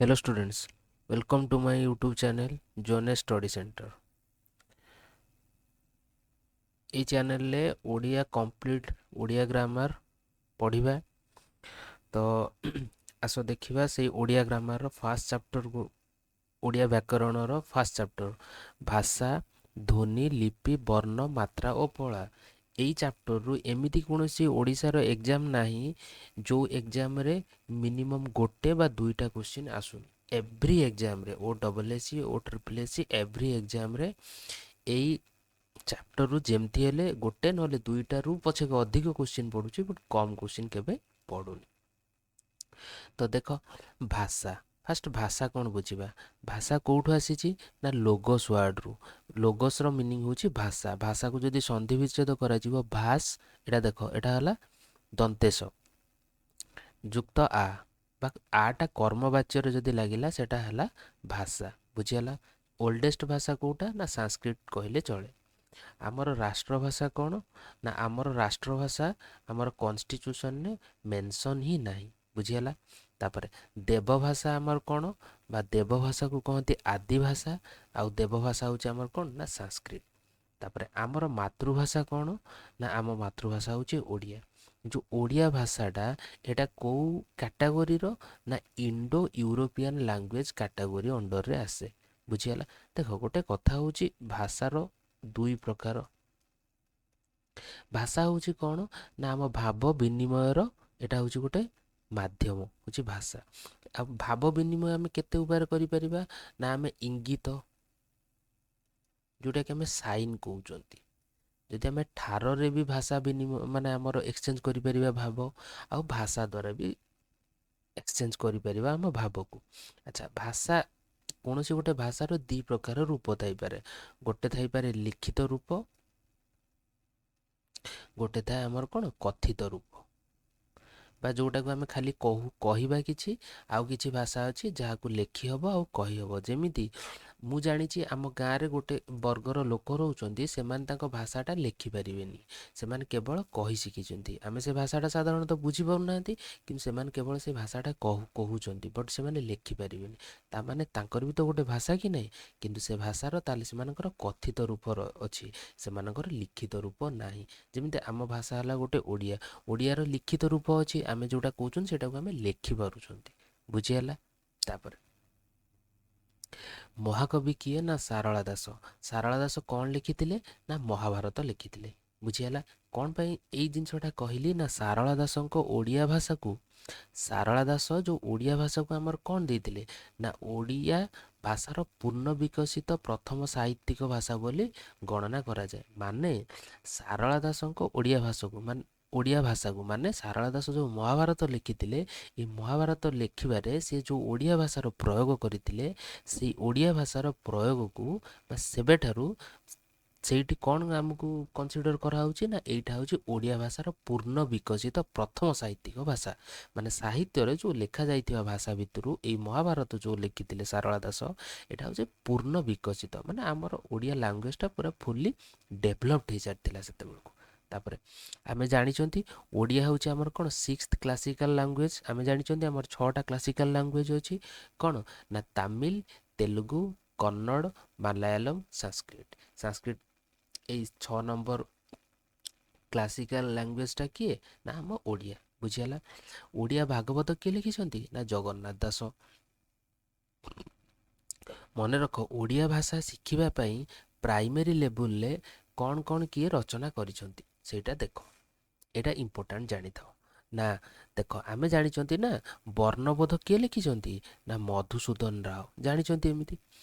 Hello students, welcome to my YouTube channel Jones Study Center. এই ଚ୍ୟାନେଲରେ Odia complete Odia grammar ପଢ଼ିବା। ତ ଆସ ଦେଖିବା ସେଇ ଓଡ଼ିଆ ଗ୍ରାମାରର ଫାର୍ଷ୍ଟ ଚାପ୍ଟରକୁ, ଓଡ଼ିଆ ବ୍ୟାକରଣର ଫାର୍ଷ୍ଟ ଚାପ୍ଟର ଭାଷା, ଧ୍ୱନି, ଲିପି, ବର୍ଣ୍ଣ, ମାତ୍ରା ଓ ଫଳା। ଏଇ ଚାପ୍ଟରରୁ ଏମିତି କୌଣସି ଓଡ଼ିଶାର ଏକ୍ଜାମ୍ ନାହିଁ ଯେଉଁ ଏକ୍ଜାମ୍ରେ ମିନିମମ୍ ଗୋଟେ ବା ଦୁଇଟା କ୍ୱେଶ୍ଚିନ୍ ଆସୁନି। ଏଭ୍ରି ଏକ୍ଜାମ୍ରେ ଓ ଡବଲ୍ ଏସ୍ ସି ଓ ଟ୍ରିପଲ୍ ଏସ୍ ସି ଏଭ୍ରି ଏକ୍ଜାମ୍ରେ ଏଇ ଚାପ୍ଟରରୁ ଯେମିତି ହେଲେ ଗୋଟେ ନହେଲେ ଦୁଇଟାରୁ ପଛକେ ଅଧିକ କ୍ୱେଶ୍ଚିନ୍ ପଡ଼ୁଛି, ବଟ୍ କମ୍ କ୍ୱେଶ୍ଚିନ୍ କେବେ ପଡ଼ୁନି। ତ ଦେଖ, ଭାଷା ଫାଷ୍ଟ ଭାଷା କ'ଣ ବୁଝିବା। ଭାଷା କେଉଁଠୁ ଆସିଛି ନା ଲୋଗୋସ୍ ୱାର୍ଡ଼ରୁ। ଲୋଗୋସ୍ର ମିନିଂ ହେଉଛି ଭାଷା। ଭାଷାକୁ ଯଦି ସନ୍ଧି ବିଚ୍ଛେଦ କରାଯିବ ଭାସ୍, ଏଇଟା ଦେଖ, ଏଇଟା ହେଲା ଦନ୍ତେଶ ଯୁକ୍ତ ଆ ବା ଆଟା କର୍ମବାଚ୍ୟରେ ଯଦି ଲାଗିଲା ସେଟା ହେଲା ଭାଷା। ବୁଝିଗଲା। ଓଲ୍ଡେଷ୍ଟ ଭାଷା କେଉଁଟା ନା ସାଂସ୍କ୍ରିଟ୍ କହିଲେ ଚଳେ। ଆମର ରାଷ୍ଟ୍ରଭାଷା କ'ଣ ନା ଆମର ରାଷ୍ଟ୍ରଭାଷା ଆମର କନଷ୍ଟିଚ୍ୟୁସନରେ ମେନସନ୍ ହିଁ ନାହିଁ। ବୁଝିଗଲା। ତାପରେ ଦେବଭାଷା ଆମର କ'ଣ ବା ଦେବଭାଷାକୁ କହନ୍ତି ଆଦିଭାଷା, ଆଉ ଦେବଭାଷା ହେଉଛି ଆମର କ'ଣ ନା ସାଂସ୍କ୍ରିଟ୍। ତାପରେ ଆମର ମାତୃଭାଷା କ'ଣ ନା ଆମ ମାତୃଭାଷା ହେଉଛି ଓଡ଼ିଆ। ଯେଉଁ ଓଡ଼ିଆ ଭାଷାଟା ଏଇଟା କେଉଁ କ୍ୟାଟାଗୋରୀର ନା ଇଣ୍ଡୋ ୟୁରୋପିଆନ୍ ଲାଙ୍ଗୁଏଜ୍ କ୍ୟାଟାଗୋରୀ ଅଣ୍ଡରରେ ଆସେ। ବୁଝିଗଲା। ଦେଖ, ଗୋଟେ କଥା ହେଉଛି ଭାଷାର ଦୁଇ ପ୍ରକାର। ଭାଷା ହେଉଛି କ'ଣ ନା ଆମ ଭାବ ବିନିମୟର ଏଇଟା ହେଉଛି ଗୋଟେ ମାଧ୍ୟମ, ହେଉଛି ଭାଷା। ଆଉ ଭାବ ବିନିମୟ ଆମେ କେତେ ଉପାୟରେ କରିପାରିବା ନା ଆମେ ଇଙ୍ଗିତ, ଯେଉଁଟାକି ଆମେ ସାଇନ୍ କହୁଛନ୍ତି। ଯଦି ଆମେ ଠାରରେ ବି ଭାଷା ବିନିମୟ ମାନେ ଆମର ଏକ୍ସଚେଞ୍ଜ କରିପାରିବା ଭାବ, ଆଉ ଭାଷା ଦ୍ୱାରା ବି ଏକ୍ସଚେଞ୍ଜ କରିପାରିବା ଆମ ଭାବକୁ। ଆଚ୍ଛା, ଭାଷା କୌଣସି ଗୋଟେ ଭାଷାର ଦୁଇ ପ୍ରକାର ରୂପ ଥାଇପାରେ। ଗୋଟେ ଥାଇପାରେ ଲିଖିତ ରୂପ, ଗୋଟେ ଥାଏ ଆମର କ'ଣ କଥିତ ରୂପ, ବା ଯେଉଁଟାକୁ ଆମେ ଖାଲି କହିବା କିଛି, ଆଉ କିଛି ଭାଷା ଅଛି ଯାହାକୁ ଲେଖି ହେବ ଆଉ କହିହେବ। ଯେମିତି ମୁଁ ଜାଣିଛି ଆମ ଗାଁରେ ଗୋଟେ ବର୍ଗର ଲୋକ ରହୁଛନ୍ତି, ସେମାନେ ତାଙ୍କ ଭାଷାଟା ଲେଖିପାରିବେନି, ସେମାନେ କେବଳ କହି ଶିଖିଛନ୍ତି। ଆମେ ସେ ଭାଷାଟା ସାଧାରଣତଃ ବୁଝିପାରୁନାହାନ୍ତି, କିନ୍ତୁ ସେମାନେ କେବଳ ସେ ଭାଷାଟା କହୁଛନ୍ତି, ବଟ୍ ସେମାନେ ଲେଖିପାରିବେନି। ତାମାନେ ତାଙ୍କର ବି ତ ଗୋଟେ ଭାଷା କି ନାହିଁ, କିନ୍ତୁ ସେ ଭାଷାର ତାହେଲେ ସେମାନଙ୍କର କଥିତ ରୂପ ଅଛି, ସେମାନଙ୍କର ଲିଖିତ ରୂପ ନାହିଁ। ଯେମିତି ଆମ ଭାଷା ହେଲା ଗୋଟେ ଓଡ଼ିଆ, ଓଡ଼ିଆର ଲିଖିତ ରୂପ ଅଛି, ଆମେ ଯେଉଁଟା କହୁଛନ୍ତି ସେଇଟାକୁ ଆମେ ଲେଖିପାରୁଛନ୍ତି। ବୁଝିହେଲା। ତାପରେ ମହାକବି କିଏ ନା ସାରଳା ଦାସ। ସାରଳା ଦାସ କ'ଣ ଲେଖିଥିଲେ ନା ମହାଭାରତ ଲେଖିଥିଲେ। ବୁଝିହେଲା। କ'ଣ ପାଇଁ ଏଇ ଜିନିଷଟା କହିଲି ନା ସାରଳା ଦାସଙ୍କ ଓଡ଼ିଆ ଭାଷାକୁ, ସାରଳା ଦାସ ଯେଉଁ ଓଡ଼ିଆ ଭାଷାକୁ ଆମର କ'ଣ ଦେଇଥିଲେ ନା ଓଡ଼ିଆ ଭାଷାର ପୂର୍ଣ୍ଣ ବିକଶିତ ପ୍ରଥମ ସାହିତ୍ୟିକ ଭାଷା ବୋଲି ଗଣନା କରାଯାଏ। ମାନେ ସାରଳା ଦାସଙ୍କ ଓଡ଼ିଆ ଭାଷାକୁ ମାନେ ସାରଳା ଦାସ ଯେଉଁ ମହାଭାରତ ଲେଖିଥିଲେ, ଏ ମହାଭାରତ ଲେଖିବାରେ ସେ ଯେଉଁ ଓଡ଼ିଆ ଭାଷାର ପ୍ରୟୋଗ କରିଥିଲେ, ସେଇ ଓଡ଼ିଆ ଭାଷାର ପ୍ରୟୋଗକୁ ବା ସେବେଠାରୁ ସେଇଠି କ'ଣ ଆମକୁ କନସିଡର କରାହେଉଛି ନା ଏଇଟା ହେଉଛି ଓଡ଼ିଆ ଭାଷାର ପୂର୍ଣ୍ଣ ବିକଶିତ ପ୍ରଥମ ସାହିତ୍ୟିକ ଭାଷା। ମାନେ ସାହିତ୍ୟରେ ଯେଉଁ ଲେଖାଯାଇଥିବା ଭାଷା ଭିତରୁ ଏଇ ମହାଭାରତ ଯେଉଁ ଲେଖିଥିଲେ ସାରଳା ଦାସ, ଏଇଟା ହେଉଛି ପୂର୍ଣ୍ଣ ବିକଶିତ। ମାନେ ଆମର ଓଡ଼ିଆ ଲାଙ୍ଗୁଏଜଟା ପୁରା ଫୁଲି ଡେଭଲପଡ୍ ହେଇସାରିଥିଲା ସେତେବେଳକୁ। ତାପରେ ଆମେ ଜାଣିଛନ୍ତି ଓଡ଼ିଆ ହେଉଛି ଆମର କ'ଣ ସିକ୍ସଥ କ୍ଲାସିକାଲ ଲାଙ୍ଗୁଏଜ। ଆମେ ଜାଣିଛନ୍ତି ଆମର 6ଟା କ୍ଲାସିକାଲ ଲାଙ୍ଗୁଏଜ ଅଛି। କ'ଣ ନା ତାମିଲ, ତେଲୁଗୁ, କନ୍ନଡ଼, ମାଲାୟାଲମ, ସାଂସ୍କ୍ରିଟ। ସାଂସ୍କ୍ରିଟ ଏଇ 6 ନମ୍ବର କ୍ଲାସିକାଲ ଲାଙ୍ଗୁଏଜଟା କିଏ ନା ଆମ ଓଡ଼ିଆ। ବୁଝିହେଲା। ଓଡ଼ିଆ ଭାଗବତ କିଏ ଲେଖିଛନ୍ତି ନା ଜଗନ୍ନାଥ ଦାସ। ମନେ ରଖ, ଓଡ଼ିଆ ଭାଷା ଶିଖିବା ପାଇଁ ପ୍ରାଇମେରୀ ଲେବୁଲରେ କ'ଣ କ'ଣ କିଏ ରଚନା କରିଛନ୍ତି ସେଇଟା ଦେଖ। ଏଇଟା ଇମ୍ପୋର୍ଟାଣ୍ଟ ଜାଣିଥାଅ। ନା ଦେଖ, ଆମେ ଜାଣିଛନ୍ତି ନା ବର୍ଣ୍ଣବୋଧ କିଏ ଲେଖିଛନ୍ତି ନା ମଧୁସୂଦନ ରାଓ। ଜାଣିଛନ୍ତି ଏମିତି,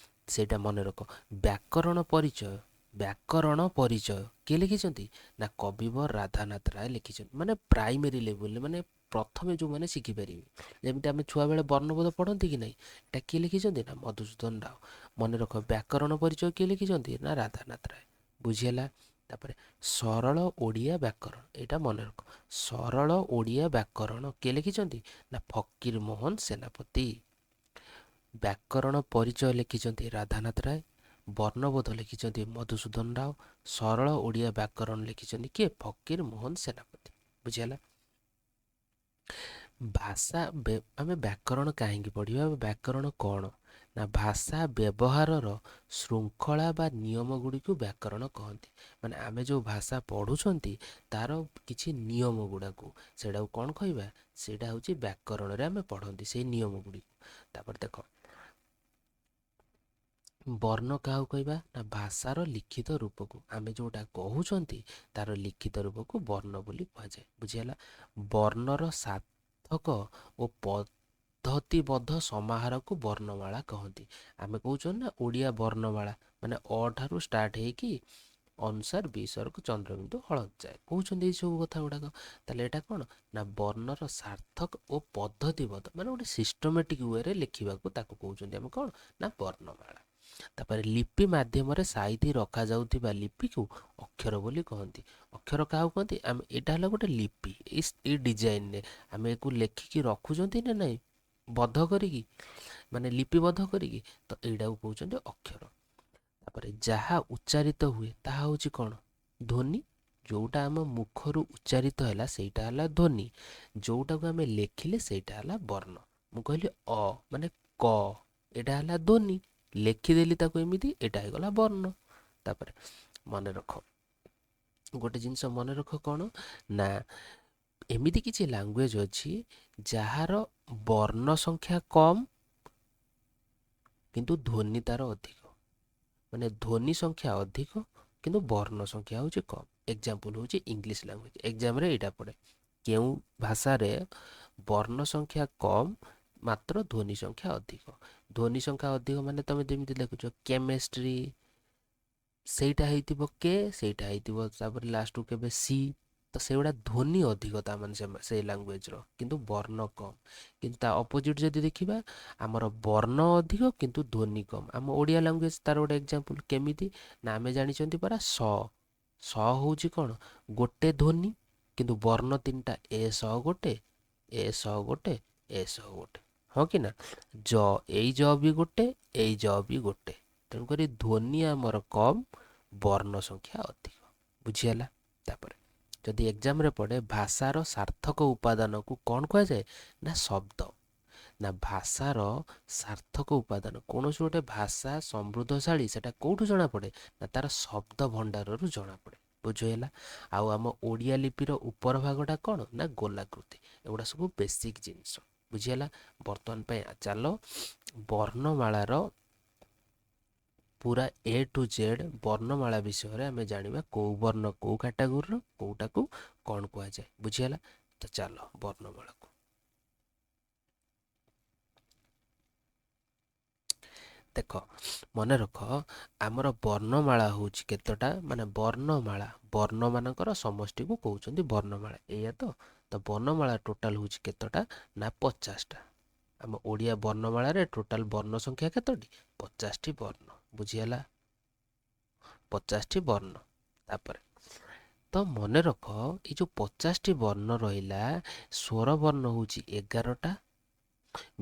ସେଇଟା ମନେ ରଖ। ବ୍ୟାକରଣ ପରିଚୟ କିଏ ଲେଖିଛନ୍ତି ନା କବିବର ରାଧାନାଥ ରାୟ ଲେଖିଛନ୍ତି। ମାନେ ପ୍ରାଇମେରୀ ଲେବୁଲରେ, ମାନେ ପ୍ରଥମେ ଯେଉଁମାନେ ଶିଖିପାରିବେ। ଯେମିତି ଆମେ ଛୁଆବେଳେ ବର୍ଣ୍ଣବୋଧ ପଢ଼ନ୍ତି କି ନାହିଁ, ଏଇଟା କିଏ ଲେଖିଛନ୍ତି ନା ମଧୁସୂଦନ ରାଓ। ମନେ ରଖ, ବ୍ୟାକରଣ ପରିଚୟ କିଏ ଲେଖିଛନ୍ତି ନା ରାଧାନାଥ ରାୟ। ବୁଝିହେଲା। ତାପରେ ସରଳ ଓଡ଼ିଆ ବ୍ୟାକରଣ, ଏଇଟା ମନେ ରଖ। ସରଳ ଓଡ଼ିଆ ବ୍ୟାକରଣ କିଏ ଲେଖିଛନ୍ତି ନା ଫକୀର ମୋହନ ସେନାପତି। ବ୍ୟାକରଣ ପରିଚୟ ଲେଖିଛନ୍ତି ରାଧାନାଥ ରାୟ, ବର୍ଣ୍ଣବୋଧ ଲେଖିଛନ୍ତି ମଧୁସୂଦନ ରାଓ, ସରଳ ଓଡ଼ିଆ ବ୍ୟାକରଣ ଲେଖିଛନ୍ତି କିଏ ଫକୀର ମୋହନ ସେନାପତି। ବୁଝିହେଲା। ଭାଷା ଆମେ ବ୍ୟାକରଣ କାହିଁକି ପଢ଼ିବା? ବ୍ୟାକରଣ କ'ଣ ନା ଭାଷା ବ୍ୟବହାରର ଶୃଙ୍ଖଳା ବା ନିୟମ ଗୁଡ଼ିକୁ ବ୍ୟାକରଣ କହନ୍ତି। ମାନେ ଆମେ ଯେଉଁ ଭାଷା ପଢ଼ୁଛନ୍ତି ତାର କିଛି ନିୟମ ଗୁଡ଼ାକୁ ସେଇଟାକୁ କ'ଣ କହିବା? ସେଇଟା ହେଉଛି ବ୍ୟାକରଣରେ ଆମେ ପଢ଼ନ୍ତି ସେଇ ନିୟମ ଗୁଡ଼ିକୁ। ତାପରେ ଦେଖ ବର୍ଣ୍ଣ କାହାକୁ କହିବା ନା ଭାଷାର ଲିଖିତ ରୂପକୁ ଆମେ ଯେଉଁଟା କହୁଛନ୍ତି ତାର ଲିଖିତ ରୂପକୁ ବର୍ଣ୍ଣ ବୋଲି କୁହାଯାଏ। ବୁଝିହେଲା? ବର୍ଣ୍ଣର ସାର୍ଥକ ଓ ପଦ୍ଧତିବଦ୍ଧ ସମାହାରକୁ ବର୍ଣ୍ଣମାଳା କହନ୍ତି। ଆମେ କହୁଛନ୍ତି ନା ଓଡ଼ିଆ ବର୍ଣ୍ଣମାଳା ମାନେ ଅ ଠାରୁ ଷ୍ଟାର୍ଟ ହେଇକି ଅନୁସାର ବିସର୍ଗ ଚନ୍ଦ୍ରବିନ୍ଦୁ ହଳଦ ଯାଏ କହୁଛନ୍ତି ଏଇସବୁ କଥା ଗୁଡ଼ାକ। ତାହେଲେ ଏଇଟା କ'ଣ ନା ବର୍ଣ୍ଣର ସାର୍ଥକ ଓ ପଦ୍ଧତିବଦ୍ଧ ମାନେ ଗୋଟେ ସିଷ୍ଟମେଟିକ୍ ୱେରେ ଲେଖିବାକୁ ତାକୁ କହୁଛନ୍ତି ଆମେ କ'ଣ ନା ବର୍ଣ୍ଣମାଳା। ତାପରେ ଲିପି ମାଧ୍ୟମରେ ସାଇତି ରଖାଯାଉଥିବା ଲିପିକୁ ଅକ୍ଷର ବୋଲି କହନ୍ତି। ଅକ୍ଷର କାହାକୁ କହନ୍ତି? ଆମେ ଏଇଟା ହେଲା ଗୋଟେ ଲିପି। ଏଇ ଡିଜାଇନରେ ଆମେ ଏକୁ ଲେଖିକି ରଖୁଛନ୍ତି ନା ନାହିଁ ବଦ୍ଧ କରିକି ମାନେ ଲିପିବଦ୍ଧ କରିକି, ତ ଏଇଟାକୁ କହୁଛନ୍ତି ଅକ୍ଷର। ତାପରେ ଯାହା ଉଚ୍ଚାରିତ ହୁଏ ତାହା ହେଉଛି କ'ଣ? ଧ୍ୱନି। ଯେଉଁଟା ଆମ ମୁଖରୁ ଉଚ୍ଚାରିତ ହେଲା ସେଇଟା ହେଲା ଧ୍ୱନି। ଯେଉଁଟାକୁ ଆମେ ଲେଖିଲେ ସେଇଟା ହେଲା ବର୍ଣ୍ଣ। ମୁଁ କହିଲି ଅ ମାନେ କ, ଏଇଟା ହେଲା ଧ୍ୱନି। ଲେଖିଦେଲି ତାକୁ ଏମିତି, ଏଇଟା ହେଇଗଲା ବର୍ଣ୍ଣ। ତାପରେ ମନେ ରଖ ଗୋଟେ ଜିନିଷ ମନେ ରଖ କ'ଣ ନା ଏମିତି କିଛି ଲାଙ୍ଗୁଏଜ ଅଛି ଯାହାର ବର୍ଣ୍ଣ ସଂଖ୍ୟା କମ୍ କିନ୍ତୁ ଧ୍ୱନି ତାର ଅଧିକ। ମାନେ ଧ୍ୱନି ସଂଖ୍ୟା ଅଧିକ କିନ୍ତୁ ବର୍ଣ୍ଣ ସଂଖ୍ୟା ହେଉଛି କମ୍। ଏକ୍ଜାମ୍ପଲ୍ ହେଉଛି ଇଂଲିଶ ଲାଙ୍ଗୁଏଜ। ଏକ୍ଜାମ୍ରେ ଏଇଟା ପଡ଼େ କେଉଁ ଭାଷାରେ ବର୍ଣ୍ଣ ସଂଖ୍ୟା କମ୍ ମାତ୍ର ଧ୍ୱନି ସଂଖ୍ୟା ଅଧିକ। ଧ୍ୱନି ସଂଖ୍ୟା ଅଧିକ ମାନେ ତୁମେ ଯେମିତି ଲେଖୁଛ କେମେଷ୍ଟ୍ରି, ସେଇଟା ହେଇଥିବ କେ, ସେଇଟା ହେଇଥିବ ତାପରେ ଲାଷ୍ଟକୁ କେବେ ସି, ତ ସେଗୁଡ଼ା ଧ୍ୱନି ଅଧିକ ତାମାନେ ସେଇ ଲାଙ୍ଗୁଏଜର କିନ୍ତୁ ବର୍ଣ୍ଣ କମ୍। କିନ୍ତୁ ତା ଅପୋଜିଟ୍ ଯଦି ଦେଖିବା ଆମର ବର୍ଣ୍ଣ ଅଧିକ କିନ୍ତୁ ଧ୍ୱନି କମ୍। ଆମ ଓଡ଼ିଆ ଲାଙ୍ଗୁଏଜ ତାର ଗୋଟେ ଏକ୍ଜାମ୍ପଲ୍ କେମିତି ନା ଆମେ ଜାଣିଛନ୍ତି ପରା ସ। ସ ହେଉଛି କ'ଣ? ଗୋଟେ ଧ୍ୱନି କିନ୍ତୁ ବର୍ଣ୍ଣ ତିନିଟା ଏ ସ ଗୋଟେ, ଏ ସ ଗୋଟେ, ଏ ସ ଗୋଟେ। ହଁ କି ନା? ଜ, ଏଇ ଜ ବି ଗୋଟେ, ଏଇ ଜ ବି ଗୋଟେ। ତେଣୁକରି ଧ୍ୱନି ଆମର କମ୍, ବର୍ଣ୍ଣ ସଂଖ୍ୟା ଅଧିକ। ବୁଝିହେଲା? ତାପରେ ଯଦି ଏକ୍ଜାମ୍ରେ ପଡ଼େ ଭାଷାର ସାର୍ଥକ ଉପାଦାନକୁ କ'ଣ କୁହାଯାଏ ନା ଶବ୍ଦ। ନା ଭାଷାର ସାର୍ଥକ ଉପାଦାନ କୌଣସି ଗୋଟେ ଭାଷା ସମୃଦ୍ଧଶାଳୀ ସେଟା କେଉଁଠୁ ଜଣାପଡ଼େ ନା ତାର ଶବ୍ଦ ଭଣ୍ଡାରରୁ ଜଣାପଡ଼େ। ବୁଝିହେଲା? ଆଉ ଆମ ଓଡ଼ିଆ ଲିପିର ଉପର ଭାଗଟା କ'ଣ ନା ଗୋଲାକୃତି। ଏଗୁଡ଼ା ସବୁ ବେସିକ୍ ଜିନିଷ। ବୁଝିହେଲା? ବର୍ତ୍ତମାନ ପାଇଁ ଚାଲ ବର୍ଣ୍ଣମାଳାର ପୁରା ଏ ଟୁ ଜେଡ୍ ବର୍ଣ୍ଣମାଳା ବିଷୟରେ ଆମେ ଜାଣିବା କେଉଁ ବର୍ଣ୍ଣ କେଉଁ କାଟାଗୋରୀର କେଉଁଟାକୁ କ'ଣ କୁହାଯାଏ। ବୁଝିହେଲା? ତ ଚାଲ ବର୍ଣ୍ଣମାଳାକୁ ଦେଖ। ମନେ ରଖ ଆମର ବର୍ଣ୍ଣମାଳା ହେଉଛି କେତେଟା ମାନେ ବର୍ଣ୍ଣମାଳା ବର୍ଣ୍ଣମାନଙ୍କର ସମଷ୍ଟିକୁ କହୁଛନ୍ତି ବର୍ଣ୍ଣମାଳା। ଏଇଆ ତ ବର୍ଣ୍ଣମାଳା ଟୋଟାଲ ହେଉଛି କେତେଟା ନା 50ଟା। ଆମ ଓଡ଼ିଆ ବର୍ଣ୍ଣମାଳାରେ ଟୋଟାଲ ବର୍ଣ୍ଣ ସଂଖ୍ୟା କେତୋଟି? 50ଟି ବର୍ଣ୍ଣ। ବୁଝିହେଲା? 50ଟି ବର୍ଣ୍ଣ। ତାପରେ ତ ମନେ ରଖ ଏଇ ଯେଉଁ 50ଟି ବର୍ଣ୍ଣ ରହିଲା ସ୍ୱର ବର୍ଣ୍ଣ ହେଉଛି 11ଟା,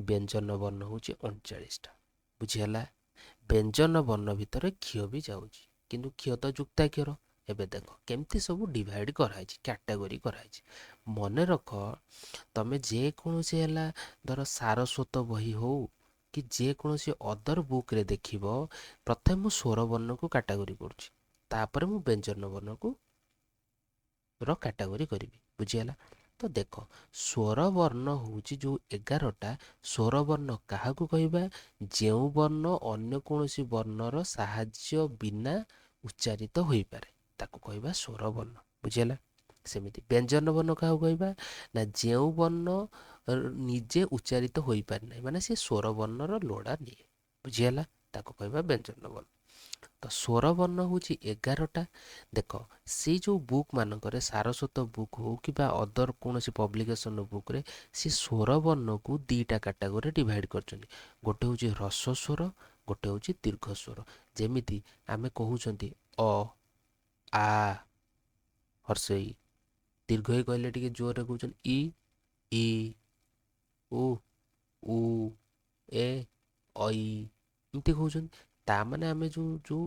ବ୍ୟଞ୍ଜନ ବର୍ଣ୍ଣ ହେଉଛି 39ଟା। ବୁଝିହେଲା? ବ୍ୟଞ୍ଜନ ବର୍ଣ୍ଣ ଭିତରେ କ୍ଷୀୟ ବି ଯାଉଛି କିନ୍ତୁ କ୍ଷୀୟ ତ ଯୁକ୍ତାକ୍ଷର। ଏବେ ଦେଖ କେମିତି ସବୁ ଡିଭାଇଡ଼ କରାହେଇଛି, କ୍ୟାଟାଗୋରୀ କରାହେଇଛି। ମନେ ରଖ ତମେ ଯେକୌଣସି ହେଲା ଧର ସାରସ୍ୱତ ବହି ହଉ କି ଯେକୌଣସି ଅଦର ବୁକ୍ରେ ଦେଖିବ ପ୍ରଥମେ ମୁଁ ସ୍ୱର ବର୍ଣ୍ଣକୁ କାଟାଗୋରୀ କରୁଛି, ତାପରେ ମୁଁ ବ୍ୟଞ୍ଜନ ବର୍ଣ୍ଣକୁ କାଟାଗୋରୀ କରିବି। ବୁଝିହେଲା? ତ ଦେଖ ସ୍ୱର ବର୍ଣ୍ଣ ହେଉଛି ଯେଉଁ 11ଟା, ସ୍ୱର ବର୍ଣ୍ଣ କାହାକୁ କହିବା? ଯେଉଁ ବର୍ଣ୍ଣ ଅନ୍ୟ କୌଣସି ବର୍ଣ୍ଣର ସାହାଯ୍ୟ ବିନା ଉଚ୍ଚାରିତ ହୋଇପାରେ ତାକୁ କହିବା ସ୍ୱର ବର୍ଣ୍ଣ। ବୁଝିହେଲା? ସେମିତି ବ୍ୟଞ୍ଜନ ବର୍ଣ୍ଣ କାହାକୁ କହିବା ନା ଯେଉଁ ବର୍ଣ୍ଣ ନିଜେ ଉଚ୍ଚାରିତ ହୋଇପାରେ ନାହିଁ ମାନେ ସେ ସ୍ୱର ବର୍ଣ୍ଣର ଲୋଡ଼ା ନିଏ। ବୁଝିହେଲା? ତାକୁ କହିବା ବ୍ୟଞ୍ଜନ ବର୍ଣ୍ଣ। ତ ସ୍ୱର ବର୍ଣ୍ଣ ହେଉଛି 11ଟା। ଦେଖ ସେଇ ଯେଉଁ ବୁକ୍ ମାନଙ୍କରେ ସାରସ୍ୱତ ବୁକ୍ ହଉ କିମ୍ବା ଅଦର କୌଣସି ପବ୍ଲିକେସନ ବୁକ୍ରେ ସେ ସ୍ୱର ବର୍ଣ୍ଣକୁ ଦୁଇଟା କାଟାଗୋରୀରେ ଡିଭାଇଡ଼ କରିଛନ୍ତି। ଗୋଟେ ହେଉଛି ହ୍ରସ୍ୱ ସ୍ୱର, ଗୋଟେ ହେଉଛି ଦୀର୍ଘ ସ୍ୱର। ଯେମିତି ଆମେ କହୁଛନ୍ତି ଅ, ଆ, ହର୍ଷେଇ। ଦୀର୍ଘଇ କହିଲେ ଟିକେ ଜୋରରେ କହୁଛନ୍ତି ଇ, ଇ, ଉ, ଉ, ଏ, ଐ ଏମିତି କହୁଛନ୍ତି। ତା ମାନେ ଆମେ ଯେଉଁ ଯେଉଁ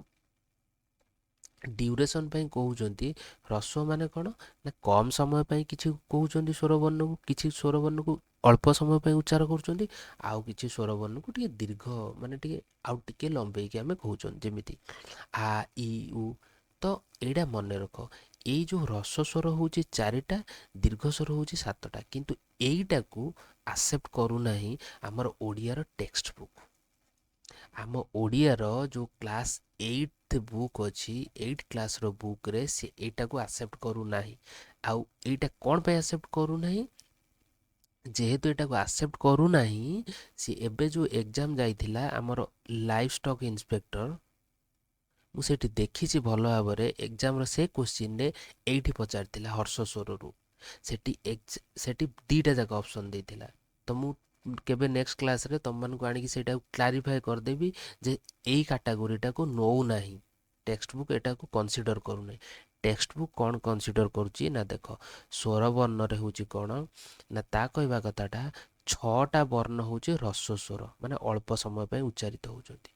ड्यूरेशन ପାଇଁ କହୁଛନ୍ତି ହ୍ରସ୍ୱ ମାନେ କ'ଣ ନା କମ୍ ସମୟ ପାଇଁ କିଛି କହୁଛନ୍ତି ସ୍ୱରବର୍ଣ୍ଣକୁ, କିଛି ସ୍ୱରବର୍ଣ୍ଣକୁ ଅଳ୍ପ ସମୟ ପାଇଁ ଉଚ୍ଚାର କରୁଛନ୍ତି, ଆଉ କିଛି ସ୍ୱରବର୍ଣ୍ଣକୁ ଟିକେ ଦୀର୍ଘ ମାନେ ଟିକେ ଆଉ ଟିକେ ଲମ୍ବେଇକି ଆମେ କହୁଛନ୍ତି, ଯେମିତି ଆ ଇ ଉ। ତ ଏଇଟା ମନେ ରଖ, ଏଇ ଯେଉଁ ହ୍ରସ୍ୱ ସ୍ୱର ହେଉଛି 4ଟା, ଦୀର୍ଘ ସ୍ୱର ହେଉଛି 7ଟା, କିନ୍ତୁ ଏଇଟାକୁ ଆକ୍ସେପ୍ଟ କରୁନାହିଁ ଆମର ଓଡ଼ିଆର ଟେକ୍ସଟ ବୁକ୍। ଆମ ଓଡ଼ିଆର ଯେଉଁ କ୍ଲାସ୍ 8th ବୁକ୍ ଅଛି, 8th କ୍ଲାସ୍ର ବୁକ୍ରେ ସେ ଏଇଟାକୁ ଆକ୍ସେପ୍ଟ କରୁନାହିଁ। ଆଉ ଏଇଟା କ'ଣ ପାଇଁ ଆକ୍ସେପ୍ଟ କରୁନାହିଁ? ଯେହେତୁ ଏଟାକୁ ଆକ୍ସେପ୍ଟ କରୁନାହିଁ, ସେ ଏବେ ଯେଉଁ ଏକ୍ଜାମ୍ ଯାଇଥିଲା ଆମର ଲାଇଭ୍ ଷ୍ଟକ୍ ଇନ୍ସପେକ୍ଟର, ମୁଁ ସେଠି ଦେଖିଛି ଭଲ ଭାବରେ ଏକ୍ଜାମ୍ର ସେ କୋଶ୍ଚିନ୍ରେ ଏଇଠି ପଚାରିଥିଲା ହର୍ଷ ସ୍ୱରରୁ। ସେଠି ଦୁଇଟା ଯାକ ଅପସନ୍ ଦେଇଥିଲା। ତ ମୁଁ କେବେ ନେକ୍ସଟ କ୍ଲାସ୍ରେ ତୁମମାନଙ୍କୁ ଆଣିକି ସେଇଟାକୁ କ୍ଲାରିଫାଏ କରିଦେବି ଯେ ଏଇ କାଟାଗୋରୀଟାକୁ ନେଉନାହିଁ ଟେକ୍ସଟ ବୁକ୍, ଏଟାକୁ କନସିଡର କରୁନାହିଁ। ଟେକ୍ସଟ ବୁକ୍ କ'ଣ କନସିଡର କରୁଛି ନା ଦେଖ, ସ୍ୱରବର୍ଣ୍ଣରେ ହେଉଛି କ'ଣ ନା ତା କହିବା କଥାଟା 6ଟା ବର୍ଣ୍ଣ ହେଉଛି ହ୍ରସ୍ୱ ସ୍ୱର, ମାନେ ଅଳ୍ପ ସମୟ ପାଇଁ ଉଚ୍ଚାରିତ ହେଉଛନ୍ତି।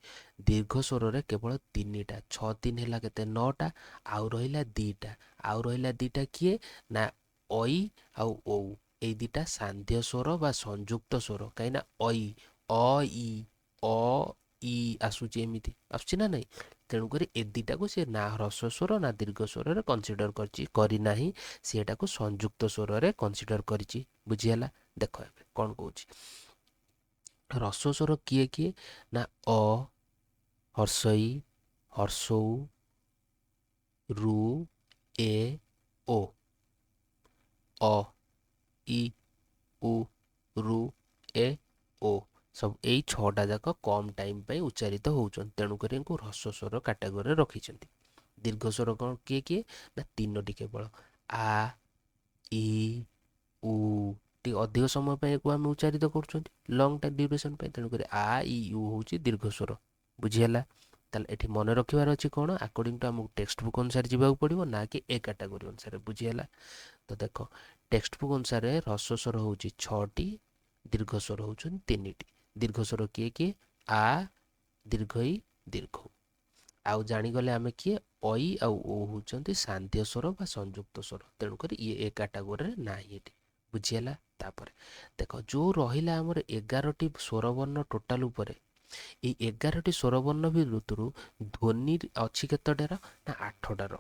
ଦୀର୍ଘ ସ୍ୱରରେ କେବଳ 3ଟା, 6 3 ହେଲା କେତେ 9ଟା, ଆଉ ରହିଲା 2ଟା। ଆଉ ରହିଲା 2ଟା କିଏ ନା ଐ ଆଉ ଔ। ଏଇ 2ଟା ସାନ୍ଧ୍ୟ ସ୍ୱର ବା ସଂଯୁକ୍ତ ସ୍ୱର। କାହିଁକିନା ଅ ଇ ଅ ଇ ଆସୁଛି, ଏମିତି ଆସୁଛି ନା ନାହିଁ। ତେଣୁକରି ଏ 2ଟାକୁ ସେ ନା ହ୍ରସ୍ୱ ସ୍ୱର ନା ଦୀର୍ଘ ସ୍ୱରରେ କନସିଡର କରିନାହିଁ, ସେ ଏଟାକୁ ସଂଯୁକ୍ତ ସ୍ୱରରେ କନସିଡର କରିଛି। ବୁଝିହେଲା? ଦେଖ ଏବେ କ'ଣ କହୁଛି। ହ୍ରସ୍ୱ ସ୍ୱର କିଏ କିଏ ନା ଅ, ହର୍ଷଇ, ହର୍ଷଉ, ରୁ, ଏ, ଓ। ଅ, ଇ, ଉ, ରୁ, ଏ, ଓ ସବୁ ଏଇ 6ଟା ଯାକ କମ୍ ଟାଇମ୍ ପାଇଁ ଉଚ୍ଚାରିତ ହେଉଛନ୍ତି। ତେଣୁକରି ଏଙ୍କୁ ହ୍ରସ୍ୱ ସ୍ୱର କାଟାଗୋରୀରେ ରଖିଛନ୍ତି। ଦୀର୍ଘ ସ୍ୱର କ'ଣ କିଏ କିଏ ନା 3ଟି କେବଳ ଆ, ଇ, ଉ। ଟିକେ ଅଧିକ ସମୟ ପାଇଁ ଏକୁ ଆମେ ଉଚ୍ଚାରିତ କରୁଛନ୍ତି, ଲଙ୍ଗ ଟାଇମ୍ ଡ୍ୟୁରେସନ୍ ପାଇଁ। ତେଣୁକରି ଆ ଇ ଉ ହେଉଛି ଦୀର୍ଘ ସ୍ୱର। ବୁଝିହେଲା? ତାହେଲେ ଏଠି ମନେ ରଖିବାର ଅଛି କ'ଣ, ଆକର୍ଡିଂ ଟୁ ଆମକୁ ଟେକ୍ସଟ ବୁକ୍ ଅନୁସାରେ ଯିବାକୁ ପଡ଼ିବ, ନା କି ଏ କାଟାଗୋରୀ ଅନୁସାରେ। ବୁଝିହେଲା? ତ ଦେଖ, ଟେକ୍ସଟ ବୁକ୍ ଅନୁସାରେ ହ୍ରସ୍ୱ ସ୍ୱର ହେଉଛି 6ଟି, ଦୀର୍ଘ ସ୍ୱର ହେଉଛନ୍ତି 3ଟି। ଦୀର୍ଘ ସ୍ୱର କିଏ କିଏ ଆ, ଦୀର୍ଘ ଇ, ଦୀର୍ଘ ଉ। ଆଉ ଜାଣିଗଲେ ଆମେ କିଏ ଐ ଆଉ ଓ ହେଉଛନ୍ତି ସାନ୍ଧ୍ୟ ସ୍ୱର ବା ସଂଯୁକ୍ତ ସ୍ୱର। ତେଣୁକରି ଇଏ ଏ କାଟାଗୋରୀରେ ନାହିଁ ଏଠି। ବୁଝିହେଲା? ତାପରେ ଦେଖ, ଯେଉଁ ରହିଲା ଆମର 11ଟି ସ୍ୱରବର୍ଣ୍ଣ ଟୋଟାଲ ଉପରେ, ଏଇ 11ଟି ସ୍ୱରବର୍ଣ୍ଣ ଭିତରୁ ଧ୍ୱନି ଅଛି କେତେଟାର ନା 8ଟାର।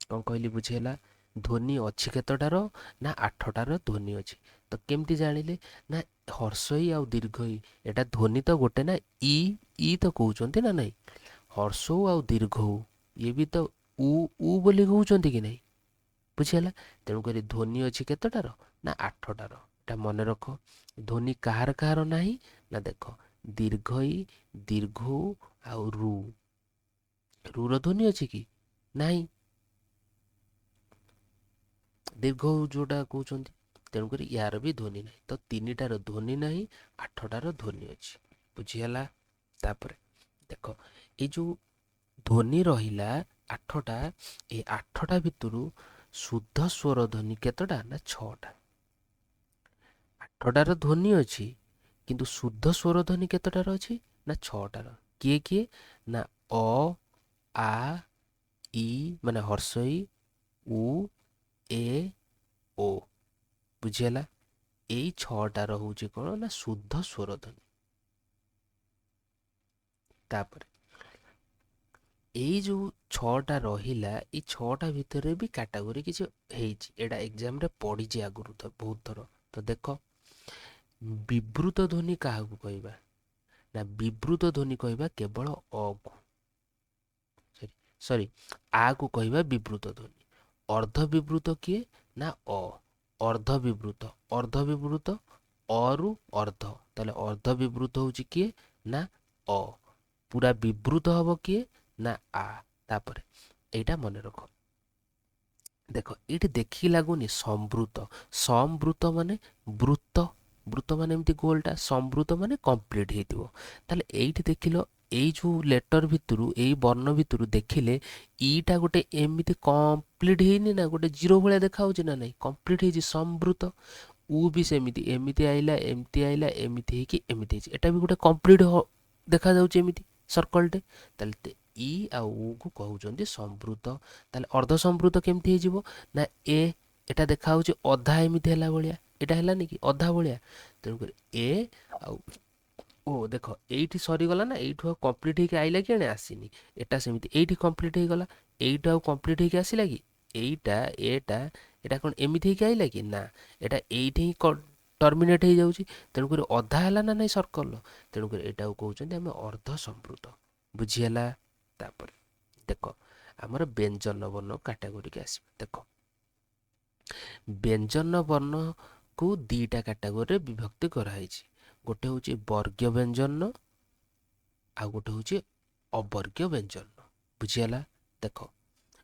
କ'ଣ କହିଲି? ବୁଝିହେଲା? ଧ୍ୱନି ଅଛି କେତେଟାର ନା 8ଟାର ଧ୍ୱନି ଅଛି। ତ କେମିତି ଜାଣିଲେ ନା ହର୍ଷଇ ଆଉ ଦୀର୍ଘଇ, ଏଟା ଧ୍ୱନି ତ ଗୋଟେ ନା, ଇ ତ କହୁଛନ୍ତି ନା ନାହିଁ। ହର୍ଷଉ ଆଉ ଦୀର୍ଘଉ ଇଏ ବି ତ ଉ ବୋଲି କହୁଛନ୍ତି କି ନାହିଁ। ବୁଝିହେଲା? ତେଣୁକରି ଧ୍ୱନି ଅଛି କେତେଟାର ନା 8ଟାର। ଏଟା ମନେ ରଖ। ଧ୍ୱନି କାହାର କାହାର ନାହିଁ ନା ଦେଖ, ଦୀର୍ଘଇ, ଦୀର୍ଘଉ ଆଉ ରୁର ଧ୍ୱନି ଅଛି କି ନାହିଁ। ଦୀର୍ଘ ଯେଉଁଟା କହୁଛନ୍ତି, ତେଣୁକରି ୟାର ବି ଧ୍ୱନି ନାହିଁ। ତ 3ଟାର ଧ୍ୱନି ନାହିଁ, 8ଟାର ଧ୍ୱନି ଅଛି। ବୁଝିହେଲା? ତାପରେ ଦେଖ, ଏଇ ଯେଉଁ ଧ୍ୱନି ରହିଲା 8ଟା, ଏ 8ଟା ଭିତରୁ ଶୁଦ୍ଧ ସ୍ୱର ଧ୍ୱନି କେତେଟା ନା 6ଟା। 8ଟାର ଧ୍ୱନି ଅଛି, କିନ୍ତୁ ଶୁଦ୍ଧ ସ୍ୱର ଧ୍ୱନି କେତେଟାର ଅଛି ନା 6ଟାର। କିଏ କିଏ ନା ଅ, ଆ, ଇ ମାନେ ହର୍ଷଇ, ଉ, ଏ, ଓ। ବୁଝିହେଲା? ଏଇ 6ଟାର ହେଉଛି କ'ଣ ନା ଶୁଦ୍ଧ ସ୍ୱର ଧ୍ୱନି। ତାପରେ ଏଇ ଯେଉଁ 6ଟା ରହିଲା, ଏଇ 6ଟା ଭିତରେ ବି କାଟାଗୋରୀ କିଛି ହେଇଛି। ଏଇଟା ଏକ୍ଜାମ୍ରେ ପଡ଼ିଛି ଆଗରୁ ତ ବହୁତ ଥର। ତ ଦେଖ, ବିବୃତ ଧ୍ୱନି କାହାକୁ କହିବା ନା ବିବୃତ ଧ୍ୱନି କହିବା କେବଳ ଅକୁ, ସରି ଆକୁ କହିବା ବିବୃତ ଧ୍ୱନି। ଅର୍ଦ୍ଧ ବିବୃତ କିଏ ନା ଅ। ଅର୍ଦ୍ଧ ବିବୃତ ଅରୁ ଅର୍ଦ୍ଧ। ତାହେଲେ ଅର୍ଦ୍ଧ ବିବୃତ ହେଉଛି କିଏ ନା ଅ। ପୁରା ବିବୃତ ହବ କିଏ ନା ଆ। ତାପରେ ଏଇଟା ମନେ ରଖ। ଦେଖ, ଏଇଠି ଦେଖିକି ଲାଗୁନି ସମ୍ବୃତ। ସମ୍ବୃତ ମାନେ ବୃତ, ବୃତ ମାନେ ଏମିତି ଗୋଲଟା, ସମ୍ବୃତ ମାନେ କମ୍ପ୍ଲିଟ୍ ହେଇଥିବ। ତାହେଲେ ଏଇଠି ଦେଖିଲ, ଏଇ ଯେଉଁ ଲେଟର ଭିତରୁ, ଏଇ ବର୍ଣ୍ଣ ଭିତରୁ ଦେଖିଲେ ଇଟା ଗୋଟେ ଏମିତି କମ୍ପ୍ଲିଟ୍ ହେଇନି ନା, ଗୋଟେ ଜିରୋ ଭଳିଆ ଦେଖାହେଉଛି ନା ନାହିଁ, କମ୍ପ୍ଲିଟ୍ ହେଇଛି ସମ୍ବୃତ। ଉ ବି ସେମିତି, ଏମିତି ଆଇଲା, ଏମିତି ଆଇଲା, ଏମିତି ହେଇକି ଏମିତି ହେଇଛି। ଏଟା ବି ଗୋଟେ କମ୍ପ୍ଲିଟ୍ ଦେଖାଯାଉଛି ଏମିତି ସର୍କଲଟେ। ତାହେଲେ ଇ ଆଉ ଉ କୁ କହୁଛନ୍ତି ସମ୍ବୃତ। ତାହେଲେ ଅର୍ଦ୍ଧ ସମ୍ବୃତ କେମିତି ହେଇଯିବ ନା ଏ ଏଟା ଦେଖାହେଉଛି ଅଧା ଏମିତି ହେଲା ଭଳିଆ, ଏଟା ହେଲାନି କି ଅଧା ଭଳିଆ, ତେଣୁକରି ଏ ଆଉ ଓ ଦେଖ ଏଇଠି ସରିଗଲା ନା, ଏଇଠୁ ଆଉ କମ୍ପ୍ଲିଟ୍ ହେଇକି ଆଇଲା କି ଆଣେ ଆସିନି, ଏଟା ସେମିତି ଏଇଠି କମ୍ପ୍ଲିଟ୍ ହେଇଗଲା, ଏଇଟା ଆଉ କମ୍ପ୍ଲିଟ୍ ହେଇକି ଆସିଲା କି, ଏଇଟା ଏଟା କ'ଣ ଏମିତି ହେଇକି ଆଇଲା କି ନା, ଏଟା ଏଇଠି ହିଁ ଟର୍ମିନେଟ୍ ହେଇଯାଉଛି, ତେଣୁକରି ଅଧା ହେଲା ନା ନାଇଁ ସର୍କଲ, ତେଣୁକରି ଏଇଟାକୁ କହୁଛନ୍ତି ଆମେ ଅର୍ଦ୍ଧ ସମ୍ପୃକ୍ତ। ବୁଝିହେଲା? ତାପରେ ଦେଖ ଆମର ବ୍ୟଞ୍ଜନ ବର୍ଣ୍ଣ କାଟାଗୋରିକି ଆସିବା। ଦେଖ ବ୍ୟଞ୍ଜନ ବର୍ଣ୍ଣକୁ ଦୁଇଟା କାଟାଗୋରିରେ ବିଭକ୍ତି କରାହେଇଛି। ଗୋଟେ ହେଉଛି ବର୍ଗ୍ୟ ବ୍ୟଞ୍ଜନ, ଆଉ ଗୋଟେ ହେଉଛି ଅବର୍ଗ୍ୟ ବ୍ୟଞ୍ଜନ। ବୁଝିହେଲା? ଦେଖ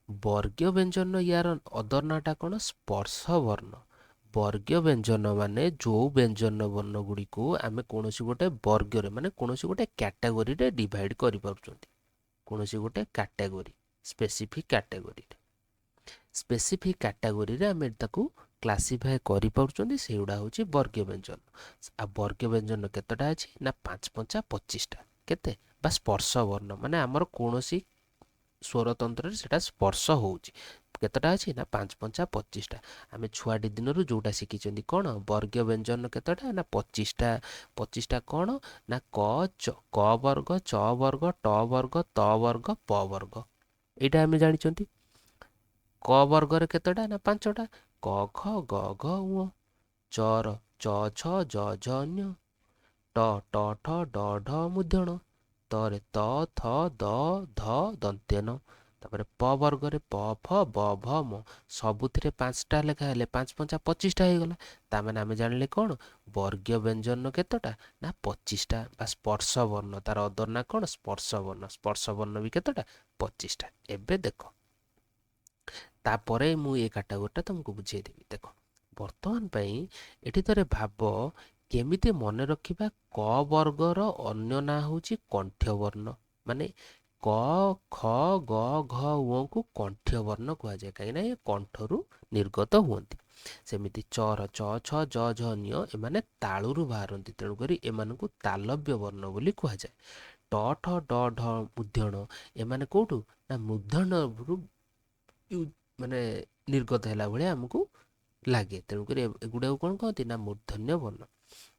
ବର୍ଗ୍ୟ ବ୍ୟଞ୍ଜନ ୟାର ଅଦର ନାଁଟା କ'ଣ? ସ୍ପର୍ଶ ବର୍ଣ୍ଣ। ବର୍ଗ୍ୟ ବ୍ୟଞ୍ଜନ ମାନେ ଯେଉଁ ବ୍ୟଞ୍ଜନ ବର୍ଣ୍ଣ ଗୁଡ଼ିକୁ ଆମେ କୌଣସି ଗୋଟେ ବର୍ଗରେ ମାନେ କୌଣସି ଗୋଟେ କ୍ୟାଟାଗୋରିରେ ଡିଭାଇଡ୍ କରିପାରୁଛନ୍ତି, କୌଣସି ଗୋଟେ କ୍ୟାଟାଗୋରି ସ୍ପେସିଫିକ୍ କ୍ୟାଟାଗୋରିରେ, ସ୍ପେସିଫିକ୍ କ୍ୟାଟାଗୋରିରେ ଆମେ ତାକୁ କ୍ଲାସିଫାଏ କରିପାରୁଛନ୍ତି, ସେଇଗୁଡ଼ା ହେଉଛି ବର୍ଗ୍ୟ ବ୍ୟଞ୍ଜନ। ଆଉ ବର୍ଗ୍ୟ ବ୍ୟଞ୍ଜନ କେତେଟା ଅଛି ନା 5×5 = 25ଟା। କେତେ? ବା ସ୍ପର୍ଶ ବର୍ଣ୍ଣ ମାନେ ଆମର କୌଣସି ସ୍ୱରତନ୍ତ୍ରରେ ସେଟା ସ୍ପର୍ଶ ହେଉଛି। କେତେଟା ଅଛି ନା 5×5 = 25ଟା। ଆମେ ଛୁଆଟି ଦିନରୁ ଯେଉଁଟା ଶିଖିଛନ୍ତି କ'ଣ ବର୍ଗ୍ୟ ବ୍ୟଞ୍ଜନ କେତେଟା ନା 25ଟା। 25ଟା କ'ଣ ନା କ ବର୍ଗ, ଚ ବର୍ଗ, ଟ ବର୍ଗ, ତ ବର୍ଗ, ପ ବର୍ଗ, ଏଇଟା ଆମେ ଜାଣିଛନ୍ତି। କ ବର୍ଗରେ କେତେଟା ନା 5ଟା, କ ଖ ଗ ଘ ଙ, ଚର ଚ ଛ ଜ ଝ ଞ, ଟ ଠ ଡ ଢ ମୂର୍ଦ୍ଧଣ, ତରେ ତ ଥ ଦ ଧ ଦନ୍ତ୍ୟନ, ତାପରେ ପ ବର୍ଗରେ ପ ଫ ବ ଭ ମ, ସବୁଥିରେ 5ଟା ଲେଖା ହେଲେ 5×5 = 25ଟା ହେଇଗଲା। ତାମାନେ ଆମେ ଜାଣିଲେ କ'ଣ ବର୍ଗ୍ୟ ବ୍ୟଞ୍ଜନ କେତେଟା ନା 25ଟା। ବା ସ୍ପର୍ଶ ବର୍ଣ୍ଣ ତାର ଅଦର ନା କ'ଣ ସ୍ପର୍ଶ ବର୍ଣ୍ଣ, ସ୍ପର୍ଶ ବର୍ଣ୍ଣ ବି କେତେଟା 25ଟା। ଏବେ ଦେଖ ତାପରେ ମୁଁ ଏ କାଟାଗୋରିଟା ତୁମକୁ ବୁଝେଇଦେବି। ଦେଖ ବର୍ତ୍ତମାନ ପାଇଁ ଏଠି ଥରେ ଭାବ କେମିତି ମନେ ରଖିବା କ ବର୍ଗର ଅନ୍ୟ ନାଁ ହେଉଛି କଣ୍ଠ୍ୟ ବର୍ଣ୍ଣ। ମାନେ କ ଖ ଗ ଘ ଙକୁ କଣ୍ଠ୍ୟ ବର୍ଣ୍ଣ କୁହାଯାଏ, କାହିଁକିନା ଏ କଣ୍ଠରୁ ନିର୍ଗତ ହୁଅନ୍ତି। ସେମିତି ଚର ଚ ଛ ଜ ଝ ଞ ଏମାନେ ତାଳୁରୁ ବାହାରନ୍ତି, ତେଣୁକରି ଏମାନଙ୍କୁ ତାଲବ୍ୟ ବର୍ଣ୍ଣ ବୋଲି କୁହାଯାଏ। ଟ ଠ ଡ ଢ ମୂର୍ଦ୍ଧଣ ଏମାନେ କେଉଁଠୁ ନା ମୂର୍ଦ୍ଧଣ୍ୟରୁ ମାନେ ନିର୍ଗତ ହେଲା ଭଳିଆ ଆମକୁ ଲାଗେ, ତେଣୁକରି ଏଗୁଡ଼ାକୁ କ'ଣ କହନ୍ତି ନା ମୂର୍ଦ୍ଧନ୍ୟ ବର୍ଣ୍ଣ।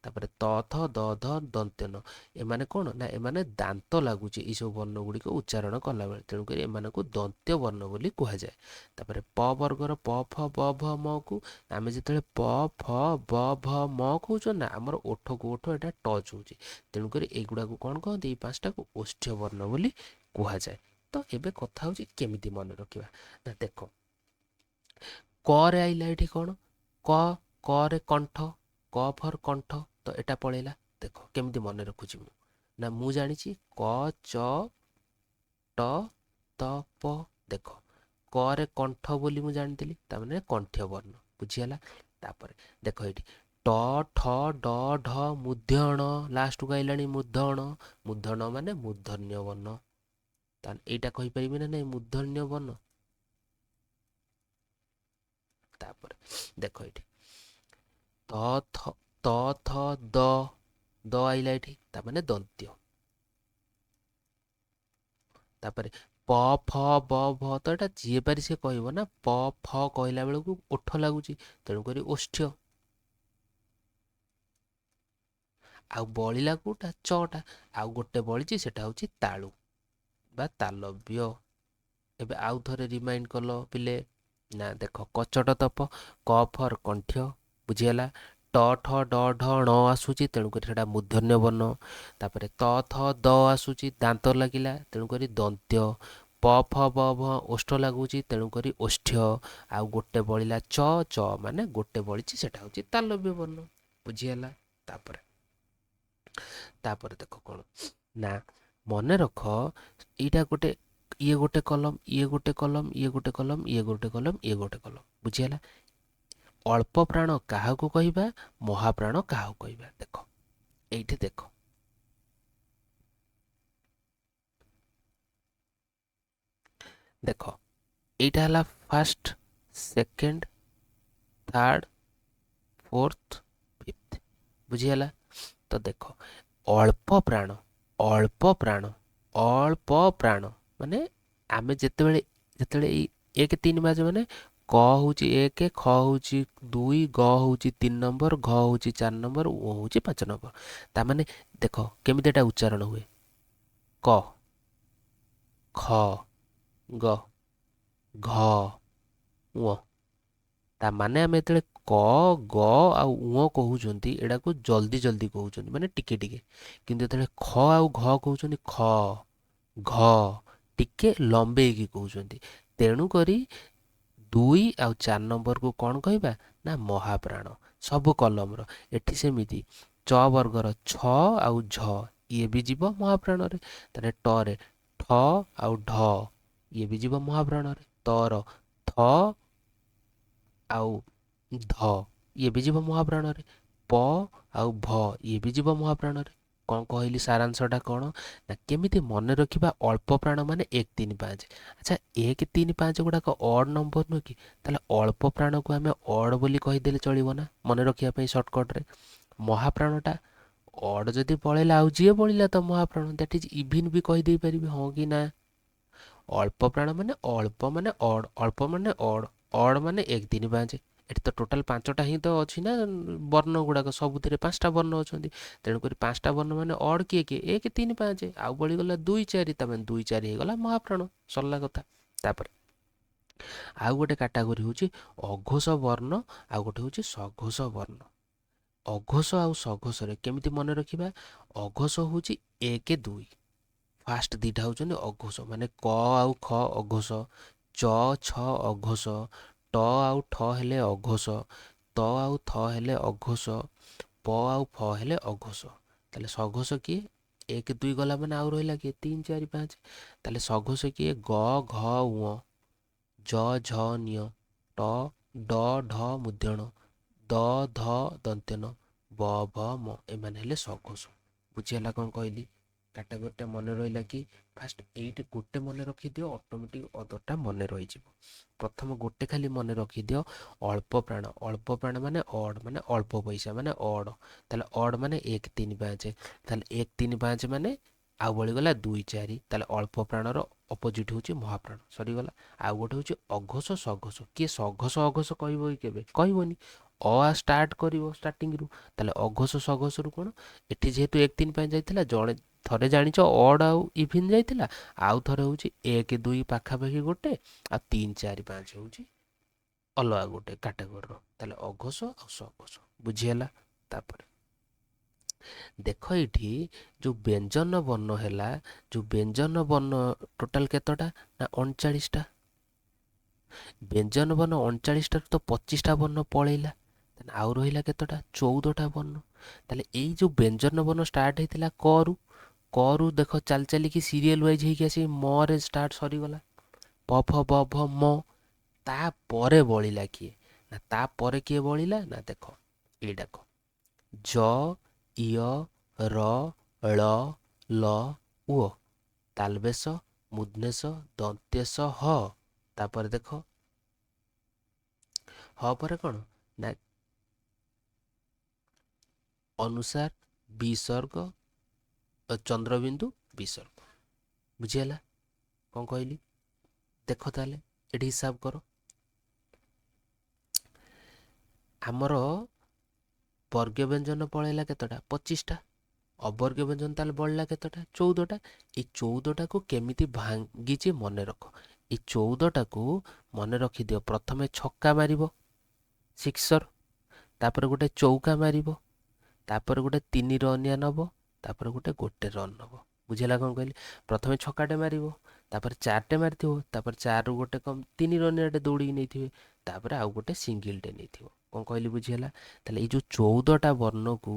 ତାପରେ ତ ଥ ଦ ଧ ଦନ୍ତ୍ୟନ ଏମାନେ କ'ଣ ନା ଏମାନେ ଦାନ୍ତ ଲାଗୁଛି ଏଇସବୁ ବର୍ଣ୍ଣ ଗୁଡ଼ିକ ଉଚ୍ଚାରଣ କଲାବେଳେ, ତେଣୁକରି ଏମାନଙ୍କୁ ଦନ୍ତ୍ୟ ବର୍ଣ୍ଣ ବୋଲି କୁହାଯାଏ। ତାପରେ ପ ବର୍ଗର ପ ଫ ବ ଭ ମକୁ ଆମେ ଯେତେବେଳେ ପ ଫ ବ ଭ ମ କହୁଛୁ ନା ଆମର ଓଠକୁ ଓଠ ଏଇଟା ଟଚ୍ ହେଉଛି, ତେଣୁକରି ଏଗୁଡ଼ାକୁ କ'ଣ କହନ୍ତି ଏଇ 5ଟାକୁ ଓଷ୍ଠ୍ୟ ବର୍ଣ୍ଣ ବୋଲି କୁହାଯାଏ। ତ ଏବେ କଥା ହେଉଛି କେମିତି ମନେ ରଖିବା ନା ଦେଖ କରେ ଆଇଲା ଏଠି କ'ଣ କରେ କଣ୍ଠ, କ ଫର କଣ୍ଠ, ତ ଏଟା ପଳେଇଲା। ଦେଖ କେମିତି ମନେ ରଖୁଛି ମୁଁ ନା ମୁଁ ଜାଣିଛି କ ଚ ଟ ତ ପ, ଦେଖ କରେ କଣ୍ଠ ବୋଲି ମୁଁ ଜାଣିଥିଲି, ତାମାନେ କଣ୍ଠ୍ୟ ବର୍ଣ୍ଣ। ବୁଝିହେଲା? ତାପରେ ଦେଖ ଏଇଠି ଟ ଠ ଡ ଢ ମୂର୍ଦ୍ଧଣ ଲାଷ୍ଟକୁ ଆଇଲାଣି ମୂର୍ଦ୍ଧଣ, ମୂର୍ଦ୍ଧଣ ମାନେ ମୂର୍ଦ୍ଧନ୍ୟ ବର୍ଣ୍ଣ। ତାହେଲେ ଏଇଟା କହିପାରିବି ନା ନାଇଁ ମୂର୍ଦ୍ଧନ୍ୟ ବର୍ଣ୍ଣ। ତାପରେ ଦେଖ ଏଇଠି ତ ଥ ଦ ଆଇଲା ଏଠି, ତାମାନେ ଦନ୍ତ୍ୟ। ତାପରେ ପ ଫ ବ ଭ, ତ ଏଟା ଯିଏ ପାରି ସିଏ କହିବ ନା, ପ ଫ କହିଲା ବେଳକୁ ଓଠ ଲାଗୁଛି, ତେଣୁକରି ଓଷ୍ଠ୍ୟ। ଆଉ ବଳିଲା କୋଉଟା ଚଟା, ଆଉ ଗୋଟେ ବଳିଛି ସେଟା ହେଉଛି ତାଳୁ ବା ତାଲବ୍ୟ। ଏବେ ଆଉ ଥରେ ରିମାଇଣ୍ଡ କଲ ପିଲେ ନା ଦେଖ କଚଟ ତପ କ ଫର କଣ୍ଠ୍ୟ। ବୁଝିହେଲା? ଟ ଠ ଡ ଢ ଣ ଆସୁଛି, ତେଣୁକରି ସେଟା ମୂର୍ଦ୍ଧନ୍ୟ ବର୍ଣ୍ଣ। ତାପରେ ତ ଥ ଦ ଆସୁଛି ଦାନ୍ତ ଲାଗିଲା, ତେଣୁକରି ଦନ୍ତ୍ୟ। ପ ଫ ବ ଭ ଓଷ୍ଠ ଲାଗୁଛି, ତେଣୁକରି ଓଷ୍ଠ୍ୟ। ଆଉ ଗୋଟେ ବଳିଲା ଚ ମାନେ ଗୋଟେ ବଳିଛି ସେଟା ହେଉଛି ତାଲବ୍ୟ ବର୍ଣ୍ଣ। ବୁଝିହେଲା? ତାପରେ ତାପରେ ଦେଖ କ'ଣ ନା ମନେ ରଖ ଏଇଟା ଗୋଟେ ଇଏ ଗୋଟେ କଲମ, ଇଏ ଗୋଟେ କଲମ, ଇଏ ଗୋଟେ କଲମ, ଇଏ ଗୋଟେ କଲମ, ଇଏ ଗୋଟେ କଲମ। ବୁଝିହେଲା? ଅଳ୍ପ ପ୍ରାଣ କାହାକୁ କହିବା, ମହାପ୍ରାଣ କାହାକୁ କହିବା। ଦେଖ ଏଇଠି ଦେଖ ଦେଖ ଏଇଟା ହେଲା first, second, third, fourth, fifth. ବୁଝିହେଲା? ତ ଦେଖ ଅଳ୍ପ ପ୍ରାଣ, ଅଳ୍ପ ପ୍ରାଣ, ଅଳ୍ପ ପ୍ରାଣ, ମାନେ ଆମେ ଯେତେବେଳେ ଯେତେବେଳେ ଏଇ 1 3 ବାଜେ ମାନେ କ ହେଉଛି 1, ଖ ହେଉଛି 2, ଗ ହେଉଛି 3 ନମ୍ବର, ଘ ହେଉଛି 4 ନମ୍ବର, ଓ ହେଉଛି 5 ନମ୍ବର। ତାମାନେ ଦେଖ କେମିତି ଏଟା ଉଚ୍ଚାରଣ ହୁଏ, କ, ଖ, ଗ, ଘ, ଙ। ତାମାନେ ଆମେ ଯେତେବେଳେ କ, ଗ ଆଉ ଙ କହୁଛନ୍ତି ଏଟାକୁ ଜଲ୍ଦି ଜଲ୍ଦି କହୁଛନ୍ତି, ମାନେ ଟିକେ ଟିକେ। କିନ୍ତୁ ଯେତେବେଳେ ଖ ଆଉ ଘ କହୁଛନ୍ତି, ଖ, ଘ ଟିକେ ଲମ୍ବେଇକି କହୁଛନ୍ତି। ତେଣୁକରି 2 ଆଉ 4 ନମ୍ବରକୁ କ'ଣ କହିବା ନା ମହାପ୍ରାଣ। ସବୁ କଲମର ଏଠି ସେମିତି ଚ ବର୍ଗର ଛ ଆଉ ଝ ଇଏ ବି ଯିବ ମହାପ୍ରାଣରେ। ତାହେଲେ ଟରେ ଠ ଆଉ ଢ ଇଏ ବି ଯିବ ମହାପ୍ରାଣରେ। ତର ଥ ଆଉ ଧ ଇଏ ବି ଯିବ ମହାପ୍ରାଣରେ। ପ ଆଉ ଭ ଇଏ ବି ଯିବ ମହାପ୍ରାଣରେ। କ'ଣ କହିଲି ସାରାଂଶଟା କ'ଣ ନା କେମିତି ମନେ ରଖିବା ଅଳ୍ପ ପ୍ରାଣ ମାନେ 1 3 5। ଆଚ୍ଛା 1 3 5 ଗୁଡ଼ାକ ଅଡ୍ ନମ୍ବର ନୁହେଁ କି? ତାହେଲେ ଅଳ୍ପ ପ୍ରାଣକୁ ଆମେ ଅଡ୍ ବୋଲି କହିଦେଲେ ଚଳିବ ନା ମନେ ରଖିବା ପାଇଁ ସର୍ଟକଟ୍ରେ। ମହାପ୍ରାଣଟା ଅଡ୍ ଯଦି ପଳେଇଲା ଆଉ ଯିଏ ପଳିଲା ତ ମହାପ୍ରାଣ, ଦ୍ୟାଟ୍ ଇଜ୍ ଇଭିନ୍ ବି କହିଦେଇ ପାରିବି, ହଁ କି ନା? ଅଳ୍ପ ପ୍ରାଣ ମାନେ ଅଳ୍ପ ମାନେ ଅଡ୍, ଅଳ୍ପ ମାନେ ଅଡ୍, ଅଡ୍ ମାନେ 1 3 5। ଏଠି ତ ଟୋଟାଲ୍ 5ଟା ହିଁ ତ ଅଛି ନା ବର୍ଣ୍ଣ ଗୁଡ଼ାକ, ସବୁଥିରେ 5ଟା ବର୍ଣ୍ଣ ଅଛନ୍ତି। ତେଣୁକରି 5ଟା ବର୍ଣ୍ଣ ମାନେ ଅଡ୍ କିଏ କିଏ 1 3 5, ଆଉ ବଳିଗଲା 2 4, ତାମାନେ 2 4 ହେଇଗଲା ମହାପ୍ରାଣ, ସରିଲା କଥା। ତାପରେ ଆଉ ଗୋଟେ କାଟାଗୋରୀ ହେଉଛି ଅଘୋଷ ବର୍ଣ୍ଣ, ଆଉ ଗୋଟେ ହେଉଛି ସଘୋଷ ବର୍ଣ୍ଣ। ଅଘୋଷ ଆଉ ସଘୋଷରେ କେମିତି ମନେ ରଖିବା? ଅଘୋଷ ହେଉଛି 1 2, ଫାଷ୍ଟ ଦୁଇଟା ହେଉଛନ୍ତି ଅଘୋଷ, ମାନେ କ ଆଉ ଖ ଅଘୋଷ, ଚ ଛ ଅଘୋଷ, ଟ ଆଉ ଠ ହେଲେ ଅଘୋଷ, ତ ଆଉ ଥ ହେଲେ ଅଘୋଷ, ପ ଆଉ ଫ ହେଲେ ଅଘୋଷ। ତାହେଲେ ସଘୋଷ କିଏ? 1 2 ଗଲା ମାନେ ଆଉ ରହିଲା କିଏ? 3 4 5। ତାହେଲେ ସଘୋଷ କିଏ? ଗ ଘ ଙ, ଜ ଝ ଞ, ଟ ଡ ଢ ମୂର୍ଦ୍ଧଣ, ଦ ଧ ଦନ୍ତ୍ୟନ, ବ ଭ ମ। ଏମାନେ ହେଲେ ସଘୋଷ। ବୁଝିହେଲା କ'ଣ କହିଲି? କାଟାଗୋରୀଟା ମନେ ରହିଲା କି? ଫାଷ୍ଟ ଏଇଠି ଗୋଟେ ମନେ ରଖିଦିଅ, ଅଟୋମେଟିକ୍ ଅଦରଟା ମନେ ରହିଯିବ। ପ୍ରଥମ ଗୋଟେ ଖାଲି ମନେ ରଖିଦିଅ ଅଳ୍ପ ପ୍ରାଣ। ଅଳ୍ପ ପ୍ରାଣ ମାନେ ଅଡ୍, ମାନେ ଅଳ୍ପ ପଇସା ମାନେ ଅଡ୍। ତାହେଲେ ଅଡ୍ ମାନେ 1 3 5। ତାହେଲେ 1 3 5 ମାନେ ଆଉ ବଳିଗଲା 2 4। ତାହେଲେ ଅଳ୍ପ ପ୍ରାଣର ଅପୋଜିଟ୍ ହେଉଛି ମହାପ୍ରାଣ, ସରିଗଲା। ଆଉ ଗୋଟେ ହେଉଛି ଅଘୋଷ ସଘୋଷ। କିଏ ସଘୋଷ ଅଘୋଷ କହିବ କି କେବେ? କହିବନି। ଅ ଆ ଷ୍ଟାର୍ଟ କରିବ ଷ୍ଟାର୍ଟିଂରୁ। ତାହେଲେ ଅଘୋଷ ସଘୋଷରୁ କ'ଣ? ଏଠି ଯେହେତୁ 1 3 5 ଯାଇଥିଲା, ଜଣେ ଥରେ ଜାଣିଛ ଅଡ୍ ଆଉ ଇଭିନ୍ ଯାଇଥିଲା, ଆଉ ଥରେ ହେଉଛି 1 2 ପାଖାପାଖି ଗୋଟେ, ଆଉ 3 4 5 ହେଉଛି ଅଲଗା ଗୋଟେ କାଟାଗୋରୀର। ତାହେଲେ ଅଘୋଷ ଆଉ ସଘୋଷ ବୁଝିହେଲା। ତାପରେ ଦେଖ ଏଇଠି ଯେଉଁ ବ୍ୟଞ୍ଜନ ବର୍ଣ୍ଣ ହେଲା, ଯେଉଁ ବ୍ୟଞ୍ଜନ ବର୍ଣ୍ଣ ଟୋଟାଲ୍ କେତେଟା ନା 39ଟା। ବ୍ୟଞ୍ଜନ ବର୍ଣ୍ଣ 39ଟାରୁ ତ 25ଟା ବର୍ଣ୍ଣ ପଳେଇଲା, ଆଉ ରହିଲା କେତେଟା? 14ଟା ବର୍ଣ୍ଣ। ତାହେଲେ ଏଇ ଯେଉଁ ବ୍ୟଞ୍ଜନ ବର୍ଣ୍ଣ ଷ୍ଟାର୍ଟ ହେଇଥିଲା କରୁ, କରୁ ଦେଖ ଚାଲି ଚାଲିକି ସିରିଏଲ୍ ୱାଇଜ୍ ହେଇକି ଆସି ମରେ ଷ୍ଟାର୍ଟ ସରିଗଲା, ପ ଫ ବ ଭ ମ। ତାପରେ ବଳିଲା କିଏ? ନା ତାପରେ କିଏ ବଳିଲା? ନା ଦେଖ ଏଇଟାକ ଜ ୟ ର ଳ ଲ ଉ, ତାଲବେଶ ମୁଦ୍ନେଶ ଦନ୍ତେଶ ହ। ତାପରେ ଦେଖ ହ ପରେ କ'ଣ ନା ଅନୁସାର ବିସର୍ଗ ଚନ୍ଦ୍ରବିନ୍ଦୁ ବିସର୍ଗ। ବୁଝିହେଲା କ'ଣ କହିଲି? ଦେଖ ତାହେଲେ ଏଠି ହିସାବ କର। ଆମର ବର୍ଗ ବ୍ୟଞ୍ଜନ ପଳେଇଲା କେତେଟା? 25ଟା। ଅବର୍ଗ ବ୍ୟଞ୍ଜନ ତାହେଲେ ବଳିଲା କେତେଟା? 14ଟା। ଏଇ 14ଟାକୁ କେମିତି ଭାଙ୍ଗିଛି ମନେ ରଖ। ଏଇ 14ଟାକୁ ମନେ ରଖିଦିଅ। ପ୍ରଥମେ ଛକା ମାରିବ ସିକ୍ସର, ତାପରେ ଗୋଟେ ଚୌକା ମାରିବ, ତାପରେ ଗୋଟେ 3 ରନିଆ ନେବ, ତାପରେ ଗୋଟେ ରନ୍ ନେବ। ବୁଝିଲା କ'ଣ କହିଲି? ପ୍ରଥମେ ଛକାଟେ ମାରିବ, ତାପରେ 4ଟେ ମାରିଥିବ, ତାପରେ 4ରୁ ଗୋଟେ 3 ରନିଆଟେ ଦୌଡ଼ିକି ନେଇଥିବେ, ତାପରେ ଆଉ ଗୋଟେ ସିଙ୍ଗିଲଟେ ନେଇଥିବ। କ'ଣ କହିଲି? ବୁଝିହେଲା। ତାହେଲେ ଏଇ ଯେଉଁ 14ଟା ବର୍ଣ୍ଣକୁ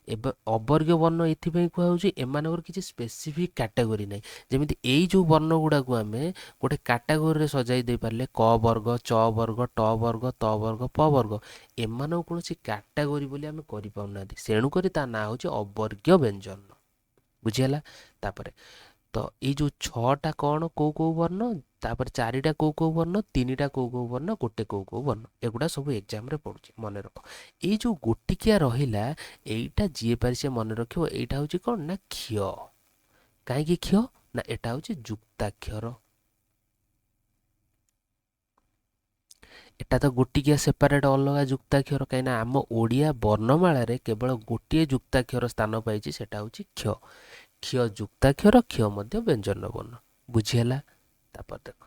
ଏବେ ଅବର୍ଗ ବର୍ଣ୍ଣ ଏଥିପାଇଁ କୁହାହେଉଛି ଏମାନଙ୍କର କିଛି ସ୍ପେସିଫିକ୍ କ୍ୟାଟାଗୋରୀ ନାହିଁ। ଯେମିତି ଏଇ ଯେଉଁ ବର୍ଣ୍ଣ ଗୁଡ଼ାକୁ ଆମେ ଗୋଟେ କ୍ୟାଟାଗୋରୀରେ ସଜାଇ ଦେଇପାରିଲେ, କ ବର୍ଗ, ଚ ବର୍ଗ, ଟ ବର୍ଗ, ତ ବର୍ଗ, ପ ବର୍ଗ, ଏମାନଙ୍କୁ କୌଣସି କ୍ୟାଟାଗୋରୀ ବୋଲି ଆମେ କରିପାରୁନାହାନ୍ତି। ତେଣୁକରି ତା ନାଁ ହେଉଛି ଅବର୍ଗ୍ୟ ବ୍ୟଞ୍ଜନ। ବୁଝିହେଲା। ତାପରେ ତ ଏଇ ଯେଉଁ 6ଟା କ'ଣ କେଉଁ କେଉଁ ବର୍ଣ୍ଣ, ତାପରେ 4ଟା କେଉଁ କେଉଁ ବର୍ଣ୍ଣ, 3ଟା କେଉଁ କେଉଁ ବର୍ଣ୍ଣ, ଗୋଟେ କେଉଁ କେଉଁ ବର୍ଣ୍ଣ, ଏଗୁଡ଼ା ସବୁ ଏକ୍ଜାମ୍ରେ ପଡ଼ୁଛି, ମନେ ରଖ। ଏଇ ଯେଉଁ ଗୋଟିକିଆ ରହିଲା, ଏଇଟା ଯିଏ ପାରି ସେ ମନେ ରଖିବ। ଏଇଟା ହେଉଛି କ'ଣ ନା କ୍ଷୟ। କାହିଁକି କ୍ଷୟ? ନା ଏଟା ହେଉଛି ଯୁକ୍ତାକ୍ଷର। ଏଟା ତ ଗୋଟିକିଆ ସେପାରେଟ୍ ଅଲଗା ଯୁକ୍ତାକ୍ଷର, କାହିଁକିନା ଆମ ଓଡ଼ିଆ ବର୍ଣ୍ଣମାଳାରେ କେବଳ ଗୋଟିଏ ଯୁକ୍ତାକ୍ଷର ସ୍ଥାନ ପାଇଛି, ସେଟା ହେଉଛି କ୍ଷ। କ୍ଷ ଯୁକ୍ତାକ୍ଷର, କ୍ଷ ମଧ୍ୟ ବ୍ୟଞ୍ଜନ ବର୍ଣ୍ଣ। ବୁଝିହେଲା? ତାପରେ ଦେଖ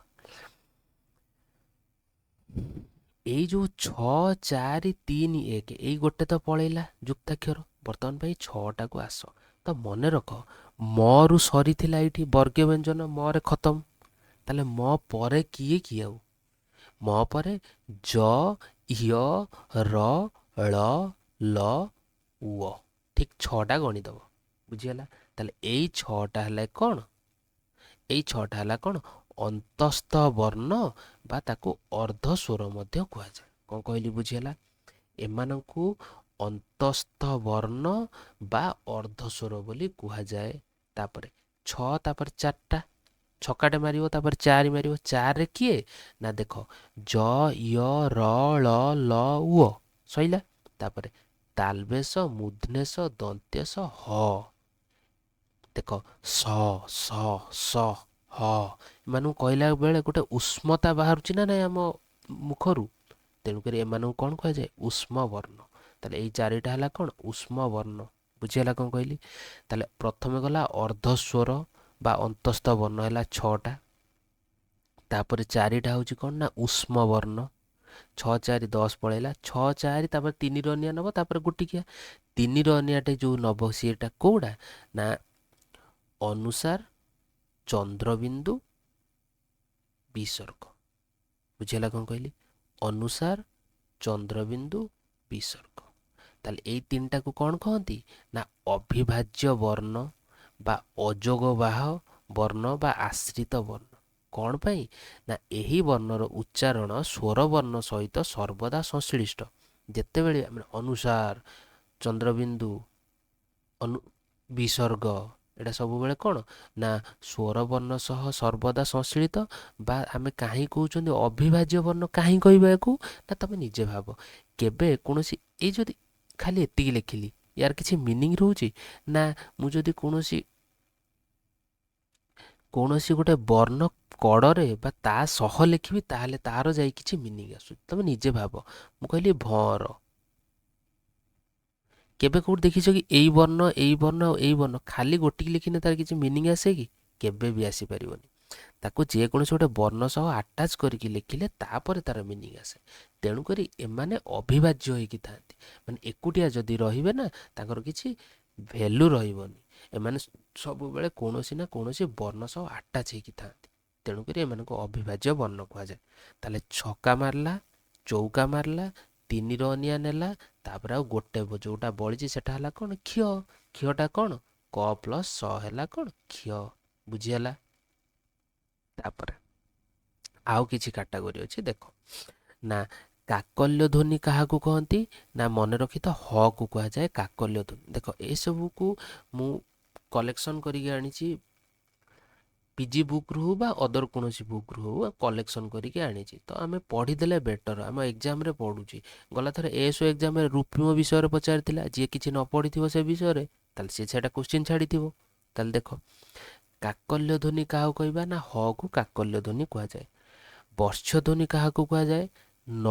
ଏଇ ଯୋଉ 6 4 3 1 ଏଇ ଗୋଟେ ତ ପଳେଇଲା ଯୁକ୍ତାକ୍ଷର। ବର୍ତ୍ତମାନ ପାଇଁ 6ଟାକୁ ଆସ। ତ ମନେ ରଖ, ମ ରୁ ସରିଥିଲା ଏଇଠି ବର୍ଗ ବ୍ୟଞ୍ଜନ, ମରେ ଖତମ। ତାହେଲେ ମ ପରେ କିଏ କିଏ ଆଉ? ମ ପରେ ଜ, ୟ, ର, ଳ, ଲ, ଉ। ଠିକ୍ 6ଟା ଗଣିଦେବ। ବୁଝିହେଲା? ତାହେଲେ ଏଇ 6ଟା ହେଲା କ'ଣ? ଏଇ 6ଟା ହେଲା କ'ଣ? ଅନ୍ତସ୍ଥ ବର୍ଣ୍ଣ ବା ତାକୁ ଅର୍ଦ୍ଧସ୍ୱର ମଧ୍ୟ କୁହାଯାଏ। କ'ଣ କହିଲି? ବୁଝିହେଲା? ଏମାନଙ୍କୁ ଅନ୍ତସ୍ଥ ବର୍ଣ୍ଣ ବା ଅର୍ଦ୍ଧସ୍ୱର ବୋଲି କୁହାଯାଏ। ତାପରେ 6, ତାପରେ 4ଟା ଛକାଟେ ମାରିବ, ତାପରେ 4 ମାରିବ। 4ରେ କିଏ? ନା ଦେଖ, ଜ, ୟ, ର, ଳ, ଲ, ଉ ସଇଲା। ତାପରେ ତାଲବେଶ, ମୂର୍ଦ୍ଧନେଶ, ଦନ୍ତେଶ, ହ। ଦେଖ ସ, ସ, ସ, ହ। ଏମାନଙ୍କୁ କହିଲା ବେଳେ ଗୋଟେ ଉଷ୍ମତା ବାହାରୁଛି ନା ନାଇଁ ଆମ ମୁଖରୁ? ତେଣୁକରି ଏମାନଙ୍କୁ କ'ଣ କୁହାଯାଏ? ଉଷ୍ମ ବର୍ଣ୍ଣ। ତାହେଲେ ଏଇ 4ଟା ହେଲା କ'ଣ? ଉଷ୍ମ ବର୍ଣ୍ଣ। ବୁଝିହେଲା କ'ଣ କହିଲି? ତାହେଲେ ପ୍ରଥମେ ଗଲା ଅର୍ଦ୍ଧସ୍ୱର ବା ଅନ୍ତସ୍ଥ ବର୍ଣ୍ଣ ହେଲା 6ଟା। ତାପରେ 4ଟା ହେଉଛି କ'ଣ? ନା ଉଷ୍ମ ବର୍ଣ୍ଣ। 6 4 10 ପଳେଇଲା। 6 4 ତାପରେ 3 ରନିଆ ନେବ, ତାପରେ ଗୋଟିକିଆ। 3 ରନିଆଟେ ଯେଉଁ ନେବ ସିଏଟା କେଉଁଟା? ନା ଅନୁସାର, ଚନ୍ଦ୍ରବିନ୍ଦୁ, ବିସର୍ଗ। ବୁଝିହେଲା କ'ଣ କହିଲି? ଅନୁସାର, ଚନ୍ଦ୍ରବିନ୍ଦୁ, ବିସର୍ଗ। ତାହେଲେ ଏଇ 3ଟାକୁ କ'ଣ କହନ୍ତି? ନା ଅବିଭାଜ୍ୟ ବର୍ଣ୍ଣ ବା ଅଯୋଗବାହ ବର୍ଣ୍ଣ ବା ଆଶ୍ରିତ ବର୍ଣ୍ଣ। କ'ଣ ପାଇଁ? ନା ଏହି ବର୍ଣ୍ଣର ଉଚ୍ଚାରଣ ସ୍ୱର ବର୍ଣ୍ଣ ସହିତ ସର୍ବଦା ସଂଶ୍ଳିଷ୍ଟ। ଯେତେବେଳେ ଆମେ ଅନୁସାର, ଚନ୍ଦ୍ରବିନ୍ଦୁ, ବିସର୍ଗ, ଏଇଟା ସବୁବେଳେ କ'ଣ? ନା ସ୍ୱରବର୍ଣ୍ଣ ସହ ସର୍ବଦା ସଂଶ୍ଳିତ। ବା ଆମେ କାହିଁ କହୁଛନ୍ତି ଅବିଭାଜ୍ୟ ବର୍ଣ୍ଣ? କାହିଁ କହିବା ୟାକୁ? ନା ତମେ ନିଜେ ଭାବ। କେବେ କୌଣସି ଏଇ ଯଦି ଖାଲି ଏତିକି ଲେଖିଲି, ୟାର କିଛି ମିନିଂ ରହୁଛି? ନା ମୁଁ ଯଦି କୌଣସି ଗୋଟେ ବର୍ଣ୍ଣ କଡ଼ରେ ବା ତା ସହ ଲେଖିବି, ତାହେଲେ ତାର ଯାଇ କିଛି ମିନିଂ ଆସୁଛି। ତମେ ନିଜେ ଭାବ। ମୁଁ କହିଲି ଭଁର, କେବେ କେଉଁଠି ଦେଖିଛ କି ଏଇ ବର୍ଣ୍ଣ, ଏଇ ବର୍ଣ୍ଣ ଆଉ ଏଇ ବର୍ଣ୍ଣ ଖାଲି ଗୋଟିକି ଲେଖିଲେ ତାର କିଛି ମିନିଂ ଆସେ କି? କେବେ ବି ଆସିପାରିବନି। ତାକୁ ଯେକୌଣସି ଗୋଟେ ବର୍ଣ୍ଣ ସହ ଆଟାଚ୍ କରିକି ଲେଖିଲେ ତାପରେ ତାର ମିନିଂ ଆସେ। ତେଣୁକରି ଏମାନେ ଅବିଭାଜ୍ୟ ହେଇକି ଥାନ୍ତି। ମାନେ ଏକୁଟିଆ ଯଦି ରହିବେ ନା, ତାଙ୍କର କିଛି ଭ୍ୟାଲୁ ରହିବନି। ଏମାନେ ସବୁବେଳେ କୌଣସି ନା କୌଣସି ବର୍ଣ୍ଣ ସହ ଆଟାଚ୍ ହେଇକି ଥାନ୍ତି। ତେଣୁକରି ଏମାନଙ୍କୁ ଅବିଭାଜ୍ୟ ବର୍ଣ୍ଣ କୁହାଯାଏ। ତାହେଲେ ଛକା ମାରିଲା, ଚୌକା ମାରିଲା, 3 ରନିଆ ନେଲା, ତାପରେ ଆଉ ଗୋଟେ ଯେଉଁଟା ବଳିଛି ସେଟା ହେଲା କ'ଣ? କ୍ଷୟ। କ୍ଷୟଟା କ'ଣ? କ ପ୍ଲସ୍ ସ ହେଲା କ'ଣ? କ୍ଷୟ। ବୁଝିହେଲା? ତାପରେ ଆଉ କିଛି କାଟାଗୋରୀ ଅଛି। ଦେଖ ନା କାକଲ୍ୟ ଧ୍ୱନି କାହାକୁ କହନ୍ତି? ନା ମନେ ରଖିଥ, ହ କୁ କୁହାଯାଏ କାକଲ୍ୟ ଧ୍ୱନି। ଦେଖ ଏସବୁକୁ ମୁଁ କଲେକ୍ସନ୍ କରିକି ଆଣିଛି, ପିଜି ବୁକ୍ରୁ ହଉ ବା ଅଦର କୌଣସି ବୁକ୍ରୁ ହଉ କଲେକ୍ସନ୍ କରିକି ଆଣିଛି। ତ ଆମେ ପଢ଼ିଦେଲେ ବେଟର୍। ଆମ ଏକ୍ଜାମ୍ରେ ପଢ଼ୁଛି। ଗଲାଥର ଏଏସ୍ଓ ଏକ୍ଜାମ୍ରେ ରୁକ୍ମ ବିଷୟରେ ପଚାରିଥିଲା। ଯିଏ କିଛି ନ ପଢ଼ିଥିବ ସେ ବିଷୟରେ, ତାହେଲେ ସେ ସେଇଟା କୋଶ୍ଚିନ୍ ଛାଡ଼ିଥିବ। ତାହେଲେ ଦେଖ, କାକଲ୍ୟ ଧ୍ୱନି କାହାକୁ କହିବା? ନା ହ କୁ କାକଲ୍ୟ ଧ୍ୱନି କୁହାଯାଏ। ବର୍ଚ୍ଛ ଧ୍ୱନି କାହାକୁ କୁହାଯାଏ? ନ,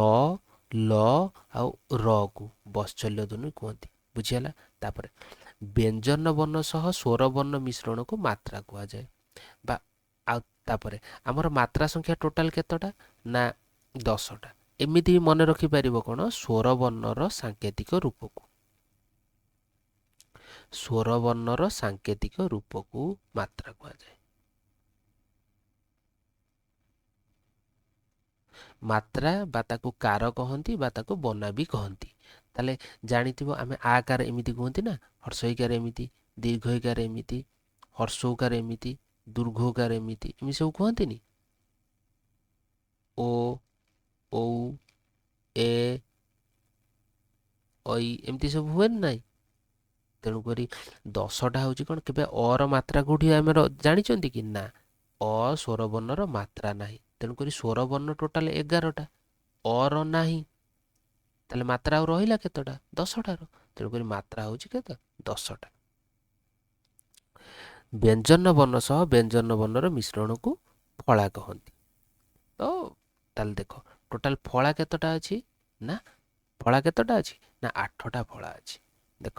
ଲ ଆଉ ର କୁ ବର୍ଚ୍ଛଲ୍ୟ ଧ୍ୱନି କୁହନ୍ତି। ବୁଝିହେଲା? ତାପରେ ବ୍ୟଞ୍ଜନ ବର୍ଣ୍ଣ ସହ ସ୍ୱର ବର୍ଣ୍ଣ ମିଶ୍ରଣକୁ ମାତ୍ରା କୁହାଯାଏ। ବା ଆଉ ତାପରେ ଆମର ମାତ୍ରା ସଂଖ୍ୟା ଟୋଟାଲ କେତେଟା? ନା 10ଟା। ଏମିତି ମନେ ରଖିପାରିବ କ'ଣ? ସ୍ୱର ବର୍ଣ୍ଣର ସାଙ୍କେତିକ ରୂପକୁ। ସ୍ୱର ବର୍ଣ୍ଣର ସାଙ୍କେତିକ ରୂପକୁ ମାତ୍ରା କୁହାଯାଏ। ମାତ୍ରା ବା ତାକୁ କାର କହନ୍ତି ବା ତାକୁ ବନା ବି କହନ୍ତି। ତାହେଲେ ଜାଣିଥିବ, ଆମେ ଆ କାର ଏମିତି କୁହନ୍ତି ନା, ହର୍ଷଇକାର ଏମିତି, ଦୀର୍ଘଇକାର ଏମିତି, ହର୍ଷଉକାର ଏମିତି, ଦୀର୍ଘଉକାର ଏମିତି, ଏମିତି ସବୁ କୁହନ୍ତିନି? ଓ, ଔ, ଏ, ଐ ଏମିତି ସବୁ ହୁଏନି ନାହିଁ? ତେଣୁକରି 10ଟା ହେଉଛି କ'ଣ? କେବେ ଅର ମାତ୍ରା କେଉଁଠି ଆମର ଜାଣିଛନ୍ତି କି? ନା, ଅ ସ୍ୱରବର୍ଣ୍ଣର ମାତ୍ରା ନାହିଁ। ତେଣୁକରି ସ୍ୱରବର୍ଣ୍ଣ ଟୋଟାଲ 11ଟା, ଅର ନାହିଁ। ତାହେଲେ ମାତ୍ରା ଆଉ ରହିଲା କେତେଟା? 10ଟାର। ତେଣୁକରି ମାତ୍ରା ହେଉଛି କେତେ? 10ଟା। ବ୍ୟଞ୍ଜନ ବର୍ଣ୍ଣ ସହ ବ୍ୟଞ୍ଜନ ବର୍ଣ୍ଣର ମିଶ୍ରଣକୁ ଫଳା କହନ୍ତି। ତ ତାହେଲେ ଦେଖ ଟୋଟାଲ ଫଳା କେତେଟା ଅଛି ନା ଫଳା କେତେଟା ଅଛି ନା 8ଟା ଫଳା ଅଛି। ଦେଖ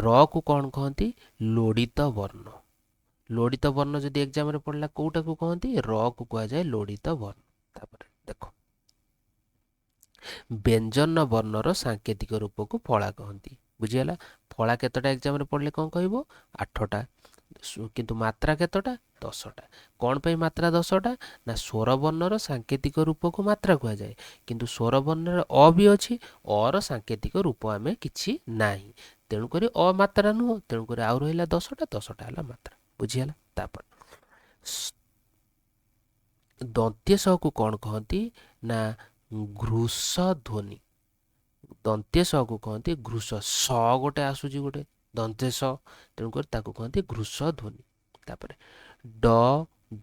ରକୁ କ'ଣ କହନ୍ତି ଲୋଡ଼ିତ ବର୍ଣ୍ଣ। ଲୋଡ଼ିତ ବର୍ଣ୍ଣ ଯଦି ଏକ୍ଜାମରେ ପଡ଼ିଲା କୋଉଟାକୁ କହନ୍ତି ରକୁ କୁହାଯାଏ ଲୋଡ଼ିତ ବର୍ଣ୍ଣ। ତାପରେ ଦେଖ ବ୍ୟଞ୍ଜନ ବର୍ଣ୍ଣର ସାଙ୍କେତିକ ରୂପକୁ ଫଳା କହନ୍ତି। ବୁଝିଗଲା ଫଳା କେତେଟା ଏକ୍ଜାମରେ ପଡ଼ିଲେ କ'ଣ କହିବ 8ଟା କିନ୍ତୁ ମାତ୍ରା କେତେଟା 10ଟା। କ'ଣ ପାଇଁ ମାତ୍ରା 10ଟା ନା ସ୍ୱର ବର୍ଣ୍ଣର ସାଙ୍କେତିକ ରୂପକୁ ମାତ୍ରା କୁହାଯାଏ କିନ୍ତୁ ସ୍ୱର ବର୍ଣ୍ଣରେ ଅ ବି ଅଛି ଅର ସାଙ୍କେତିକ ରୂପ ଆମେ କିଛି ନାହିଁ ତେଣୁକରି ଅମାତ୍ରା ନୁହଁ ତେଣୁକରି ଆଉ ରହିଲା 10ଟା ହେଲା ମାତ୍ରା। ବୁଝିଗଲା ତାପରେ ଦନ୍ତ୍ୟସକୁ କ'ଣ କହନ୍ତି ନା ଘୃଷ ଧ୍ୱନି। ଦନ୍ତ୍ୟସକୁ କହନ୍ତି ଘୃଷ ସ ଗୋଟେ ଆସୁଛି ଗୋଟେ ଦନ୍ତେଶ ତେଣୁକରି ତାକୁ କହନ୍ତି ଘୃଷ ଧ୍ୱନି। ତାପରେ ଡ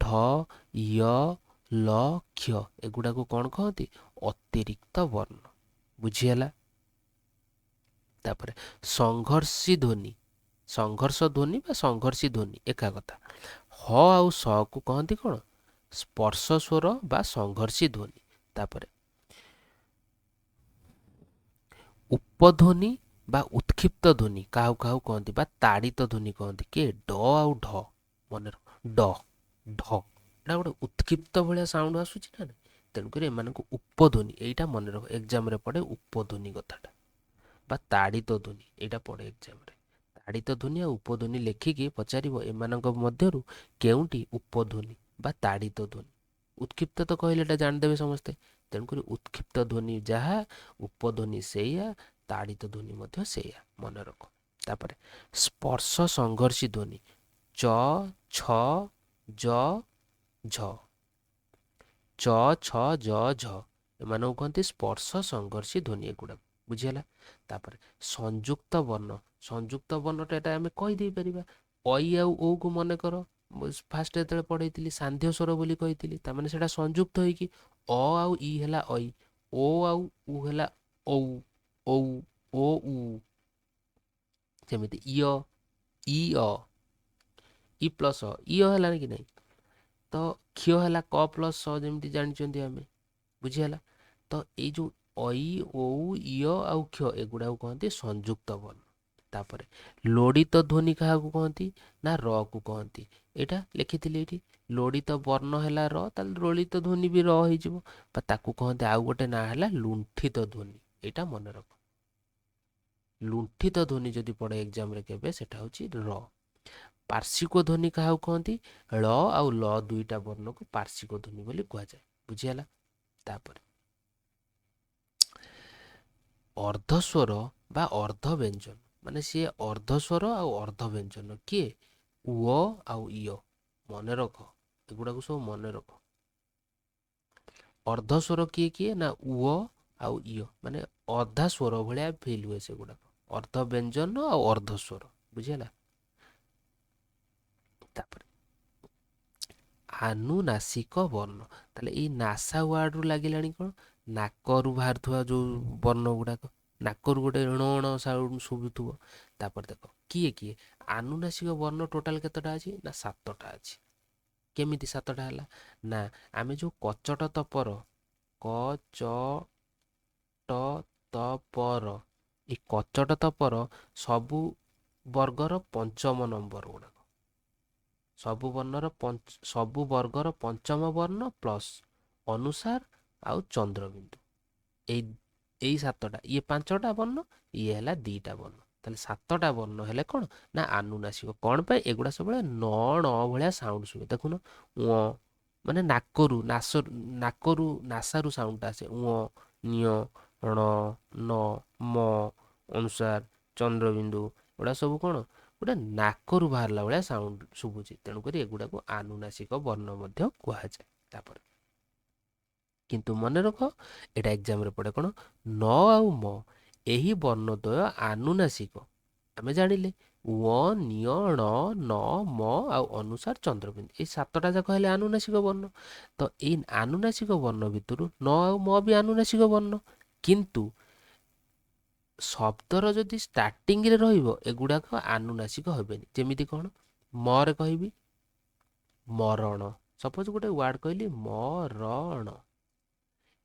ଢ ୟ ଲ କ୍ଷ ଏଗୁଡ଼ାକୁ କ'ଣ କହନ୍ତି ଅତିରିକ୍ତ ବର୍ଣ୍ଣ। ବୁଝିହେଲା ତାପରେ ସଂଘର୍ଷୀ ଧ୍ୱନି ସଂଘର୍ଷ ଧ୍ୱନି ବା ସଂଘର୍ଷୀ ଧ୍ୱନି ଏକା କଥା। ହ ଆଉ ସ କୁ କହନ୍ତି କ'ଣ ସ୍ପର୍ଶ ସ୍ୱର ବା ସଂଘର୍ଷୀ ଧ୍ୱନି। ତାପରେ ଉପଧ୍ୱନି ବା ଉତ୍କ୍ଷିପ୍ତ ଧ୍ୱନି କାହାକୁ କାହାକୁ କହନ୍ତି ବା ତାଡ଼ିତ ଧ୍ୱନି କହନ୍ତି କିଏ ଡ ଆଉ ଢ ମନେ ରଖ ଡ ଢ ଏଇଟା ଗୋଟେ ଉତ୍କ୍ଷିପ୍ତ ଭଳିଆ ସାଉଣ୍ଡ ଆସୁଛି ନା ତେଣୁକରି ଏମାନଙ୍କୁ ଉପଧ୍ୱନି ଏଇଟା ମନେ ରଖ ଏକ୍ଜାମରେ ପଡ଼େ ଉପଧ୍ୱନି କଥାଟା ବା ତାଡ଼ିତ ଧ୍ୱନି ଏଇଟା ପଡ଼େ ଏକ୍ଜାମରେ। ତାଡ଼ିତ ଧ୍ୱନି ଆଉ ଉପଧ୍ୱନି ଲେଖିକି ପଚାରିବ ଏମାନଙ୍କ ମଧ୍ୟରୁ କେଉଁଟି ଉପଧ୍ୱନି ବା ତାଡ଼ିତ ଧ୍ୱନି। ଉତ୍କ୍ଷିପ୍ତ ତ କହିଲେ ଏଇଟା ଜାଣିଦେବେ ସମସ୍ତେ ତେଣୁକରି ଉତ୍କ୍ଷିପ୍ତ ଧ୍ୱନି ଯାହା ଉପଧ୍ୱନି ସେଇଆ ତାଡ଼ିତ ଧ୍ୱନି ମଧ୍ୟ ସେଇଆ ମନେ ରଖ। ତାପରେ ସ୍ପର୍ଶ ସଂଘର୍ଷୀ ଧ୍ୱନି ଚ ଛ ଜ ଝ ଚ ଛ ଜ ଝ ଏମାନଙ୍କୁ କହନ୍ତି ସ୍ପର୍ଶ ସଂଘର୍ଷୀ ଧ୍ୱନି ଏଗୁଡ଼ାକୁ। ବୁଝିହେଲା ତାପରେ ସଂଯୁକ୍ତ ବର୍ଣ୍ଣ ସଂଯୁକ୍ତ ବର୍ଣ୍ଣଟା ଏଟା ଆମେ କହିଦେଇପାରିବା ଐ ଆଉ ଓ କୁ ମନେ କର ଫାଷ୍ଟ ଯେତେବେଳେ ପଢ଼େଇଥିଲି ସାନ୍ଧ୍ୟ ସ୍ୱର ବୋଲି କହିଥିଲି ତାମାନେ ସେଇଟା ସଂଯୁକ୍ତ ହେଇକି ଅ ଆଉ ଇ ହେଲା ଐ ଓ ଆଉ ଉ ହେଲା ଔ ଔ ଓ ଉ ଯେମିତି ଇୟ ଇ ଅ ଇ ପ୍ଲସ୍ ଅ ଇୟ ହେଲା କି ନାହିଁ ତ କ୍ଷୟ ହେଲା କ ପ୍ଲସ୍ ସ ଯେମିତି ଜାଣିଛନ୍ତି ଆମେ। ବୁଝିହେଲା ତ ଏଇ ଯେଉଁ ଐ ଔ ଇୟ ଆଉ କ୍ଷ ଏଗୁଡ଼ାକୁ କହନ୍ତି ସଂଯୁକ୍ତ ବର୍ଣ୍ଣ। ତାପରେ ଲୋଡ଼ିତ ଧ୍ୱନି କାହାକୁ କହନ୍ତି ନା ର କୁ କହନ୍ତି ଏଇଟା ଲେଖିଥିଲି ଏଇଠି ଲୋଡ଼ିତ ବର୍ଣ୍ଣ ହେଲା ର ତାହେଲେ ଲୋଡ଼ିତ ଧ୍ୱନି ବି ର ହେଇଯିବ ବା ତାକୁ କହନ୍ତି ଆଉ ଗୋଟେ ନାଁ ହେଲା ଲୁଣ୍ଠିତ ଧ୍ୱନି ଏଇଟା ମନେ ରଖ। ଲୁଣ୍ଠିତ ଧ୍ୱନି ଯଦି ପଡ଼େ ଏକ୍ଜାମରେ କେବେ ସେଟା ହେଉଛି ର। ପାର୍ଶ୍ୱିକ ଧ୍ୱନି କାହାକୁ କହନ୍ତି ଳ ଆଉ ଲ ଦୁଇଟା ବର୍ଣ୍ଣକୁ ପାର୍ଶ୍ୱିକ ଧ୍ୱନି ବୋଲି କୁହାଯାଏ। ବୁଝିହେଲା ତାପରେ ଅର୍ଦ୍ଧସ୍ୱର ବା ଅର୍ଦ୍ଧ ବ୍ୟଞ୍ଜନ ମାନେ ସିଏ ଅର୍ଦ୍ଧସ୍ୱର ଆଉ ଅର୍ଦ୍ଧ ବ୍ୟଞ୍ଜନ କିଏ ଉ ଆଉ ଇୟ ମନେ ରଖ ଏଗୁଡ଼ାକୁ ସବୁ ମନେ ରଖ। ଅର୍ଦ୍ଧସ୍ୱର କିଏ କିଏ ନା ଉ ଆଉ ଇୟ ମାନେ ଅର୍ଦ୍ଧା ସ୍ୱର ଭଳିଆ ଫିଲ୍ ହୁଏ ସେଗୁଡ଼ାକ ଅର୍ଦ୍ଧ ବ୍ୟଞ୍ଜନ ଆଉ ଅର୍ଦ୍ଧସ୍ୱର। ବୁଝିହେଲା ତାପରେ ଆନୁନାସିକ ବର୍ଣ୍ଣ ତାହେଲେ ଏଇ ନାସା ୱାର୍ଡରୁ ଲାଗିଲାଣି କ'ଣ ନାକରୁ ବାହାରୁଥିବା ଯେଉଁ ବର୍ଣ୍ଣ ଗୁଡ଼ାକ ନାକରୁ ଗୋଟେ ଣ ଣ ସାଉଣ୍ଡ ଶୁଭୁଥିବ। ତାପରେ ଦେଖ କିଏ କିଏ ଆନୁନାସିକ ବର୍ଣ୍ଣ ଟୋଟାଲ କେତେଟା ଅଛି ନା 7ଟା ଅଛି। କେମିତି 7ଟା ହେଲା ନା ଆମେ ଯେଉଁ କଚଟ ତପର କ ଚ ଟ ତ ପର ଏ କଚଟ ତପର ସବୁ ବର୍ଗର ପଞ୍ଚମ ନମ୍ବର ଗୁଡ଼ାକ ସବୁ ବର୍ଗର ପଞ୍ଚମ ବର୍ଣ୍ଣ ପ୍ଲସ୍ ଅନୁସାର ଆଉ ଚନ୍ଦ୍ରବିନ୍ଦୁ ଏଇ 7ଟା ଇଏ 5ଟା ବର୍ଣ୍ଣ ଇଏ ହେଲା 2ଟା ବର୍ଣ୍ଣ ତାହେଲେ 7ଟା ବର୍ଣ୍ଣ ହେଲେ କ'ଣ ନା ଆନୁନାସିକ। କ'ଣ ପାଇଁ ଏଗୁଡ଼ା ସବୁବେଳେ ନ ଣ ଭଳିଆ ସାଉଣ୍ଡ ଶୁଭେ ଦେଖୁନ ମାନେ ନାକରୁ ନାସାରୁ ସାଉଣ୍ଡଟା ଆସେ ନିୟ ଣ ନ ମ ଅନୁସାର ଚନ୍ଦ୍ରବିନ୍ଦୁ ଏଗୁଡ଼ା ସବୁ କ'ଣ ଗୋଟେ ନାକରୁ ବାହାରିଲା ଭଳିଆ ସାଉଣ୍ଡ ଶୁଭୁଛି ତେଣୁକରି ଏଗୁଡ଼ାକୁ ଆନୁନାସିକ ବର୍ଣ୍ଣ ମଧ୍ୟ କୁହାଯାଏ। ତାପରେ କିନ୍ତୁ ମନେ ରଖ ଏଇଟା ଏକ୍ଜାମରେ ପଡ଼େ କ'ଣ ନ ଆଉ ମ ଏହି ବର୍ଣ୍ଣଦ୍ୱୟ ଆନୁନାସିକ ଆମେ ଜାଣିଲେ ନିୟ ଣ ନ ମ ଆଉ ଅନୁସାର ଚନ୍ଦ୍ରବିନ୍ଦୁ ଏଇ 7ଟା ଯାକ ହେଲେ ଆନୁନାସିକ ବର୍ଣ୍ଣ। ତ ଏଇ ଆନୁନାସିକ ବର୍ଣ୍ଣ ଭିତରୁ ନ ଆଉ ମ ବି ଆନୁନାସିକ ବର୍ଣ୍ଣ କିନ୍ତୁ ଶବ୍ଦର ଯଦି ଷ୍ଟାର୍ଟିଂରେ ରହିବ ଏଗୁଡ଼ାକ ଆନୁନାସିକ ହେବେନି। ଯେମିତି କ'ଣ ମରେ କହିବି ମରଣ। ସପୋଜ ଗୋଟେ ୱାର୍ଡ କହିଲି ମରଣ,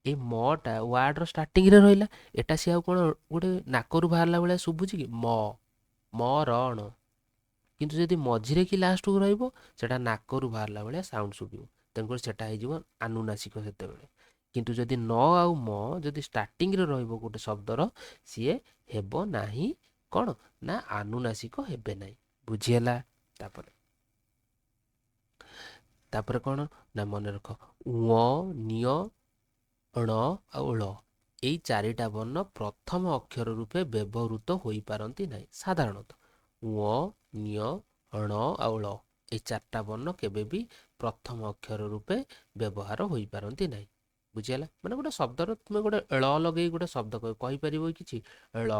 ଏଇ ମଟା ୱାର୍ଡର ଷ୍ଟାର୍ଟିଂରେ ରହିଲା, ଏଟା ସିଏ ଆଉ କ'ଣ ଗୋଟେ ନାକରୁ ବାହାରିଲା ଭଳିଆ ଶୁଭୁଛି କି? ମରଣ। କିନ୍ତୁ ଯଦି ମଝିରେ କି ଲାଷ୍ଟକୁ ରହିବ ସେଟା ନାକରୁ ବାହାରିଲା ଭଳିଆ ସାଉଣ୍ଡ ଶୁଭିବ, ତେଣୁକରି ସେଟା ହେଇଯିବ ଆନୁନାସିକ ସେତେବେଳେ। କିନ୍ତୁ ଯଦି ନ ଆଉ ମ ଯଦି ଷ୍ଟାର୍ଟିଂରେ ରହିବ ଗୋଟେ ଶବ୍ଦର, ସିଏ ହେବ ନାହିଁ କ'ଣ ନା ଆନୁନାସିକ ହେବେ ନାହିଁ। ବୁଝିହେଲା? ତାପରେ କ'ଣ ନା ମନେ ରଖ, ଙ ନିୟ ଣ ଆଉ ଳ, ଏଇ ଚାରିଟା ବର୍ଣ୍ଣ ପ୍ରଥମ ଅକ୍ଷର ରୂପେ ବ୍ୟବହୃତ ହୋଇପାରନ୍ତି ନାହିଁ ସାଧାରଣତଃ। ଙ ନିୟ ଣ ଆଉ ଳ, ଏଇ ଚାରିଟା ବର୍ଣ୍ଣ କେବେ ବି ପ୍ରଥମ ଅକ୍ଷର ରୂପେ ବ୍ୟବହାର ହୋଇପାରନ୍ତି ନାହିଁ। ବୁଝିହେଲା? ମାନେ ଗୋଟେ ଶବ୍ଦର ତୁମେ ଗୋଟେ ଳ ଲଗେଇ ଗୋଟେ ଶବ୍ଦ କହିପାରିବ କିଛି? ଳ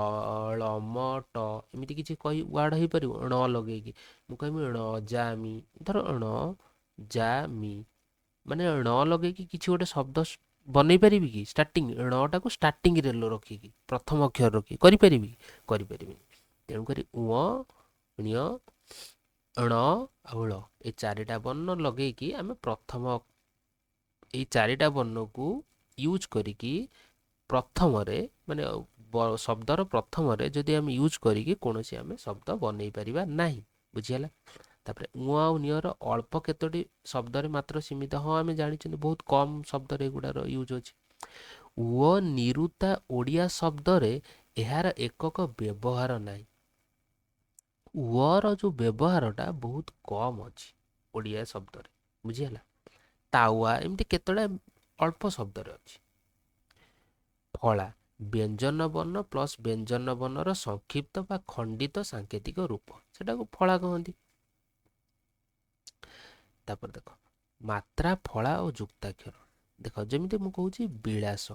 ଳମଟ ଏମିତି କିଛି ୱାର୍ଡ ହେଇପାରିବ ଣ ଲଗେଇକି? ମୁଁ କହିବି ଣ ଜାମି, ଧର ଣ ଜାମି, ମାନେ ଣ ଲଗେଇକି କିଛି ଗୋଟେ ଶବ୍ଦ ବନେଇ ପାରିବି କି? ଷ୍ଟାର୍ଟିଂ ଣଟାକୁ ଷ୍ଟାର୍ଟିଂରେ ରଖିକି ପ୍ରଥମ ଅକ୍ଷର ରଖି କରିପାରିବି? କରିପାରିବିନି। ତେଣୁକରି ଙ ଣ୍ୟ ଣ ଆଉ ଳ, ଏ ଚାରିଟା ବର୍ଣ୍ଣ ଲଗେଇକି ଆମେ ଏଇ ଚାରିଟା ବର୍ଣ୍ଣକୁ ୟୁଜ୍ କରିକି ପ୍ରଥମରେ, ମାନେ ଶବ୍ଦର ପ୍ରଥମରେ ଯଦି ଆମେ ୟୁଜ୍ କରିକି କୌଣସି ଆମେ ଶବ୍ଦ ବନେଇ ପାରିବା ନାହିଁ। ବୁଝିହେଲା? ତାପରେ ଙ ଆଉ ନିୟର ଅଳ୍ପ କେତୋଟି ଶବ୍ଦରେ ମାତ୍ର ସୀମିତ। ହଁ, ଆମେ ଜାଣିଛନ୍ତି ବହୁତ କମ୍ ଶବ୍ଦରେ ଏଗୁଡ଼ାର ୟୁଜ୍ ଅଛି। ଙ ନିରୁତା ଓଡ଼ିଆ ଶବ୍ଦରେ ଏହାର ଏକକ ବ୍ୟବହାର ନାହିଁ। ର ଯେଉଁ ବ୍ୟବହାରଟା ବହୁତ କମ୍ ଅଛି ଓଡ଼ିଆ ଶବ୍ଦରେ। ବୁଝିହେଲା? ତାୱା ଏମିତି କେତେଟା ଅଳ୍ପ ଶବ୍ଦରେ ଅଛି। ଫଳା, ବ୍ୟଞ୍ଜନ ବର୍ଣ୍ଣ ପ୍ଲସ୍ ବ୍ୟଞ୍ଜନ ବର୍ଣ୍ଣର ସଂକ୍ଷିପ୍ତ ବା ଖଣ୍ଡିତ ସାଙ୍କେତିକ ରୂପ, ସେଟାକୁ ଫଳା କହନ୍ତି। ତାପରେ ଦେଖ, ମାତ୍ରା, ଫଳା ଓ ଯୁକ୍ତାକ୍ଷର। ଦେଖ, ଯେମିତି ମୁଁ କହୁଛି ବିଳାସ,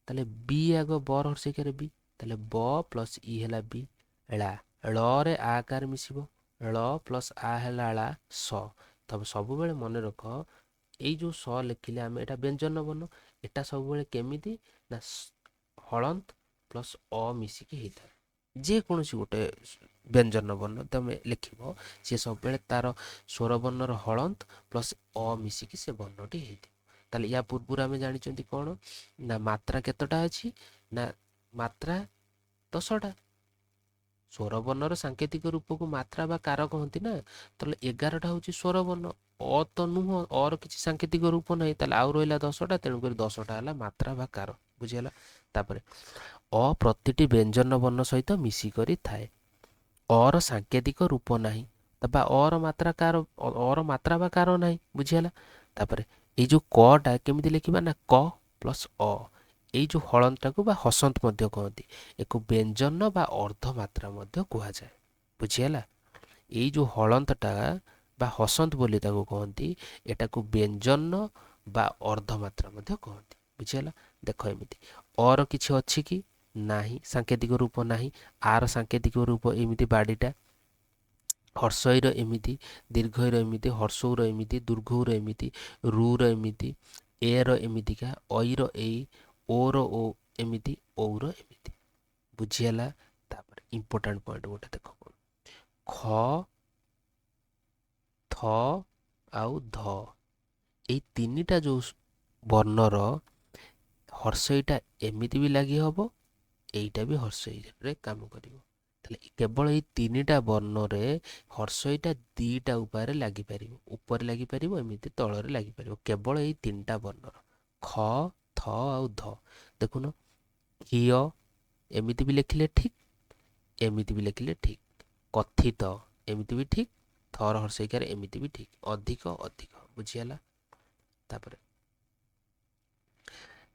ତାହେଲେ ବି ଆଗ ବର ହର୍ଷଇକାରେ ବି, ତାହେଲେ ବ ପ୍ଲସ୍ ଇ ହେଲା ବି। ଳା, ଳରେ ଆ କାର ମିଶିବ, ଳ ପ୍ଲସ୍ ଆ ହେଲା ଳା, ସ। ତବେ ସବୁବେଳେ ମନେ ରଖ, ଏଇ ଯେଉଁ ସ ଲେଖିଲେ ଆମେ ଏଟା ବ୍ୟଞ୍ଜନ ବର୍ଣ୍ଣ, ଏଟା ସବୁବେଳେ କେମିତି ନା ହଳନ୍ତ ପ୍ଲସ୍ ଅ ମିଶିକି ହେଇଥାଏ। ଯେକୌଣସି ଗୋଟେ ବ୍ୟଞ୍ଜନ ବର୍ଣ୍ଣ ତମେ ଲେଖିବ, ସିଏ ସବୁବେଳେ ତାର ସ୍ୱରବର୍ଣ୍ଣର ହଳନ୍ତ ପ୍ଲସ୍ ଅ ମିଶିକି ସେ ବର୍ଣ୍ଣଟି ହେଇଥିବ। ତାହେଲେ ୟା ପୂର୍ବରୁ ଆମେ ଜାଣିଛନ୍ତି କ'ଣ ନା ମାତ୍ରା କେତେଟା ଅଛି? ନା ମାତ୍ରା 10ଟା। ସ୍ୱରବର୍ଣ୍ଣର ସାଙ୍କେତିକ ରୂପକୁ ମାତ୍ରା ବା କାର କହନ୍ତି ନା। ତାହେଲେ 11ଟା ହେଉଛି ସ୍ୱରବର୍ଣ୍ଣ, ଅ ତ ନୁହଁ, ଅର କିଛି ସାଙ୍କେତିକ ରୂପ ନାହିଁ। ତାହେଲେ ଆଉ ରହିଲା 10ଟା, ତେଣୁକରି 10ଟା ହେଲା ମାତ୍ରା ବା କାର। ବୁଝିହେଲା? ତାପରେ ଅ ପ୍ରତିଟି ବ୍ୟଞ୍ଜନ ବର୍ଣ୍ଣ ସହିତ ମିଶିକରି ଥାଏ। ଅର ସାଙ୍କେତିକ ରୂପ ନାହିଁ, ବା ଅର ମାତ୍ରା ବା କାର ନାହିଁ। ବୁଝିହେଲା? ତାପରେ ଏଇ ଯେଉଁ କଟା କେମିତି ଲେଖିବା ନା କ ପ୍ଲସ୍ ଅ, ଏଇ ଯେଉଁ ହଳନ୍ତଟାକୁ ବା ହସନ୍ତ ମଧ୍ୟ କହନ୍ତି, ଏକୁ ବ୍ୟଞ୍ଜନ ବା ଅର୍ଦ୍ଧମାତ୍ରା ମଧ୍ୟ କୁହାଯାଏ। ବୁଝିହେଲା? ଏଇ ଯେଉଁ ହଳନ୍ତଟା ବା ହସନ୍ତ ବୋଲି ତାକୁ କହନ୍ତି, ଏଟାକୁ ବ୍ୟଞ୍ଜନ ବା ଅର୍ଦ୍ଧମାତ୍ରା ମଧ୍ୟ କହନ୍ତି। ବୁଝିହେଲା? ଦେଖ, ଏମିତି ଅର କିଛି ଅଛି କି? ନାହିଁ, ସାଙ୍କେତିକ ରୂପ ନାହିଁ। ଆର ସାଙ୍କେତିକ ରୂପ ଏମିତି ବାଡ଼ିଟା, ହର୍ଷଇର ଏମିତି, ଦୀର୍ଘଇର ଏମିତି, ହର୍ଷଉର ଏମିତି, ଦୀର୍ଘଉର ଏମିତି, ରୁର ଏମିତି, ଏର ଏମିତିକା, ଐର ଏଇ, ଓର ଓ ଏମିତି, ଔର ଏମିତି। ବୁଝିହେଲା? ତାପରେ ଇମ୍ପୋର୍ଟାଣ୍ଟ ପଏଣ୍ଟ ଗୋଟେ ଦେଖ, ଖ, ଥ ଆଉ ଧ, ଏଇ ତିନିଟା ଯେଉଁ ବର୍ଣ୍ଣର ହର୍ଷଇଟା ଏମିତି ବି ଲାଗି ହେବ, ଏଇଟା ବି ହର୍ଷଇରେ କାମ କରିବ। ତାହେଲେ କେବଳ ଏଇ ତିନିଟା ବର୍ଣ୍ଣରେ ହର୍ଷଇଟା ଦୁଇଟା ଉପାୟରେ ଲାଗିପାରିବ, ଉପରେ ଲାଗିପାରିବ, ଏମିତି ତଳରେ ଲାଗିପାରିବ, କେବଳ ଏଇ ତିନିଟା ବର୍ଣ୍ଣର ଖ, ଥ ଆଉ ଧ। ଦେଖୁନ, କ୍ଷୀୟ ଏମିତି ବି ଲେଖିଲେ ଠିକ୍, ଏମିତି ବି ଲେଖିଲେ ଠିକ୍। କଥିତ ଏମିତି ବି ଠିକ୍, ଥର ହର୍ଷଇକାରେ ଏମିତି ବି ଠିକ୍। ଅଧିକ ଅଧିକ। ବୁଝିହେଲା? ତାପରେ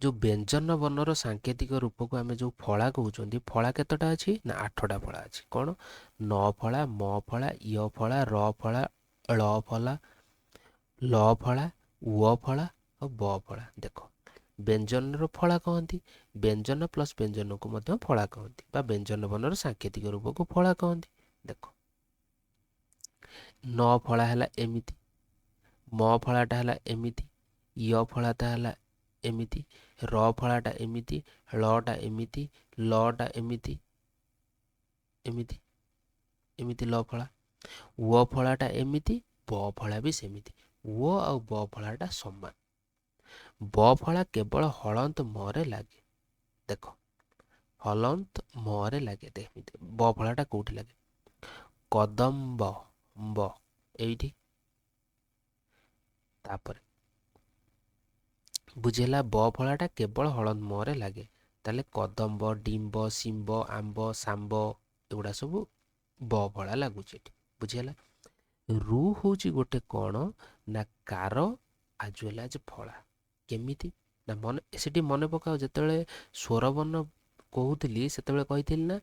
ଯେଉଁ ବ୍ୟଞ୍ଜନ ବର୍ଣ୍ଣର ସାଙ୍କେତିକ ରୂପକୁ ଆମେ ଯେଉଁ ଫଳା କହୁଛନ୍ତି, ଫଳା କେତେଟା ଅଛି ନା 8ଟା ଫଳା ଅଛି। କ'ଣ? ନ ଫଳା, ମ ଫଳା, ୟ ଫଳା, ର ଫଳା, ଳ ଫଳା, ଲ ଫଳା, ଉ ଫଳା ଆଉ ବ ଫଳା। ଦେଖ, ବ୍ୟଞ୍ଜନର ଫଳା କହନ୍ତି, ବ୍ୟଞ୍ଜନ ପ୍ଲସ୍ ବ୍ୟଞ୍ଜନକୁ ମଧ୍ୟ ଫଳା କହନ୍ତି, ବା ବ୍ୟଞ୍ଜନ ବର୍ଣ୍ଣର ସାଙ୍କେତିକ ରୂପକୁ ଫଳା କହନ୍ତି। ଦେଖ, ନ ଫଳା ହେଲା ଏମିତି, ମ ଫଳାଟା ହେଲା ଏମିତି, ୟ ଫଳାଟା ହେଲା ଏମିତି, ର ଫଳାଟା ଏମିତି, ଳଟା ଏମିତି, ଲଟା ଏମିତି, ଏମିତି ଏମିତି ଲ ଫଳା। ୱ ଫଳାଟା ଏମିତି, ବ ଫଳା ବି ସେମିତି। ୱ ଆଉ ବ ଫଳାଟା ସମାନ। ବ ଫଳା କେବଳ ହଳନ୍ତ ମରେ ଲାଗେ। ଦେଖ ହଲନ୍ତ ମରେ ଲାଗେ। ଏମିତି ବ ଫଳାଟା କୋଉଠି ଲାଗେ? କଦମ୍ବ ବ ଏଇଠି। ତାପରେ ବୁଝିଲା ବ ଫଳାଟା କେବଳ ହଳନ୍ତ ମରେ ଲାଗେ। ତାହେଲେ କଦମ୍ବ, ଡିମ୍ବ, ଶିମ୍ବ, ଆମ୍ବ, ଶାମ୍ବ ଏଗୁଡ଼ା ସବୁ ବ ଫଳା ଲାଗୁଛି ଏଠି। ବୁଝିହେଲା? ରୁ ହଉଛି ଗୋଟେ କ'ଣ ନା କାର ଆଜୁଏଲାଜ ଫଳା। କେମିତି ନା ସେଠି ମନେ ପକାଅ, ଯେତେବେଳେ ସ୍ୱରବର୍ଣ୍ଣ କହୁଥିଲି ସେତେବେଳେ କହିଥିଲି ନା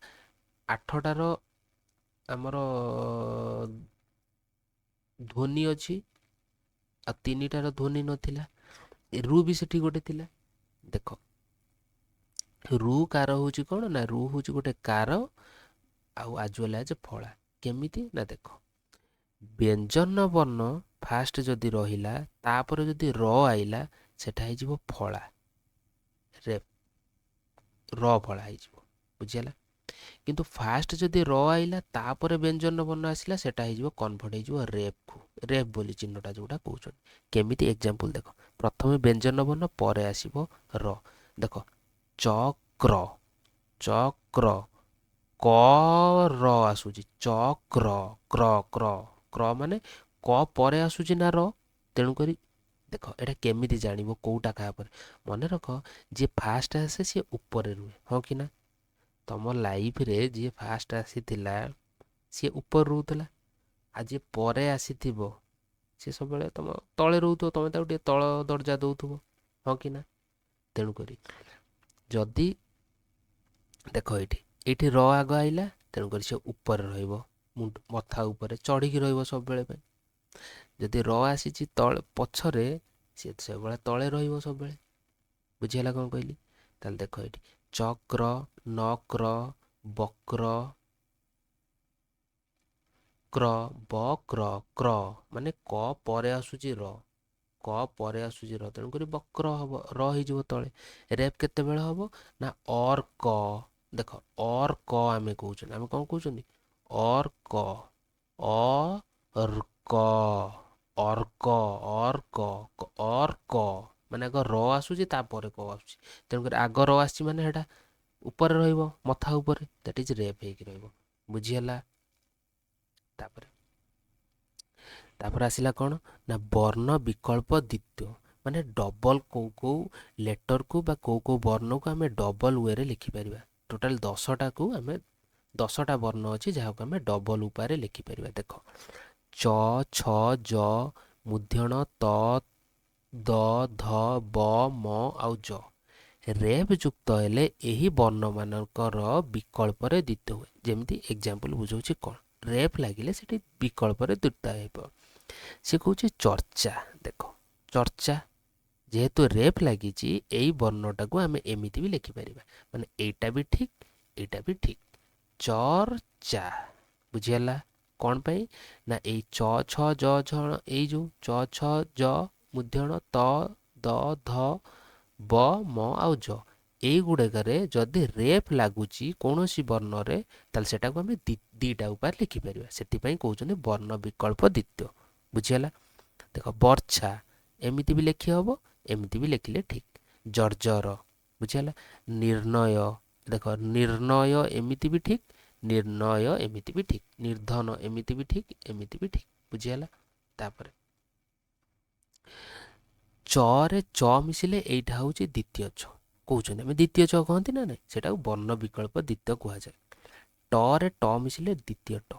8ଟାର ଆମର ଧ୍ୱନି ଅଛି ଆଉ 3ଟାର ଧ୍ୱନି ନଥିଲା। ରୁ ବି ସେଠି ଗୋଟେ ଥିଲା। ଦେଖ ରୁ କାର ହଉଛି କ'ଣ ନା ରୁ ହଉଛି ଗୋଟେ କାର ଆଉ ଆଜୁଏଲାଜ ଫଳା। କେମିତି ନା ଦେଖ ବ୍ୟଞ୍ଜନ ବର୍ଣ୍ଣ ଫାଷ୍ଟ ଯଦି ରହିଲା ତାପରେ ଯଦି ର ଆଇଲା ସେଟା ହେଇଯିବ ଫଳା, ରେ ର ଫଳା ହେଇଯିବ। ବୁଝିହେଲା? କିନ୍ତୁ ଫାଷ୍ଟ ଯଦି ର ଆଇଲା ତାପରେ ବ୍ୟଞ୍ଜନ ବର୍ଣ୍ଣ ଆସିଲା ସେଟା ହେଇଯିବ କନଭର୍ଟ ହେଇଯିବ ରେଫ୍କୁ। ରେଫ୍ ବୋଲି ଚିହ୍ନଟା ଯୋଉଟା କହୁଛନ୍ତି। କେମିତି ଏକ୍ଜାମ୍ପଲ ଦେଖ, ପ୍ରଥମେ ବ୍ୟଞ୍ଜନ ବର୍ଣ୍ଣ ପରେ ଆସିବ ର। ଦେଖ ଚକ୍ର, ଚକ୍ର, କ ର ଆସୁଛି ଚକ୍ର, କ୍ର କ୍ର କ୍ର ମାନେ କ ପରେ ଆସୁଛି ନା ର। ତେଣୁକରି ଦେଖ ଏଇଟା କେମିତି ଜାଣିବ କୋଉଟା କାହା ପରେ? ମନେ ରଖ ଯିଏ ଫାଷ୍ଟ ଆସେ ସିଏ ଉପରେ ରୁହେ, ହଁ କି ନା? ତମ ଲାଇଫରେ ଯିଏ ଫାଷ୍ଟ ଆସିଥିଲା ସିଏ ଉପରେ ରହୁଥିଲା, ଆଉ ଯିଏ ପରେ ଆସିଥିବ ସିଏ ସବୁବେଳେ ତମ ତଳେ ରହୁଥିବ। ତମେ ତାକୁ ଟିକେ ତଳ ଦର୍ଜା ଦଉଥିବ, ହଁ କି ନା? ତେଣୁକରି ଯଦି ଦେଖ ଏଇଠି ଏଇଠି ର ଆଗ ଆଇଲା ତେଣୁକରି ସେ ଉପରେ ରହିବ, ମଥା ଉପରେ ଚଢ଼ିକି ରହିବ ସବୁବେଳେ ପାଇଁ। ଯଦି ର ଆସିଛି ତଳେ ପଛରେ ସିଏ ସବୁବେଳେ ତଳେ ରହିବ ସବୁବେଳେ। ବୁଝିହେଲା କ'ଣ କହିଲି? ତାହେଲେ ଦେଖ ଏଇଠି ଚକ୍ର, ନକ୍ର, ବକ୍ର, କ୍ର, ବକ୍ର, କ୍ର ମାନେ କ ପରେ ଆସୁଛି ର, କ ପରେ ଆସୁଛି ର, ତେଣୁକରି ବକ୍ର ହବ, ର ହେଇଯିବ ତଳେ। ରେଫ୍ କେତେବେଳେ ହବ ନା ଅର୍କ। ଦେଖ ଅର୍କ ଆମେ କହୁଛନ୍ତି, ଆମେ କ'ଣ କହୁଛନ୍ତି? ଅର୍କ, ଅର୍କ, ଅର୍କ, ଅର୍କ, ଅର୍କ ମାନେ ଆଗ ର ଆସୁଛି ତାପରେ କ ଆସୁଛି। ତେଣୁକରି ଆଗ ର ଆସିଛି ମାନେ ସେଟା ଉପରେ ରହିବ, ମଥା ଉପରେ। ଦ୍ୟାଟ୍ ଇଜ୍ ରେଫ୍ ହେଇକି ରହିବ। ବୁଝିହେଲା? ତାପରେ ଆସିଲା କ'ଣ ନା ବର୍ଣ୍ଣ ବିକଳ୍ପ ଦ୍ୱିତୀୟ, ମାନେ ଡବଲ କୋଉ କୋଉ ଲେଟରକୁ ବା କୋଉ କୋଉ ବର୍ଣ୍ଣକୁ ଆମେ ଡବଲ ୱେରେ ଲେଖିପାରିବା। ଟୋଟାଲ 10ଟାକୁ ଆମେ 10ଟା ବର୍ଣ୍ଣ ଅଛି ଯାହାକୁ ଆମେ ଡବଲ ଉପାୟରେ ଲେଖିପାରିବା। ଦେଖ ଚ, ଛ, ଜ, ମୂର୍ଦ୍ଧଣ ତ, ଦ, ଧ, ବ, ମ ଆଉ ଜ। ରେଫ୍ ଯୁକ୍ତ ହେଲେ ଏହି ବର୍ଣ୍ଣମାନଙ୍କର ବିକଳ୍ପରେ ଦ୍ୱିତୀୟ ହୁଏ। ଯେମିତି ଏକ୍ଜାମ୍ପଲ ବୁଝଉଛି କ'ଣ, ରେଫ୍ ଲାଗିଲେ ସେଠି ବିକଳ୍ପରେ ଦ୍ୱିତୀୟ ହେବ। ସେ କହୁଛି ଚର୍ଚ୍ଚା। ଦେଖ ଚର୍ଚ୍ଚା ଯେହେତୁ ରେଫ୍ ଲାଗିଛି ଏଇ ବର୍ଣ୍ଣଟାକୁ ଆମେ ଏମିତି ବି ଲେଖିପାରିବା, ମାନେ ଏଇଟା ବି ଠିକ୍ ଏଇଟା ବି ଠିକ୍। ଚର୍ଚ୍ଚା। ବୁଝିହେଲା? କ'ଣ ପାଇଁ ନା ଏଇ ଚ, ଛ, ଜ, ଝ, ଏଇ ଯେଉଁ ଚ, ଛ, ଜ, ମୂର୍ଦ୍ଧଣ ତ, ଦ, ଧ, ବ, ମ ଆଉ ଜ, ଏଇଗୁଡ଼ାକରେ ଯଦି ରେଫ୍ ଲାଗୁଛି କୌଣସି ବର୍ଣ୍ଣରେ ତାହେଲେ ସେଟାକୁ ଆମେ ଦିଟା ଉପାୟରେ ଲେଖିପାରିବା। ସେଥିପାଇଁ କହୁଛନ୍ତି ବର୍ଣ୍ଣ ବିକଳ୍ପ ଦ୍ୱିତୀୟ। ବୁଝିହେଲା? ଦେଖ ବର୍ଚ୍ଛା ଏମିତି ବି ଲେଖି ହେବ, ଏମିତି ବି ଲେଖିଲେ ଠିକ୍। ଜର୍ଜର। ବୁଝିହେଲା? ନିର୍ଣ୍ଣୟ। ଦେଖ ନିର୍ଣ୍ଣୟ ଏମିତି ବି ଠିକ୍, ନିର୍ଣ୍ଣୟ ଏମିତି ବି ଠିକ୍, ନିର୍ଦ୍ଧନ ଏମିତି ବି ଠିକ୍, ଏମିତି ବି ଠିକ୍। ବୁଝିହେଲା? ତାପରେ ଚରେ ଚ ମିଶିଲେ ଏଇଟା ହେଉଛି ଦ୍ୱିତୀୟ ଛ। କହୁଛନ୍ତି ଆମେ ଦ୍ୱିତୀୟ ଛ କହନ୍ତି ନା ନାଇଁ, ସେଟାକୁ ବର୍ଣ୍ଣ ବିକଳ୍ପ ଦ୍ୱିତୀୟ କୁହାଯାଏ। ଟରେ ଟ ମିଶିଲେ ଦ୍ୱିତୀୟ ଟ,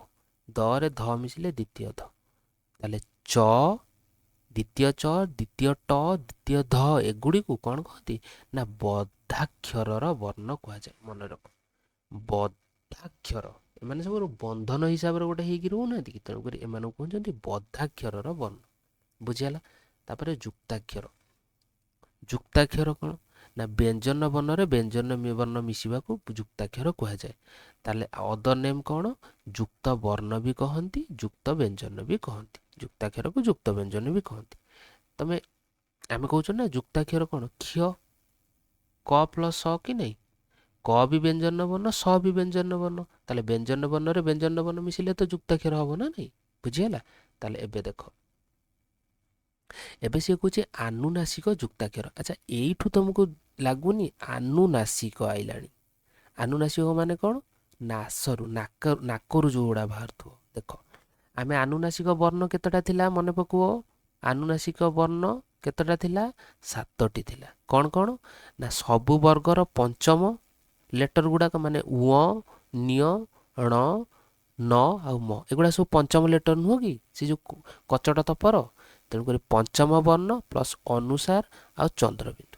ଦରେ ଧ ମିଶିଲେ ଦ୍ୱିତୀୟ ଧ। ତାହେଲେ ଚ, ଦ୍ୱିତୀୟ ଚ, ଦ୍ୱିତୀୟ ଟ, ଦ୍ୱିତୀୟ ଧ ଏଗୁଡ଼ିକୁ କ'ଣ କହନ୍ତି ନା ବଦ୍ଧାକ୍ଷରର ବର୍ଣ୍ଣ କୁହାଯାଏ। ମନେ ରଖ ବଦ୍ଧାକ୍ଷର, ଏମାନେ ସବୁ ବନ୍ଧନ ହିସାବରେ ଗୋଟେ ହେଇକି ରହୁନାହାନ୍ତି କି? ତେଣୁକରି ଏମାନଙ୍କୁ କହୁଛନ୍ତି ବଦ୍ଧାକ୍ଷରର ବର୍ଣ୍ଣ। ବୁଝିହେଲା? ତାପରେ ଯୁକ୍ତାକ୍ଷର। ଯୁକ୍ତାକ୍ଷର କ'ଣ ନା ବ୍ୟଞ୍ଜନ ବର୍ଣ୍ଣରେ ବ୍ୟଞ୍ଜନ ବର୍ଣ୍ଣ ମିଶିବାକୁ ଯୁକ୍ତାକ୍ଷର କୁହାଯାଏ। ତାହେଲେ ଅଦର ନେମ୍ କ'ଣ? ଯୁକ୍ତ ବର୍ଣ୍ଣ ବି କହନ୍ତି, ଯୁକ୍ତ ବ୍ୟଞ୍ଜନ ବି କହନ୍ତି। ଯୁକ୍ତାକ୍ଷରକୁ ଯୁକ୍ତ ବ୍ୟଞ୍ଜନ ବି କହନ୍ତି। ତମେ ଆମେ କହୁଛୁ ନା ଯୁକ୍ତାକ୍ଷର କ'ଣ? କ୍ଷ କ ପ୍ଲସ୍ ସ କି ନାହିଁ, କ ବି ବ୍ୟଞ୍ଜନ ବର୍ଣ୍ଣ, ସ ବି ବ୍ୟଞ୍ଜନ ବର୍ଣ୍ଣ। ତାହେଲେ ବ୍ୟଞ୍ଜନ ବର୍ଣ୍ଣରେ ବ୍ୟଞ୍ଜନ ବର୍ଣ୍ଣ ମିଶିଲେ ତ ଯୁକ୍ତାକ୍ଷର ହବ ନା ନାଇଁ? ବୁଝିହେଲା? ତାହେଲେ ଏବେ ଦେଖ, ଏବେ ସିଏ କହୁଛି ଆନୁନାସିକ ଯୁକ୍ତାକ୍ଷର। ଆଚ୍ଛା, ଏଇଠୁ ତମକୁ ଲାଗୁନି ଆନୁନାସିକ ଆଇଲାଣି? ଆନୁନାସିକ ମାନେ କ'ଣ? ନାସରୁ, ନାକରୁ ଯେଉଁଗୁଡ଼ା ବାହାରୁଥିବ। ଦେଖ, ଆମେ ଆନୁନାସିକ ବର୍ଣ୍ଣ କେତେଟା ଥିଲା ମନେ ପକୁଅ? ଆନୁନାସିକ ବର୍ଣ୍ଣ କେତେଟା ଥିଲା? 7ଟି ଥିଲା। କ'ଣ କ'ଣ? ନା ସବୁ ବର୍ଗର ପଞ୍ଚମ ଲେଟର ଗୁଡ଼ାକ, ମାନେ ୱ, ନ୍ୟ, ଣ, ନ ଆଉ ମ, ଏଗୁଡ଼ା ସବୁ ପଞ୍ଚମ ଲେଟର ନୁହଁ କି? ସେ ଯେଉଁ କଚଟ ତପର। ତେଣୁକରି ପଞ୍ଚମ ବର୍ଣ୍ଣ ପ୍ଲସ୍ ଅନୁସାର ଆଉ ଚନ୍ଦ୍ରବିନ୍ଦୁ,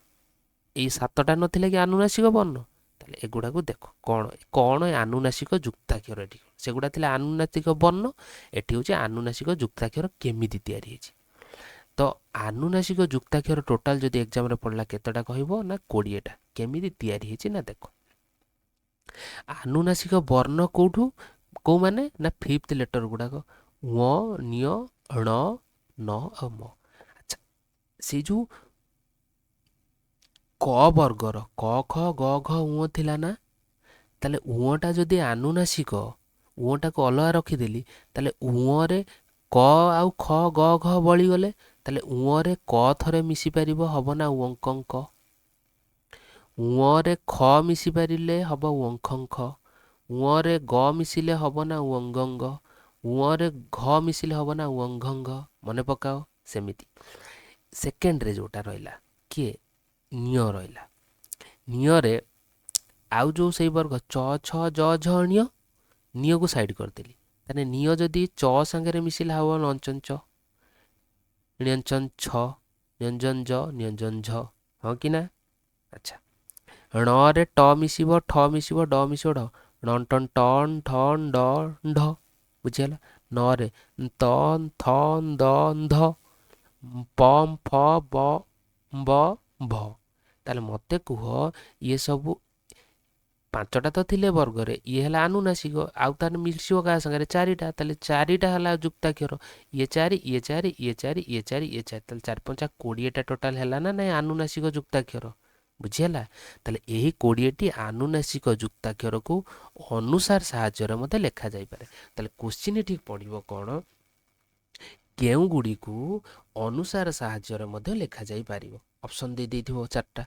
ଏଇ 7ଟା ନଥିଲେ କି ଆନୁନାସିକ ବର୍ଣ୍ଣ? ତାହେଲେ ଏଗୁଡ଼ାକୁ ଦେଖ କ'ଣ କ'ଣ ଆନୁନାସିକ ଯୁକ୍ତାକ୍ଷର। ଏଠି ସେଗୁଡ଼ା ଥିଲା ଆନୁନାସିକ ବର୍ଣ୍ଣ, ଏଠି ହେଉଛି ଆନୁନାସିକ ଯୁକ୍ତାକ୍ଷର କେମିତି ତିଆରି ହେଇଛି। ତ ଆନୁନାସିକ ଯୁକ୍ତାକ୍ଷର ଟୋଟାଲ ଯଦି ଏକ୍ଜାମରେ ପଡ଼ିଲା କେତେଟା କହିବ? ନା 20ଟା। କେମିତି ତିଆରି ହେଇଛି? ନା ଦେଖ, ଆନୁନାସିକ ବର୍ଣ୍ଣ କେଉଁଠୁ? କେଉଁମାନେ? ନା 5th ଲେଟର ଗୁଡ଼ାକ ୱ, ନ୍ୟ, ଣ, ନ ଆଉ ମ। ଆଚ୍ଛା, ସେ ଯେଉଁ କ ବର୍ଗର କ, ଖ, ଗ, ଘ, ଙ ଥିଲା ନା? ତାହେଲେ ଙଟା ଯଦି ଆନୁନାସିକ, ଙଟାକୁ ଅଲଗା ରଖିଦେଲି, ତାହେଲେ ରେ କ ଆଉ ଖ, ଗ, ଘ ବଳିଗଲେ, ତାହେଲେ ରେ କ ଥରେ ମିଶିପାରିବ, ହବ ନା ୱଙ୍କଙ୍କ। ରେ ଖ ମିଶିପାରିଲେ ହବ ୱଙ୍କଙ୍କ। ରେ ଗ ମିଶିଲେ ହବ ନା ୱଙ୍ଗଙ୍ଗ। ରେ ଘ ମିଶିଲେ ହବ ନା ୱଙ୍ଗଙ୍ଗ। ମନେ ପକାଅ। ସେମିତି ସେକେଣ୍ଡରେ ଯେଉଁଟା ରହିଲା କିଏ? ନ୍ୟ ରହିଲା। ନ୍ୟରେ ଆଉ ଯେଉଁ ସେଇ ବର୍ଗ ଚ, ଛ, ଜ, ଝ, ଣ୍ୟ, ନ୍ୟକୁ ସାଇଡ୍ କରିଦେଲି। ତାହେଲେ ନ୍ୟ ଯଦି ଚ ସାଙ୍ଗରେ ମିଶିଲା ହବ ଣଞ୍ଚନ ଚ, ଣ୍ୟଞ୍ଚନ ଛ, ନ୍ୟଞ୍ଜନ ଜ, ନ୍ୟଞ୍ଜନ ଝ। ହଁ କି ନା? ଆଚ୍ଛା, ଣରେ ଟ ମିଶିବ, ଠ ମିଶିବ, ଡ ମିଶିବ, ଢ, ଣଣ୍ଟନ ଟନ୍ ଠନ୍ ଡ ଢ। ବୁଝିହେଲା? ନରେ ତନ୍ ଥନ୍ ଦନ୍ ଧ, ପମ୍ ଫ ବ ବ ଭ। ତାହେଲେ ମୋତେ କୁହ, ଇଏ ସବୁ 5ଟା ତ ଥିଲେ ବର୍ଗରେ, ଇଏ ହେଲା ଆନୁନାସିକ, ଆଉ ତାହେଲେ ମିଶିବ କାହା ସାଙ୍ଗରେ? 4ଟା। ତାହେଲେ 4ଟା ହେଲା ଯୁକ୍ତାକ୍ଷର। ଇଏ 4, ଇଏ 4, ଇଏ 4, ଇଏ 4, ଇଏ 4, ତାହେଲେ 4 5 20ଟା ଟୋଟାଲ ହେଲା ନା ନାଇଁ ଆନୁନାସିକ ଯୁକ୍ତାକ୍ଷର? ବୁଝିହେଲା? ତାହେଲେ ଏହି 20ଟି ଆନୁନାସିକ ଯୁକ୍ତାକ୍ଷରକୁ ଅନୁସାର ସାହାଯ୍ୟରେ ମଧ୍ୟ ଲେଖାଯାଇପାରେ। ତାହେଲେ କୋଶ୍ଚିନ୍ ଠିକ୍ ପଡ଼ିବ କ'ଣ? କେଉଁଗୁଡ଼ିକୁ ଅନୁସାର ସାହାଯ୍ୟରେ ମଧ୍ୟ ଲେଖାଯାଇପାରିବ? ଅପସନ୍ ଦେଇଥିବ 4ଟା।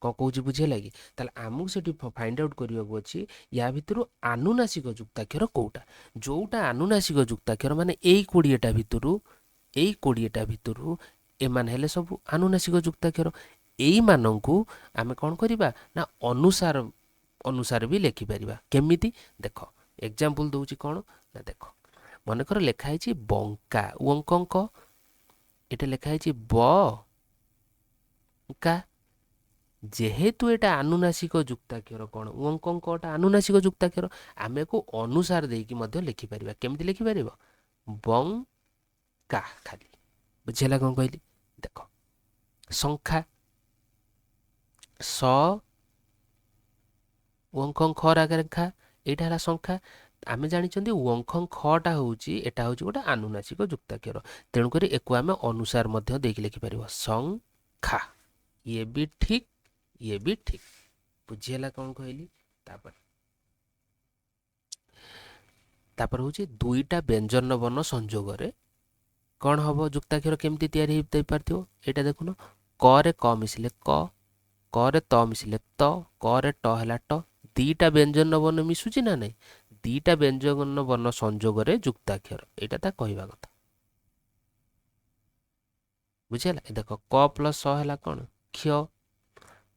କ'ଣ କହୁଛି ବୁଝିହେଲା କି? ତାହେଲେ ଆମକୁ ସେଠି ଫାଇଣ୍ଡ ଆଉଟ୍ କରିବାକୁ ଅଛି ୟା ଭିତରୁ ଆନୁନାସିକ ଯୁକ୍ତାକ୍ଷର କେଉଁଟା। ଯେଉଁଟା ଆନୁନାସିକ ଯୁକ୍ତାକ୍ଷର ମାନେ ଏଇ 20ଟା ଭିତରୁ, ଏଇ 20ଟା ଭିତରୁ ଏମାନେ ହେଲେ ସବୁ ଆନୁନାସିକ ଯୁକ୍ତାକ୍ଷର। ଏଇମାନଙ୍କୁ ଆମେ କ'ଣ କରିବା? ନା ଅନୁସାର ବି ଲେଖିପାରିବା। କେମିତି? ଦେଖ, ଏକ୍ଜାମ୍ପଲ୍ ଦେଉଛି କ'ଣ? ନା ଦେଖ, ମନେକର ଲେଖା ହେଇଛି ବଙ୍କା, ୱଙ୍କଙ୍କ। ଏଠି ଲେଖା ହେଇଛି ବ ଙ୍କା। ଯେହେତୁ ଏଟା ଆନୁନାସିକ ଯୁକ୍ତାକ୍ଷର, କ'ଣ ୱଙ୍କଙ୍କଟା ଆନୁନାସିକ ଯୁକ୍ତାକ୍ଷର, ଆମେ କୁ ଅନୁସାର ଦେଇକି ମଧ୍ୟ ଲେଖିପାରିବା। କେମିତି ଲେଖିପାରିବ? ବଙ୍କା ଖାଲି। ବୁଝିହେଲା କ'ଣ କହିଲି? ଦେଖ, ସଂଖ୍ୟା ସ ୱଙ୍କଙ୍କ ରେଖା, ଏଇଟା ହେଲା ସଂଖ୍ୟା। ଆମେ ଜାଣିଛନ୍ତି ୱଙ୍କଙ୍କ ଖଟା ହେଉଛି, ଏଟା ହେଉଛି ଗୋଟେ ଆନୁନାସିକ ଯୁକ୍ତାକ୍ଷର। ତେଣୁକରି ଏକୁ ଆମେ ଅନୁସାର ମଧ୍ୟ ଦେଇକି ଲେଖିପାରିବ, ସଂଖ୍ୟା। ଇଏ ବି ଠିକ୍, ଇଏ ବି ଠିକ୍। ବୁଝିହେଲା କ'ଣ କହିଲି? ତାପରେ ହେଉଛି 2ଟା ବ୍ୟଞ୍ଜନ ବର୍ଣ୍ଣ ସଂଯୋଗରେ କ'ଣ ହେବ? ଯୁକ୍ତାକ୍ଷର କେମିତି ତିଆରି ହେଇପାରିଥିବ? ଏଇଟା ଦେଖୁନ, କରେ କ ମିଶିଲେ କ, କରେ ତ ମିଶିଲେ ତ, କରେ ଟ ହେଲା ଟ। 2ଟା ବ୍ୟଞ୍ଜନ ବର୍ଣ୍ଣ ମିଶୁଛି ନା ନାଇଁ? 2ଟା ବ୍ୟଞ୍ଜନ ବର୍ଣ୍ଣ ସଂଯୋଗରେ ଯୁକ୍ତାକ୍ଷର, ଏଇଟା ତା କହିବା କଥା। ବୁଝିହେଲା? ଦେଖ, କ ପ୍ଲସ୍ ସ ହେଲା କ'ଣ? କ୍ଷ।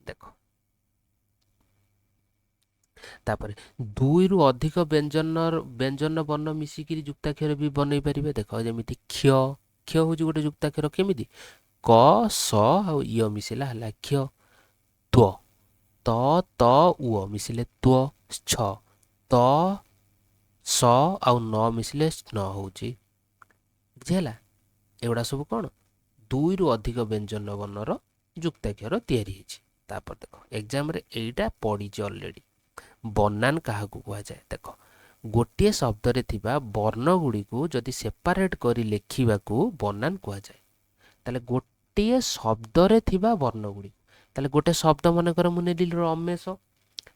ଦେଖ, ତାପରେ 2ରୁ ଅଧିକ ବ୍ୟଞ୍ଜନ ବର୍ଣ୍ଣ ମିଶିକିରି ଯୁକ୍ତାକ୍ଷର ବି ବନେଇ ପାରିବେ। ଦେଖ, ଯେମିତି କ୍ଷ, କ୍ଷ ହେଉଛି ଗୋଟେ ଯୁକ୍ତାକ୍ଷର। କେମିତି? କ ସ ଆଉ ୟ ମିଶିଲା ହେଲା କ୍ଷ। ତ୍ୱ, ତ ତ ଉ ମିଶିଲେ ତ୍ୱ। ଛ, ତ ସ ଆଉ ନ ମିଶିଲେ ସ୍ନ ହେଉଛି। ବୁଝିହେଲା? ଏଗୁଡ଼ା ସବୁ କ'ଣ? 2ରୁ ଅଧିକ ବ୍ୟଞ୍ଜନ ବର୍ଣ୍ଣର ଯୁକ୍ତାକ୍ଷର ତିଆରି ହେଇଛି। ତାପରେ ଦେଖ, ଏକ୍ଜାମରେ ଏଇଟା ପଡ଼ିଛି ଅଲରେଡ଼ି। ବନାନ କାହାକୁ କୁହାଯାଏ? ଦେଖ, ଗୋଟିଏ ଶବ୍ଦରେ ଥିବା ବର୍ଣ୍ଣଗୁଡ଼ିକୁ ଯଦି ସେପାରେଟ୍ କରି ଲେଖିବାକୁ ବନାନ କୁହାଯାଏ। ତାହେଲେ ଗୋଟିଏ ଶବ୍ଦରେ ଥିବା ବର୍ଣ୍ଣଗୁଡ଼ିକୁ, ତାହେଲେ ଗୋଟେ ଶବ୍ଦ ମନେକର ମୁଁ ନେଲି ରମେଶ,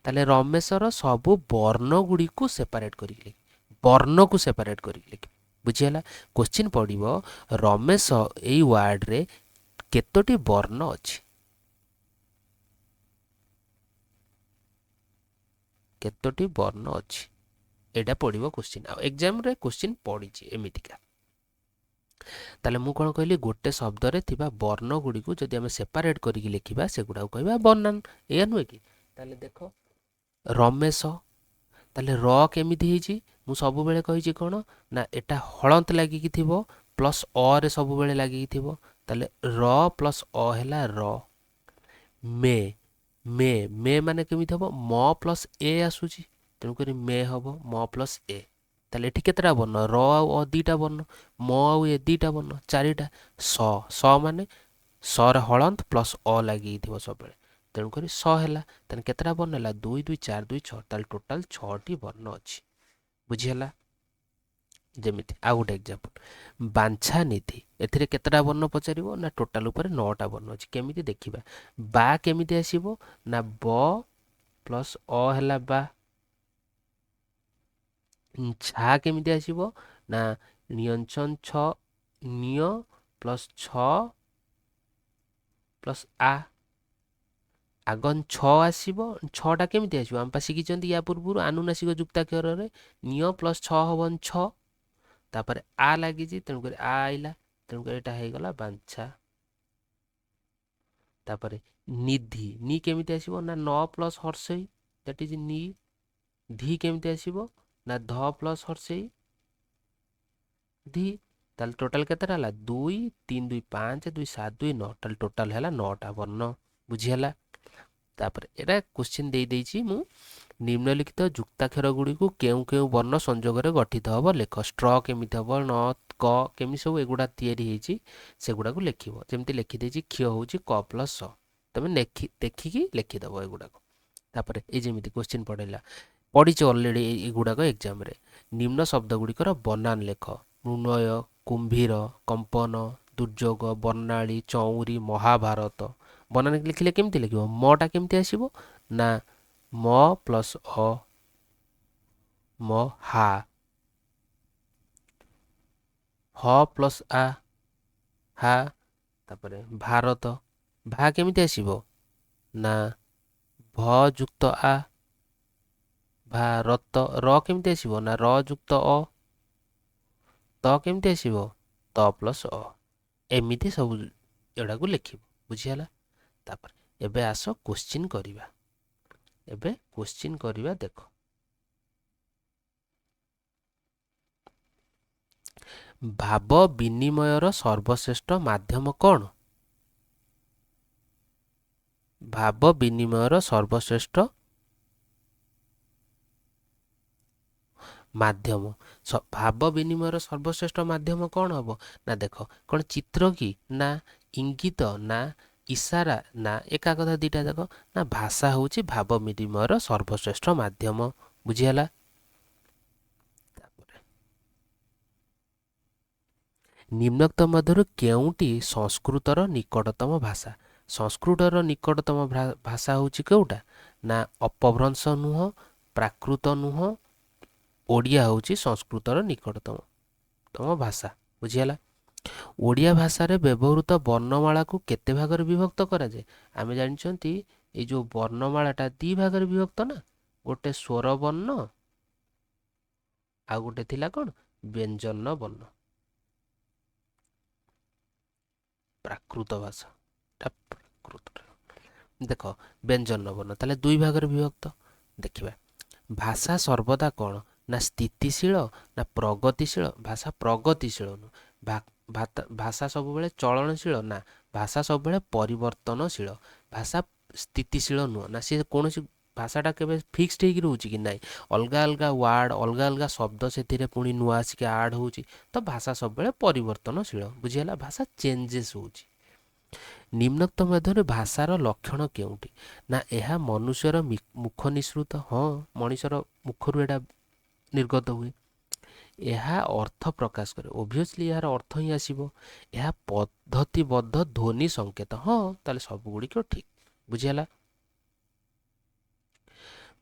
ताले रमेशर सबु वर्ण गुडी को सेपरेट करिले वर्ण को सेपरेट करिले बुझिला क्वेश्चन पड़िबो रमेश एई वर्ड रे केतोटी वर्ण अछि केतोटी वर्ण अछि एटा पड़िबो क्वेश्चन आ एग्जाम रे क्वेश्चन पड़ी छि एमितिका ताले मु कोन कहली गोटे शब्द रे थिबा वर्ण गुडी को जदि हम सेपरेट करिकि लिखिबा सेगुडा को कहबा बनान एया नुए कि ताले देखो रमेश ताले र केमिति हेछि मु सब बेले कहि छि कोन ना एटा हळंत लागि कि थिबो प्लस अ रे सब बेले लागि कि थिबो ताले र प्लस अ हैला र मे मे मे माने केमिति हबो म प्लस ए आसुछि तेनु करी मे हबो म प्लस ए ताले एठी केतरा वर्ण र आ अ दीटा वर्ण म आ ए दीटा वर्ण चारिटा स माने स रे हळंत प्लस अ लागि थिबो सब बेले तेनु करी स हैला तने केतरा वर्ण हैला 2 2 4 2 6 ताले टोटल 6 टी वर्ण अछि बुझि हैला जेमिति आ गुटे एग्जांपल बांछा निधि एथिरे केतरा वर्ण पचारिबो ना टोटल ऊपर 9 टा वर्ण अछि केमिति देखिबा बा केमिति आसीबो ना ब प्लस अ हैला बा छा केमिति आसीबो ना नियंचन 6 निय प्लस 6 प्लस आ आगन 6 आसीबो 6 टा केमिति आसीबो हम पा सिखिचंती या पूर्वरु अनुनासिक जुक्ताक्षर रे निय प्लस 6 हबन 6 तापर आ लागि जी तेनु करे आ आइला तेनु करे एटा हे गला बांछा तापर निधि नि केमिति आसीबो ना 9 प्लस हर्षई दैट इज नि धी केमिति आसीबो ना ध प्लस हर्षई धी ताल टोटल केतरा हला 2 3 2 5 2 7 2 9 ताल टोटल हला 9 टा वर्ण बुझि हला तापर एटा क्वेश्चन दे देछि मु निम्नलिखित जुक्ताक्षर गुडी को केउ केउ वर्ण संयोग रे गठित हबो लेख स्ट्र केमिति हबो न क केमि सब एगुडा तयारी हेछि सेगुडा को लेखिबो जेमति लेखि देछि क्ष होछि क प्लस स तमे देखि कि लेखि दबो एगुडा को तापर ए जेमिति क्वेश्चन पढैला पढिछ ऑलरेडी एगुडा को एग्जाम रे निम्न शब्द गुडी कर बनान लेख मृण्मय कुंभीर कंपन दुर्योग वर्णाली चौरी महाभारत बनान लिखिले केमति लिखिबो मटा केमति आसीबो ना म प्लस अ म हा ह प्लस आ हा तापरे भारत भा केमिति आसीबो ना भ जुक्त आ भारत र केमिति आसीबो ना र जुक्त अ त केमिति आसीबो त प्लस अ एमिति सब एडा को लिखिबो बुझियाला तापर एबे आसो क्वेश्चन करिबा एबे क्वेश्चन करिबा देखो भाव विनिमयर सर्वश्रेष्ठ माध्यम कोन भाव विनिमयर सर्वश्रेष्ठ माध्यम भाव विनिमयर सर्वश्रेष्ठ माध्यम कोन हबो ना देखो कोन चित्र की ना इंगित ना इशारा ना एका कथा दीटा देखो ना भाषा होची भाव विनिमयर सर्वश्रेष्ठ माध्यम बुझियाला निम्नोक्त मध्यरु केउटी संस्कृतर निकटतम भाषा संस्कृतर निकटतम भाषा होची केउटा ना अपभ्रंश नुह प्राकृत नुह ओडिया होची संस्कृतर निकटतम भाषा बुझियाला ओडिया भाषा रे व्यवहृत वर्णमाला को केते भाग रे विभक्त करा जाय आमे जानिचंती ए जो वर्णमालाटा दी भाग रे विभक्त ना गोटे स्वर वर्ण आ गोटे थिला कोन व्यंजन वर्ण प्राकृत भाषा प्राकृत देखो व्यंजन वर्ण ताले दुई भाग रे विभक्त देखिबा भाषा सर्वदा कोन ना स्थितिशील ना प्रगतिशील भाषा प्रगतिशील भाषा सब बेले चलनशील ना भाषा सब बेले परिवर्तनशील भाषा स्थितिशील नु ना से कोनोसी भाषाटा केबे फिक्स्ड हेकि रहउची कि नाही अलगा अलगा वर्ड अलगा अलगा शब्द सेथिरे पुनी नुआ आसी ऐड होउची तो भाषा सब बेले परिवर्तनशील बुझियला भाषा चेंजेस होउची निम्नोक्त मध्यरे भाषार लक्षण केउटी ना एहा मनुष्यर मुख निसृत हाँ मनुष्यर मुखरु एटा निर्गत हुए एहा अर्थ प्रकाश करे ओबियसली यार अर्थ ही आसीबो एहा पद्धतिबद्ध ध्वनि संकेत हाँ ताले सब गुडी को ठीक बुझियला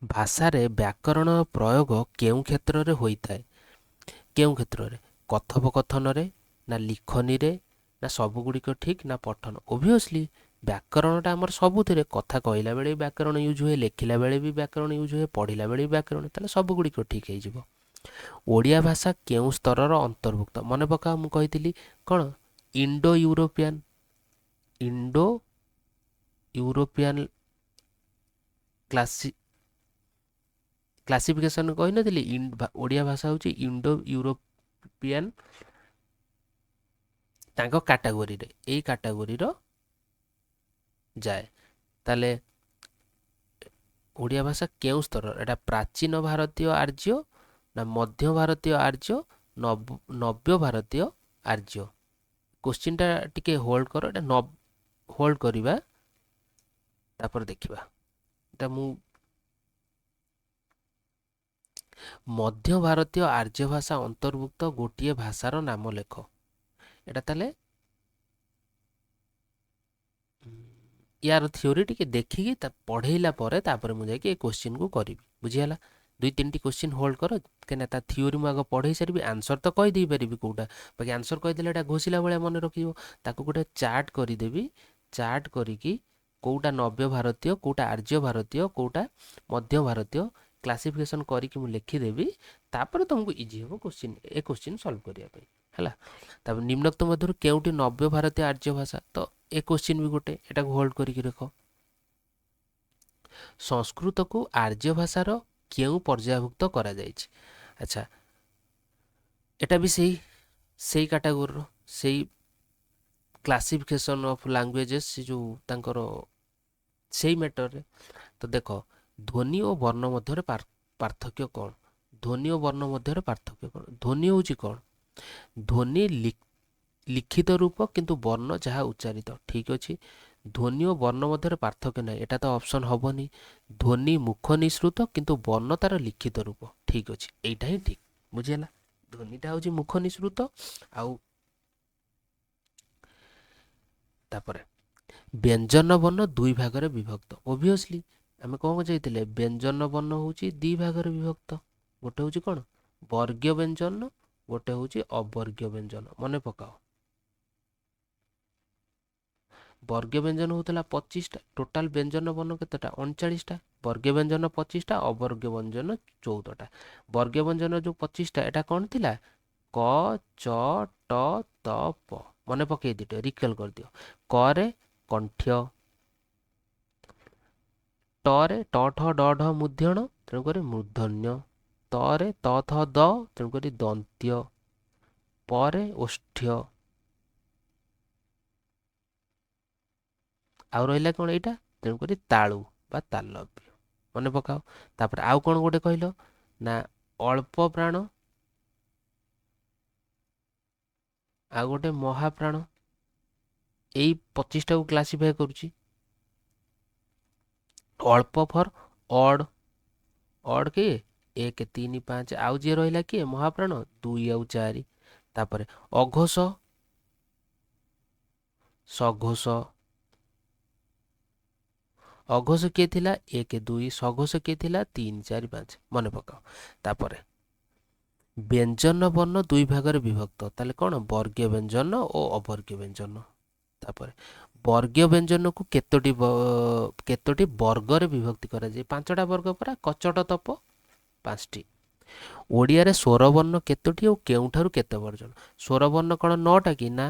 ଭାଷାରେ ବ୍ୟାକରଣ ପ୍ରୟୋଗ କେଉଁ କ୍ଷେତ୍ରରେ ହୋଇଥାଏ? କେଉଁ କ୍ଷେତ୍ରରେ? କଥୋପକଥନରେ, ନା ଲିଖନୀରେ, ନା ସବୁଗୁଡ଼ିକ ଠିକ୍, ନା ପଠନ? ଓଭିୟସଲି ବ୍ୟାକରଣଟା ଆମର ସବୁଥିରେ, କଥା କହିଲା ବେଳେ ବି ବ୍ୟାକରଣ ୟୁଜ୍ ହୁଏ, ଲେଖିଲା ବେଳେ ବି ବ୍ୟାକରଣ ୟୁଜ୍ ହୁଏ, ପଢ଼ିଲା ବେଳେ ବି ବ୍ୟାକରଣ, ତାହେଲେ ସବୁଗୁଡ଼ିକ ଠିକ୍ ହେଇଯିବ। ଓଡ଼ିଆ ଭାଷା କେଉଁ ସ୍ତରର ଅନ୍ତର୍ଭୁକ୍ତ? ମନେ ପକାଅ, ମୁଁ କହିଥିଲି କ'ଣ? Indo European, Indo European classification କହିନଥିଲି? ଓଡ଼ିଆ ଭାଷା ହେଉଛି ଇଣ୍ଡୋ ୟୁରୋପିଆନ୍, ତାଙ୍କ କାଟାଗୋରୀରେ, ଏଇ କାଟାଗୋରୀର ଯାଏ। ତାହେଲେ ଓଡ଼ିଆ ଭାଷା କେଉଁ ସ୍ତରର? ଏଇଟା ପ୍ରାଚୀନ ଭାରତୀୟ ଆର୍ଯ୍ୟ, ନା ମଧ୍ୟ ଭାରତୀୟ ଆର୍ଯ୍ୟ, ନବ୍ୟ ଭାରତୀୟ ଆର୍ଯ୍ୟ? କୋଶ୍ଚିନ୍ଟା ଟିକେ ହୋଲ୍ଡ କର, ଏଇଟା ହୋଲ୍ଡ କରିବା, ତାପରେ ଦେଖିବା। ଏଇଟା ମୁଁ ମଧ୍ୟ ଭାରତୀୟ ଆର୍ଯ୍ୟ ଭାଷା ଅନ୍ତର୍ଭୁକ୍ତ ଗୋଟିଏ ଭାଷାର ନାମ ଲେଖ। ଏଇଟା ତାହେଲେ ୟାର ଥିଓରି ଟିକେ ଦେଖିକି ପଢ଼େଇଲା ପରେ ତାପରେ ମୁଁ ଯାଇକି ଏ କୋଶ୍ଚିନ୍କୁ କରିବି। ବୁଝିଗଲା? ଦୁଇ ତିନିଟି କୋଶ୍ଚିନ୍ ହୋଲ୍ଡ କର, କାହିଁକିନା ତା ଥିଓରି ମୁଁ ଆଗ ପଢ଼େଇ ସାରିବି, ଆନ୍ସର୍ ତ କହିଦେଇପାରିବି କେଉଁଟା, ବାକି ଆନ୍ସର୍ କହିଦେଲେ ଏଇଟା ଘୋଷିଲା ଭଳିଆ ମନେ ରଖିବ। ତାକୁ ଗୋଟେ ଚାର୍ଟ କରିଦେବି, ଚାର୍ଟ କରିକି କେଉଁଟା ନବ୍ୟ ଭାରତୀୟ, କେଉଁଟା ଆର୍ଯ୍ୟ ଭାରତୀୟ, କେଉଁଟା ମଧ୍ୟ ଭାରତୀୟ କ୍ଲାସିଫିକେସନ୍ କରିକି ମୁଁ ଲେଖିଦେବି, ତାପରେ ତୁମକୁ ଇଜି ହେବ କୋଶ୍ଚିନ୍, ଏ କୋଶ୍ଚିନ୍ ସଲ୍ଭ କରିବା ପାଇଁ। ହେଲା? ତାପରେ ନିମ୍ନୋକ୍ତ ମଧ୍ୟରୁ କେଉଁଟି ନବ୍ୟ ଭାରତୀୟ ଆର୍ଯ୍ୟ ଭାଷା? ତ ଏ କୋଶ୍ଚିନ୍ ବି ଗୋଟେ, ଏଟାକୁ ହୋଲ୍ଡ କରିକି ରଖ। ସଂସ୍କୃତକୁ ଆର୍ଯ୍ୟ ଭାଷାର କେଉଁ ପର୍ଯ୍ୟାୟଭୁକ୍ତ କରାଯାଇଛି? ଆଚ୍ଛା, ଏଟା ବି ସେଇ କାଟାଗୋରୀର, ସେଇ କ୍ଲାସିଫିକେସନ୍ ଅଫ୍ ଲାଙ୍ଗୁଏଜେସ୍, ସେ ଯେଉଁ ତାଙ୍କର ସେଇ ମ୍ୟାଟରରେ। ତ ଦେଖ, ଧ୍ୱନି ଓ ବର୍ଣ୍ଣ ମଧ୍ୟରେ ପାର୍ଥକ୍ୟ କ'ଣ? ଧ୍ୱନି ଓ ବର୍ଣ୍ଣ ମଧ୍ୟରେ ପାର୍ଥକ୍ୟ କ'ଣ? ଧ୍ୱନି ହେଉଛି କ'ଣ? ଧ୍ୱନି ଲିଖିତ ରୂପ, କିନ୍ତୁ ବର୍ଣ୍ଣ ଯାହା ଉଚ୍ଚାରିତ। ଠିକ୍ ଅଛି। ଧ୍ୱନି ଓ ବର୍ଣ୍ଣ ମଧ୍ୟରେ ପାର୍ଥକ୍ୟ ନାହିଁ, ଏଟା ତ ଅପସନ୍ ହେବନି। ଧ୍ୱନି ମୁଖ ନିଃସୃତ, କିନ୍ତୁ ବର୍ଣ୍ଣ ତାର ଲିଖିତ ରୂପ। ଠିକ୍ ଅଛି, ଏଇଟା ହିଁ ଠିକ୍। ବୁଝିହେଲା? ଧ୍ୱନିଟା ହେଉଛି ମୁଖ ନିଃସୃତ, ଆଉ ତାପରେ ବ୍ୟଞ୍ଜନ ବର୍ଣ୍ଣ ଦୁଇ ଭାଗରେ ବିଭକ୍ତ। ଓଭିୟସଲି ଆମେ କ'ଣ ଯାଇଥିଲେ? ବ୍ୟଞ୍ଜନ ବର୍ଣ୍ଣ ହେଉଛି ଦୁଇ ଭାଗରେ ବିଭକ୍ତ। ଗୋଟେ ହେଉଛି କ'ଣ? ବର୍ଗୀୟ ବ୍ୟଞ୍ଜନ, ଗୋଟେ ହେଉଛି ଅବର୍ଗୀୟ ବ୍ୟଞ୍ଜନ। ମନେ ପକାଅ, ବର୍ଗୀୟ ବ୍ୟଞ୍ଜନ ହେଉଥିଲା 25ଟା, ଟୋଟାଲ ବ୍ୟଞ୍ଜନ ବର୍ଣ୍ଣ କେତେଟା? 39ଟା। ବର୍ଗୀୟ ବ୍ୟଞ୍ଜନ 25ଟା, ଅବର୍ଗୀୟ ବ୍ୟଞ୍ଜନ 14ଟା। ବର୍ଗୀୟ ବ୍ୟଞ୍ଜନ ଯେଉଁ 25ଟା, ଏଟା କ'ଣ ଥିଲା? କ, ଚ, ଟ, ତ, ପ। ମନେ ପକେଇ ଦିଅ, ରିକଲ୍ କରିଦିଅ। କରେ କଣ୍ଠ୍ୟ, ଟରେ ଟ ଠ ଡ ଢ ମୂର୍ଧଣ୍ୟ, ତେଣୁକରି ମୂର୍ଧନ୍ୟ। ତରେ ତ ଥ ଦ, ତେଣୁକରି ଦନ୍ତ୍ୟ। ପରେ ଓଷ୍ଠ୍ୟ। ଆଉ ରହିଲା କ'ଣ ଏଇଟା? ତେଣୁକରି ତାଳୁ ବା ତାଲବ୍ୟ। ମନେ ପକାଅ। ତାପରେ ଆଉ କ'ଣ ଗୋଟେ କହିଲ ନା? ଅଳ୍ପ ପ୍ରାଣ, ଆଉ ଗୋଟେ ମହାପ୍ରାଣ। ଏଇ 25ଟାକୁ କ୍ଲାସିଫାଏ କରୁଛି। ଅଳ୍ପ ଫର୍ ଅଡ୍, ଅଡ୍ କିଏ? 1 3 5। ଆଉ ଯିଏ ରହିଲା କିଏ? ମହାପ୍ରାଣ 2 ଆଉ 4। ତାପରେ ଅଘୋଷ, ସଘୋଷ। ଅଘୋଷ କିଏ ଥିଲା? 1 2। ସଘୋଷ କିଏ ଥିଲା? 3 4 5। ମନେ ପକାଅ। ତାପରେ ବ୍ୟଞ୍ଜନ ବର୍ଣ୍ଣ ଦୁଇ ଭାଗରେ ବିଭକ୍ତ। ତାହେଲେ କ'ଣ? ବର୍ଗୀୟ ବ୍ୟଞ୍ଜନ ଓ ଅବର୍ଗୀୟ ବ୍ୟଞ୍ଜନ। ତାପରେ ବର୍ଗୀୟ ବ୍ୟଞ୍ଜନକୁ କେତୋଟି ବର୍ଗରେ ବିଭକ୍ତି କରାଯାଏ? 5ଟା ବର୍ଗ ପରା। କଚଟ ତପ 5ଟି। ଓଡ଼ିଆରେ ସ୍ୱରବର୍ଣ୍ଣ କେତୋଟି ଓ କେଉଁଠାରୁ କେତେ ପର୍ଯ୍ୟନ୍ତ? ସ୍ୱରବର୍ଣ୍ଣ କ'ଣ 9ଟା କି? ନା,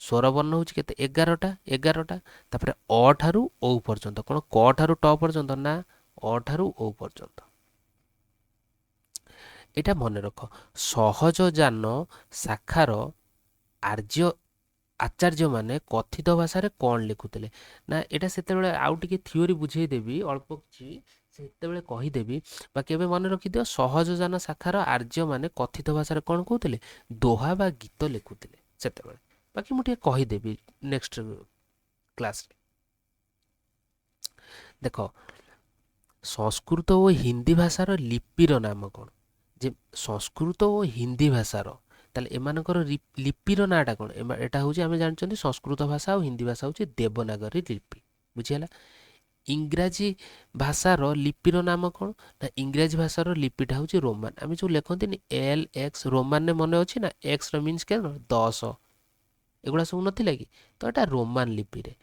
ସ୍ୱରବର୍ଣ୍ଣ ହେଉଛି କେତେ? 11ଟା। 11ଟା। ତାପରେ ଅ ଠାରୁ ଓ ପର୍ଯ୍ୟନ୍ତ କ'ଣ? କ ଠାରୁ ଟ ପର୍ଯ୍ୟନ୍ତ? ନା, ଅ ଠାରୁ ଓ ପର୍ଯ୍ୟନ୍ତ। ଏଇଟା ମନେ ରଖ। ସହଜ ଜ୍ଞାନ ଶାଖାର ଆଚାର୍ଯ୍ୟମାନେ କଥିତ ଭାଷାରେ କ'ଣ ଲେଖୁଥିଲେ? ନା, ଏଇଟା ସେତେବେଳେ ଆଉ ଟିକେ ଥିଓରି ବୁଝେଇଦେବି, ଅଳ୍ପ କିଛି ସେତେବେଳେ କହିଦେବି, ବାକି ଏବେ ମନେ ରଖିଦିଅ। ସହଜ ଜ୍ଞାନ ଶାଖାର ଆର୍ଯ୍ୟମାନେ କଥିତ ଭାଷାରେ କ'ଣ କହୁଥିଲେ? ଦୋହା ବା ଗୀତ ଲେଖୁଥିଲେ ସେତେବେଳେ। ବାକି ମୁଁ ଟିକେ କହିଦେବି ନେକ୍ସଟ କ୍ଲାସରେ। ଦେଖ, ସଂସ୍କୃତ ଓ ହିନ୍ଦୀ ଭାଷାର ଲିପିର ନାମ କ'ଣ? ଯେ ସଂସ୍କୃତ ଓ ହିନ୍ଦୀ ଭାଷାର, ତାହେଲେ ଏମାନଙ୍କର ଲିପିର ନାଁଟା କ'ଣ? ଏଟା ହେଉଛି, ଆମେ ଜାଣିଛନ୍ତି ସଂସ୍କୃତ ଭାଷା ଆଉ ହିନ୍ଦୀ ଭାଷା ହେଉଛି ଦେବନାଗରୀ ଲିପି। ବୁଝିହେଲା? ଇଂରାଜୀ ଭାଷାର ଲିପିର ନାମ କ'ଣ ନା ଇଂରାଜୀ ଭାଷାର ଲିପିଟା ହେଉଛି ରୋମାନ। ଆମେ ଯେଉଁ ଲେଖନ୍ତିନି ଏଲ୍ ଏକ୍ସ ରୋମାନରେ ମନେ ଅଛି ନା ଏକ୍ସର ମିନ୍ସ କେତେ 10 ଏଗୁଡ଼ା ସବୁ ନଥିଲା କି ତ ଏଟା ରୋମାନ ଲିପିରେ।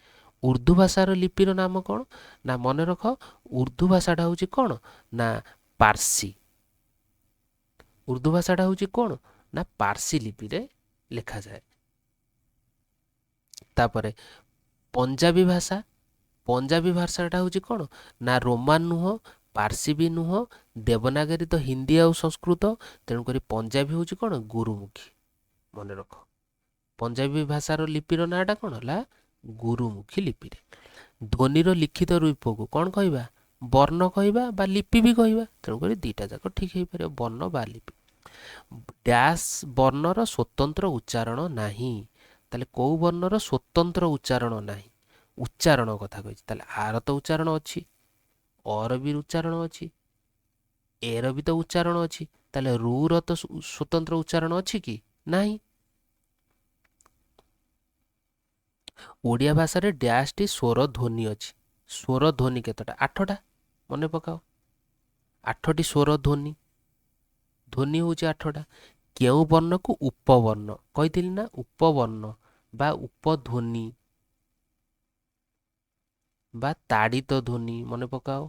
ଉର୍ଦ୍ଦୁ ଭାଷାର ଲିପିର ନାମ କ'ଣ ନା ମନେ ରଖ ଉର୍ଦ୍ଦୁ ଭାଷାଟା ହେଉଛି କ'ଣ ନା ପାର୍ସି। ଉର୍ଦ୍ଦୁ ଭାଷାଟା ହେଉଛି କ'ଣ ନା ପାର୍ସି ଲିପିରେ ଲେଖାଯାଏ। ତାପରେ ପଞ୍ଜାବୀ ଭାଷା ପଞ୍ଜାବୀ ଭାଷାଟା ହେଉଛି କ'ଣ ନା ରୋମାନ ନୁହଁ ପାର୍ସି ବି ନୁହଁ ଦେବନାଗରୀ ତ ହିନ୍ଦୀ ଆଉ ସଂସ୍କୃତ ତେଣୁକରି ପଞ୍ଜାବୀ ହେଉଛି କ'ଣ ଗୁରୁମୁଖୀ। ମନେ ରଖ ପଞ୍ଜାବୀ ଭାଷାର ଲିପିର ନାଁଟା କ'ଣ ହେଲା ଗୁରୁମୁଖୀ ଲିପିରେ। ଧ୍ୱନିର ଲିଖିତ ରୂପକୁ କ'ଣ କହିବା ବର୍ଣ୍ଣ କହିବା ବା ଲିପି ବି କହିବା ତେଣୁକରି ଦୁଇଟା ଯାକ ଠିକ୍ ହେଇପାରିବ ବର୍ଣ୍ଣ ବା ଲିପି। ଡ୍ୟାସ୍ ବର୍ଣ୍ଣର ସ୍ୱତନ୍ତ୍ର ଉଚ୍ଚାରଣ ନାହିଁ ତାହେଲେ କେଉଁ ବର୍ଣ୍ଣର ସ୍ୱତନ୍ତ୍ର ଉଚ୍ଚାରଣ ନାହିଁ ଉଚ୍ଚାରଣ କଥା କହିଛି ତାହେଲେ ଆର ତ ଉଚ୍ଚାରଣ ଅଛି ଅର ବି ଉଚ୍ଚାରଣ ଅଛି ଏର ବି ତ ଉଚ୍ଚାରଣ ଅଛି ତାହେଲେ ରୁର ତ ସ୍ୱତନ୍ତ୍ର ଉଚ୍ଚାରଣ ଅଛି କି ନାହିଁ। ଓଡ଼ିଆ ଭାଷାରେ ଡ୍ୟାସ୍ଟି ସ୍ୱର ଧ୍ୱନି ଅଛି ସ୍ୱର ଧ୍ୱନି କେତେଟା 8ଟା ମନେ ପକାଅ 8ଟି ସ୍ୱର ଧ୍ୱନି ଧ୍ୱନି ହେଉଛି 8ଟା। କେଉଁ ବର୍ଣ୍ଣକୁ ଉପବର୍ଣ୍ଣ କହିଥିଲି ନା ଉପବର୍ଣ୍ଣ ବା ଉପଧ୍ୱନି ବା ତାଡ଼ିତ ଧ୍ୱନି ମନେ ପକାଅ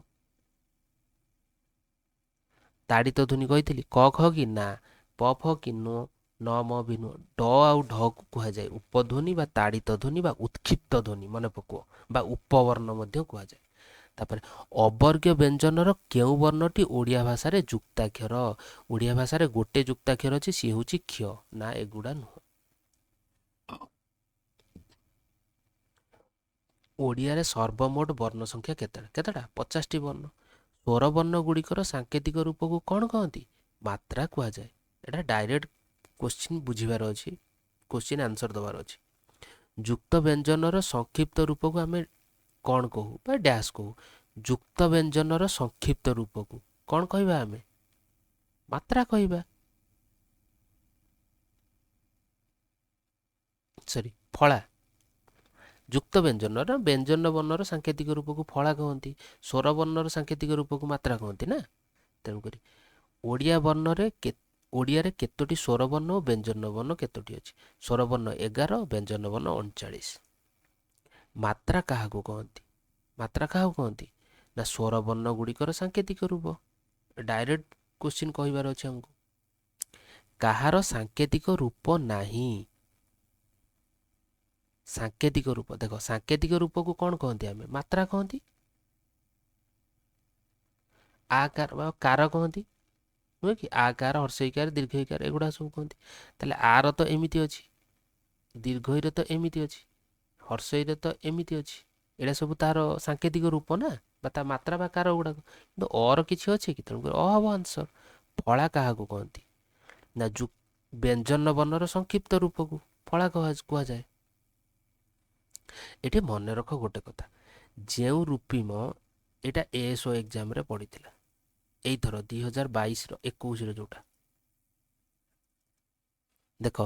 ତାଡ଼ିତ ଧ୍ୱନି କହିଥିଲି କ ଖ କି ନା ପ ଫ କି ନ ନ ମ ବି ନୁହଁ ଡ ଆଉ ଢକୁ କୁହାଯାଏ ଉପଧ୍ୱନି ବା ତାଡ଼ିତ ଧ୍ୱନି ବା ଉତ୍କ୍ଷିପ୍ତ ଧ୍ୱନି ମନେ ପକାଅ ବା ଉପବର୍ଣ୍ଣ ମଧ୍ୟ କୁହାଯାଏ। ତାପରେ ଅବର୍ଗ୍ୟ ବ୍ୟଞ୍ଜନର କେଉଁ ବର୍ଣ୍ଣଟି ଓଡ଼ିଆ ଭାଷାରେ ଯୁକ୍ତାକ୍ଷର ଓଡ଼ିଆ ଭାଷାରେ ଗୋଟେ ଯୁକ୍ତାକ୍ଷର ଅଛି ସିଏ ହେଉଛି କ୍ଷ ନା ଏଗୁଡ଼ା ନୁହଁ। ଓଡ଼ିଆରେ ସର୍ବମୋଟ ବର୍ଣ୍ଣ ସଂଖ୍ୟା କେତେଟା 50ଟି ବର୍ଣ୍ଣ। ସ୍ୱରବର୍ଣ୍ଣ ଗୁଡ଼ିକର ସାଙ୍କେତିକ ରୂପକୁ କ'ଣ କହନ୍ତି ମାତ୍ରା କୁହାଯାଏ। ଏଇଟା ଡାଇରେକ୍ଟ କ୍ୱେଶ୍ଚିନ୍ ବୁଝିବାର ଅଛି କ୍ୱେଶ୍ଚିନ୍ ଆନ୍ସର ଦେବାର ଅଛି। ଯୁକ୍ତ ବ୍ୟଞ୍ଜନର ସଂକ୍ଷିପ୍ତ ରୂପକୁ ଆମେ କ'ଣ କହୁ ବା ଡ୍ୟାସ୍ କହୁ ଯୁକ୍ତ ବ୍ୟଞ୍ଜନର ସଂକ୍ଷିପ୍ତ ରୂପକୁ କ'ଣ କହିବା ଆମେ ମାତ୍ରା କହିବା ସରି ଫଳା। ଯୁକ୍ତ ବ୍ୟଞ୍ଜନର ବ୍ୟଞ୍ଜନ ବର୍ଣ୍ଣର ସାଙ୍କେତିକ ରୂପକୁ ଫଳା କହନ୍ତି ସ୍ୱରବର୍ଣ୍ଣର ସାଙ୍କେତିକ ରୂପକୁ ମାତ୍ରା କହନ୍ତି ନା ତେଣୁକରି ଓଡ଼ିଆରେ କେତୋଟି ସ୍ୱରବର୍ଣ୍ଣ ଓ ବ୍ୟଞ୍ଜନ ବର୍ଣ୍ଣ କେତୋଟି ଅଛି ସ୍ୱରବର୍ଣ୍ଣ 11 ବ୍ୟଞ୍ଜନ ବର୍ଣ୍ଣ 39। ମାତ୍ରା କାହାକୁ କହନ୍ତି ନା ସ୍ୱରବର୍ଣ୍ଣ ଗୁଡ଼ିକର ସାଙ୍କେତିକ ରୂପ ଡାଇରେକ୍ଟ କ୍ୱେଶ୍ଚିନ୍ କହିବାର ଅଛି ଆମକୁ। କାହାର ସାଙ୍କେତିକ ରୂପ ନାହିଁ ସାଙ୍କେତିକ ରୂପ ଦେଖ ସାଙ୍କେତିକ ରୂପକୁ କ'ଣ କହନ୍ତି ଆମେ ମାତ୍ରା କହନ୍ତି ଆ କାର କହନ୍ତି ନୁହେଁ କି ଆ କାର ହର୍ଷଇକାର ଦୀର୍ଘଇକାର ଏଗୁଡ଼ା ସବୁ କହନ୍ତି। ତାହେଲେ ଆର ତ ଏମିତି ଅଛି ଦୀର୍ଘଇରେ ତ ଏମିତି ଅଛି ହର୍ଷଇରେ ତ ଏମିତି ଅଛି ଏଇଟା ସବୁ ତାର ସାଙ୍କେତିକ ରୂପ ନା ବା ତା ମାତ୍ରା ବା କାର ଗୁଡ଼ାକ କିନ୍ତୁ ଅର କିଛି ଅଛି କି ତେଣୁକରି ଅ ହବ ଆନ୍ସର। ଫଳା କାହାକୁ କହନ୍ତି ନା ବ୍ୟଞ୍ଜନ ବର୍ଣ୍ଣର ସଂକ୍ଷିପ୍ତ ରୂପକୁ ଫଳା କୁହାଯାଏ। ଏଠି ମନେ ରଖ ଗୋଟେ କଥା ଯେଉଁ ରୂପିମ ଏଇଟା ଏଏସ୍ଓ ଏକ୍ଜାମରେ ପଡ଼ିଥିଲା ଏଇଥର 2022ର 21ର ଯେଉଁଟା ଦେଖ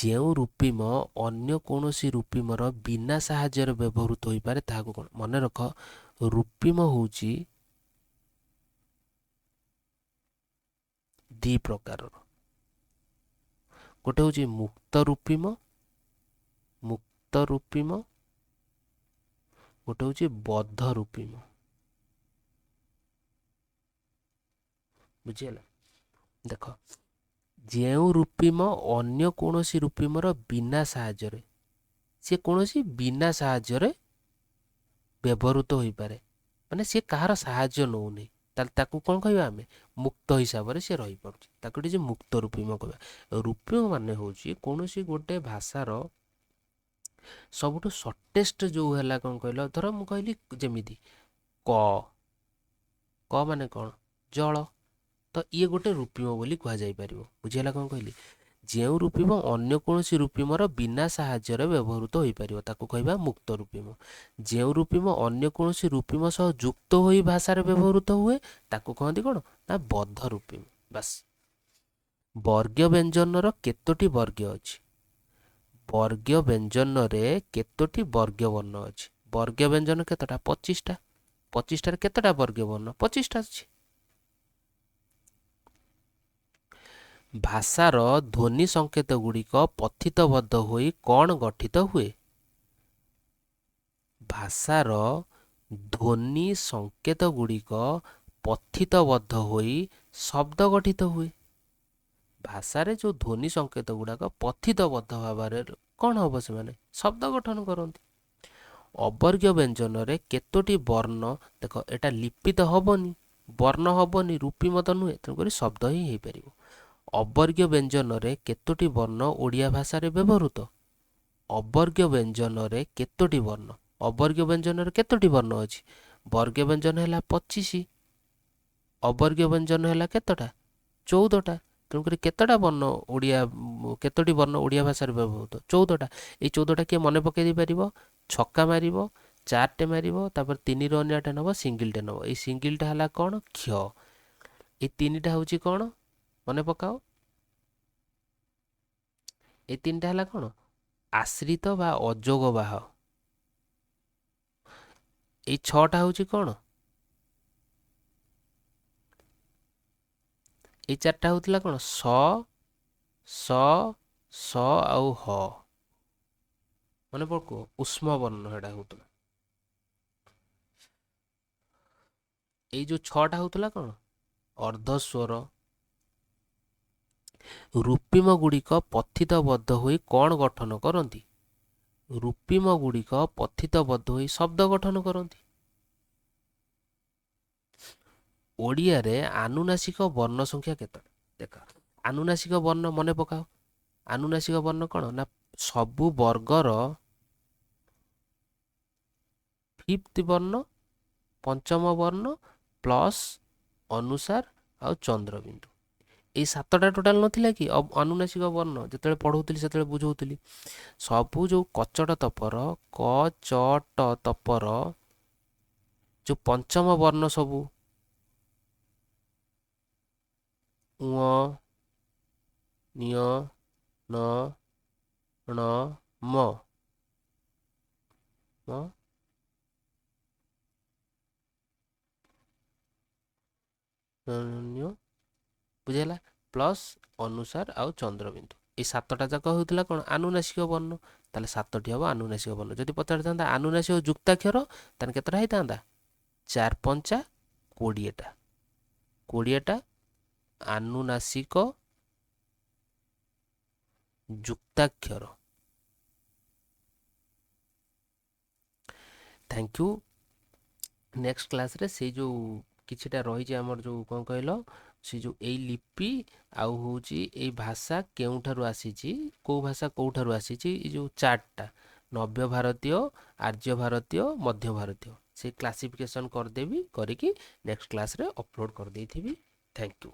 ଯେଉଁ ରୂପିମ ଅନ୍ୟ କୌଣସି ରୂପିମର ବିନା ସାହାଯ୍ୟରେ ବ୍ୟବହୃତ ହୋଇପାରେ ତାହାକୁ କ'ଣ ମନେ ରଖ ରୂପିମ ହେଉଛି ଦୁଇ ପ୍ରକାରର ଗୋଟେ ହେଉଛି ମୁକ୍ତ ରୂପିମ ଗୋଟେ ହେଉଛି ବଦ୍ଧ ରୂପିମ ବୁଝିଗଲା। ଦେଖ ଯେଉଁ ରୂପିମ ଅନ୍ୟ କୌଣସି ରୂପିମର ବିନା ସାହାଯ୍ୟରେ ସେ କୌଣସି ବିନା ସାହାଯ୍ୟରେ ବ୍ୟବହୃତ ହୋଇପାରେ ମାନେ ସେ କାହାର ସାହାଯ୍ୟ ନେଉନି ତାହେଲେ ତାକୁ କ'ଣ କହିବା ଆମେ ମୁକ୍ତ ହିସାବରେ ସେ ରହିପାରୁଛି ତାକୁ ଟିକେ ମୁକ୍ତ ରୂପିମ କହିବା। ରୂପିମ ମାନେ ହେଉଛି କୌଣସି ଗୋଟେ ଭାଷାର ସବୁଠୁ ସର୍ଟେଷ୍ଟ ଯେଉଁ ହେଲା କ'ଣ କହିଲ ଧର ମୁଁ କହିଲି ଯେମିତି କ ମାନେ କ'ଣ ଜଳ ତ ଇଏ ଗୋଟେ ରୂପିମ ବୋଲି କୁହାଯାଇପାରିବ ବୁଝିହେଲା କ'ଣ କହିଲି। ଯେଉଁ ରୂପିମ ଅନ୍ୟ କୌଣସି ରୂପିମର ବିନା ସାହାଯ୍ୟରେ ବ୍ୟବହୃତ ହୋଇପାରିବ ତାକୁ କହିବା ମୁକ୍ତ ରୂପିମ। ଯେଉଁ ରୂପିମ ଅନ୍ୟ କୌଣସି ରୂପିମ ସହ ଯୁକ୍ତ ହୋଇ ଭାଷାରେ ବ୍ୟବହୃତ ହୁଏ ତାକୁ କହନ୍ତି କ'ଣ ନା ବଦ୍ଧ ରୂପିମ ବାସ୍। ବର୍ଗ୍ୟ ବ୍ୟଞ୍ଜନର କେତୋଟି ବର୍ଗ୍ୟ ଅଛି ବର୍ଗ୍ୟ ବ୍ୟଞ୍ଜନରେ କେତୋଟି ବର୍ଗ୍ୟ ବର୍ଣ୍ଣ ଅଛି ବର୍ଗ୍ୟ ବ୍ୟଞ୍ଜନ କେତେଟା 25ଟା 25টাରେ କେତେଟା ବର୍ଗୀୟ ବର୍ଣ୍ଣ 25ଟା ଅଛି। ଭାଷାର ଧ୍ୱନି ସଂକେତ ଗୁଡ଼ିକ ପଥିତବଦ୍ଧ ହୋଇ କ'ଣ ଗଠିତ ହୁଏ? ଭାଷାର ଧ୍ୱନି ସଂକେତ ଗୁଡ଼ିକ ପଥିତବଦ୍ଧ ହୋଇ ଶବ୍ଦ ଗଠିତ ହୁଏ। ଭାଷାରେ ଯେଉଁ ଧ୍ୱନି ସଂକେତ ଗୁଡ଼ାକ ପଥିତବଦ୍ଧ ଭାବରେ କ'ଣ ହେବ? ସେମାନେ ଶବ୍ଦ ଗଠନ କରନ୍ତି। ଅବର୍ଗୀୟ ବ୍ୟଞ୍ଜନରେ କେତୋଟି ବର୍ଣ୍ଣ? ଦେଖ ଏଟା ଲିପିତ ହବନି, ବର୍ଣ୍ଣ ହବନି, ରୂପୀ ମଧ୍ୟ ନୁହେଁ, ତେଣୁକରି ଶବ୍ଦ ହିଁ ହେଇପାରିବ। ଅବର୍ଗୀୟ ବ୍ୟଞ୍ଜନରେ କେତୋଟି ବର୍ଣ୍ଣ ଓଡ଼ିଆ ଭାଷାରେ ବ୍ୟବହୃତ? ଅବର୍ଗୀୟ ବ୍ୟଞ୍ଜନରେ କେତୋଟି ବର୍ଣ୍ଣ? ଅବର୍ଗୀୟ ବ୍ୟଞ୍ଜନରେ କେତୋଟି ବର୍ଣ୍ଣ ଅଛି? ବର୍ଗୀୟ ବ୍ୟଞ୍ଜନ ହେଲା 25, ଅବର୍ଗୀୟ ବ୍ୟଞ୍ଜନ ହେଲା କେତେଟା? 14ଟା। ତେଣୁକରି କେତେଟା ବର୍ଣ୍ଣ କେତୋଟି ବର୍ଣ୍ଣ ଓଡ଼ିଆ ଭାଷାରେ ବ୍ୟବହୃତ? 14ଟା। ଏଇ 14ଟା କିଏ ମନେ ପକାଇ ଦେଇପାରିବ? ଛକା ମାରିବ, 4ଟେ ମାରିବ, ତାପରେ 3ର ଅନ୍ୟଟା ନେବ, ସିଙ୍ଗିଲଟେ ନେବ। ଏଇ ସିଙ୍ଗିଲଟା ହେଲା କ'ଣ? କ୍ଷ। ଏଇ 3ଟା ହେଉଛି କ'ଣ? ମନେ ପକାଅ। ଏଇ 3ଟା ହେଲା କ'ଣ? ଆଶ୍ରିତ ବା ଅଯୋଗ ବାହ। ଏଇ 6ଟା ହେଉଛି କ'ଣ? ଏଇ 4ଟା ହେଉଥିଲା କ'ଣ? ସ ଆଉ ହ। ମନେ ପକାଉ, ଉଷ୍ମ ବର୍ଣ୍ଣ ଏଇଟା ହେଉଥିଲା। ଏଇ ଯେଉଁ 6ଟା ହେଉଥିଲା କ'ଣ? ଅର୍ଦ୍ଧସ୍ୱର। ରୂପିମ ଗୁଡ଼ିକ ପଥିତବଦ୍ଧ ହୋଇ କ'ଣ ଗଠନ କରନ୍ତି? ରୂପିମ ଗୁଡ଼ିକ ପଥିତବଦ୍ଧ ହୋଇ ଶବ୍ଦ ଗଠନ କରନ୍ତି। ଓଡ଼ିଆରେ ଆନୁନାସିକ ବର୍ଣ୍ଣ ସଂଖ୍ୟା କେତେଟା? ଦେଖ ଆନୁନାସିକ ବର୍ଣ୍ଣ ମନେ ପକାଅ। ଆନୁନାସିକ ବର୍ଣ୍ଣ କ'ଣ? ନା ସବୁ ବର୍ଗର 5th ବର୍ଣ୍ଣ, ପଞ୍ଚମ ବର୍ଣ୍ଣ ପ୍ଲସ୍ ଅନୁସାର ଆଉ ଚନ୍ଦ୍ରବିନ୍ଦୁ। ଏଇ 7ଟା ଟୋଟାଲ ନଥିଲା କି ଅନୁନାସିକ ବର୍ଣ୍ଣ? ଯେତେବେଳେ ପଢ଼ଉଥିଲି ସେତେବେଳେ ବୁଝଉଥିଲି। ସବୁ ଯେଉଁ କଚଟ ତପର, କ ଚ ଟ ତପର ଯେଉଁ ପଞ୍ଚମ ବର୍ଣ୍ଣ ସବୁ ଙ, ཉ, ନ, ଣ, ମ, ବୁଝିହେଲା? ପ୍ଲସ୍ ଅନୁସାର ଆଉ ଚନ୍ଦ୍ରବିନ୍ଦୁ। ଏଇ 7ଟା ଯାକ ହେଉଥିଲା କ'ଣ? ଆନୁନାସିକ ବର୍ଣ୍ଣ। ତାହେଲେ 7ଟି ହେବ ଆନୁନାସିକ ବର୍ଣ୍ଣ। ଯଦି ପଚାରିଥାନ୍ତା ଆନୁନାସିକ ଯୁକ୍ତାକ୍ଷର, ତାହେଲେ କେତେଟା ହେଇଥାନ୍ତା? 4 ପଞ୍ଚା 20ଟା। 20ଟା ଆନୁନାସିକ ଯୁକ୍ତାକ୍ଷର। Thank you. नेक्स्ट क्लास रे से जो किछिटा रही आमर जो कौन कहल से जो ए लिपि आउ होची ए भाषा केउठारु आसीची, को भाषा कोठारु आसीची, ए जो चार्टटा नव्य भारतीय, आर्य भारतीय, मध्य भारतीय से क्लासिफिकेशन कर देबी, करिकी नेक्स्ट क्लास रे अपलोड कर देथिबी। Thank you.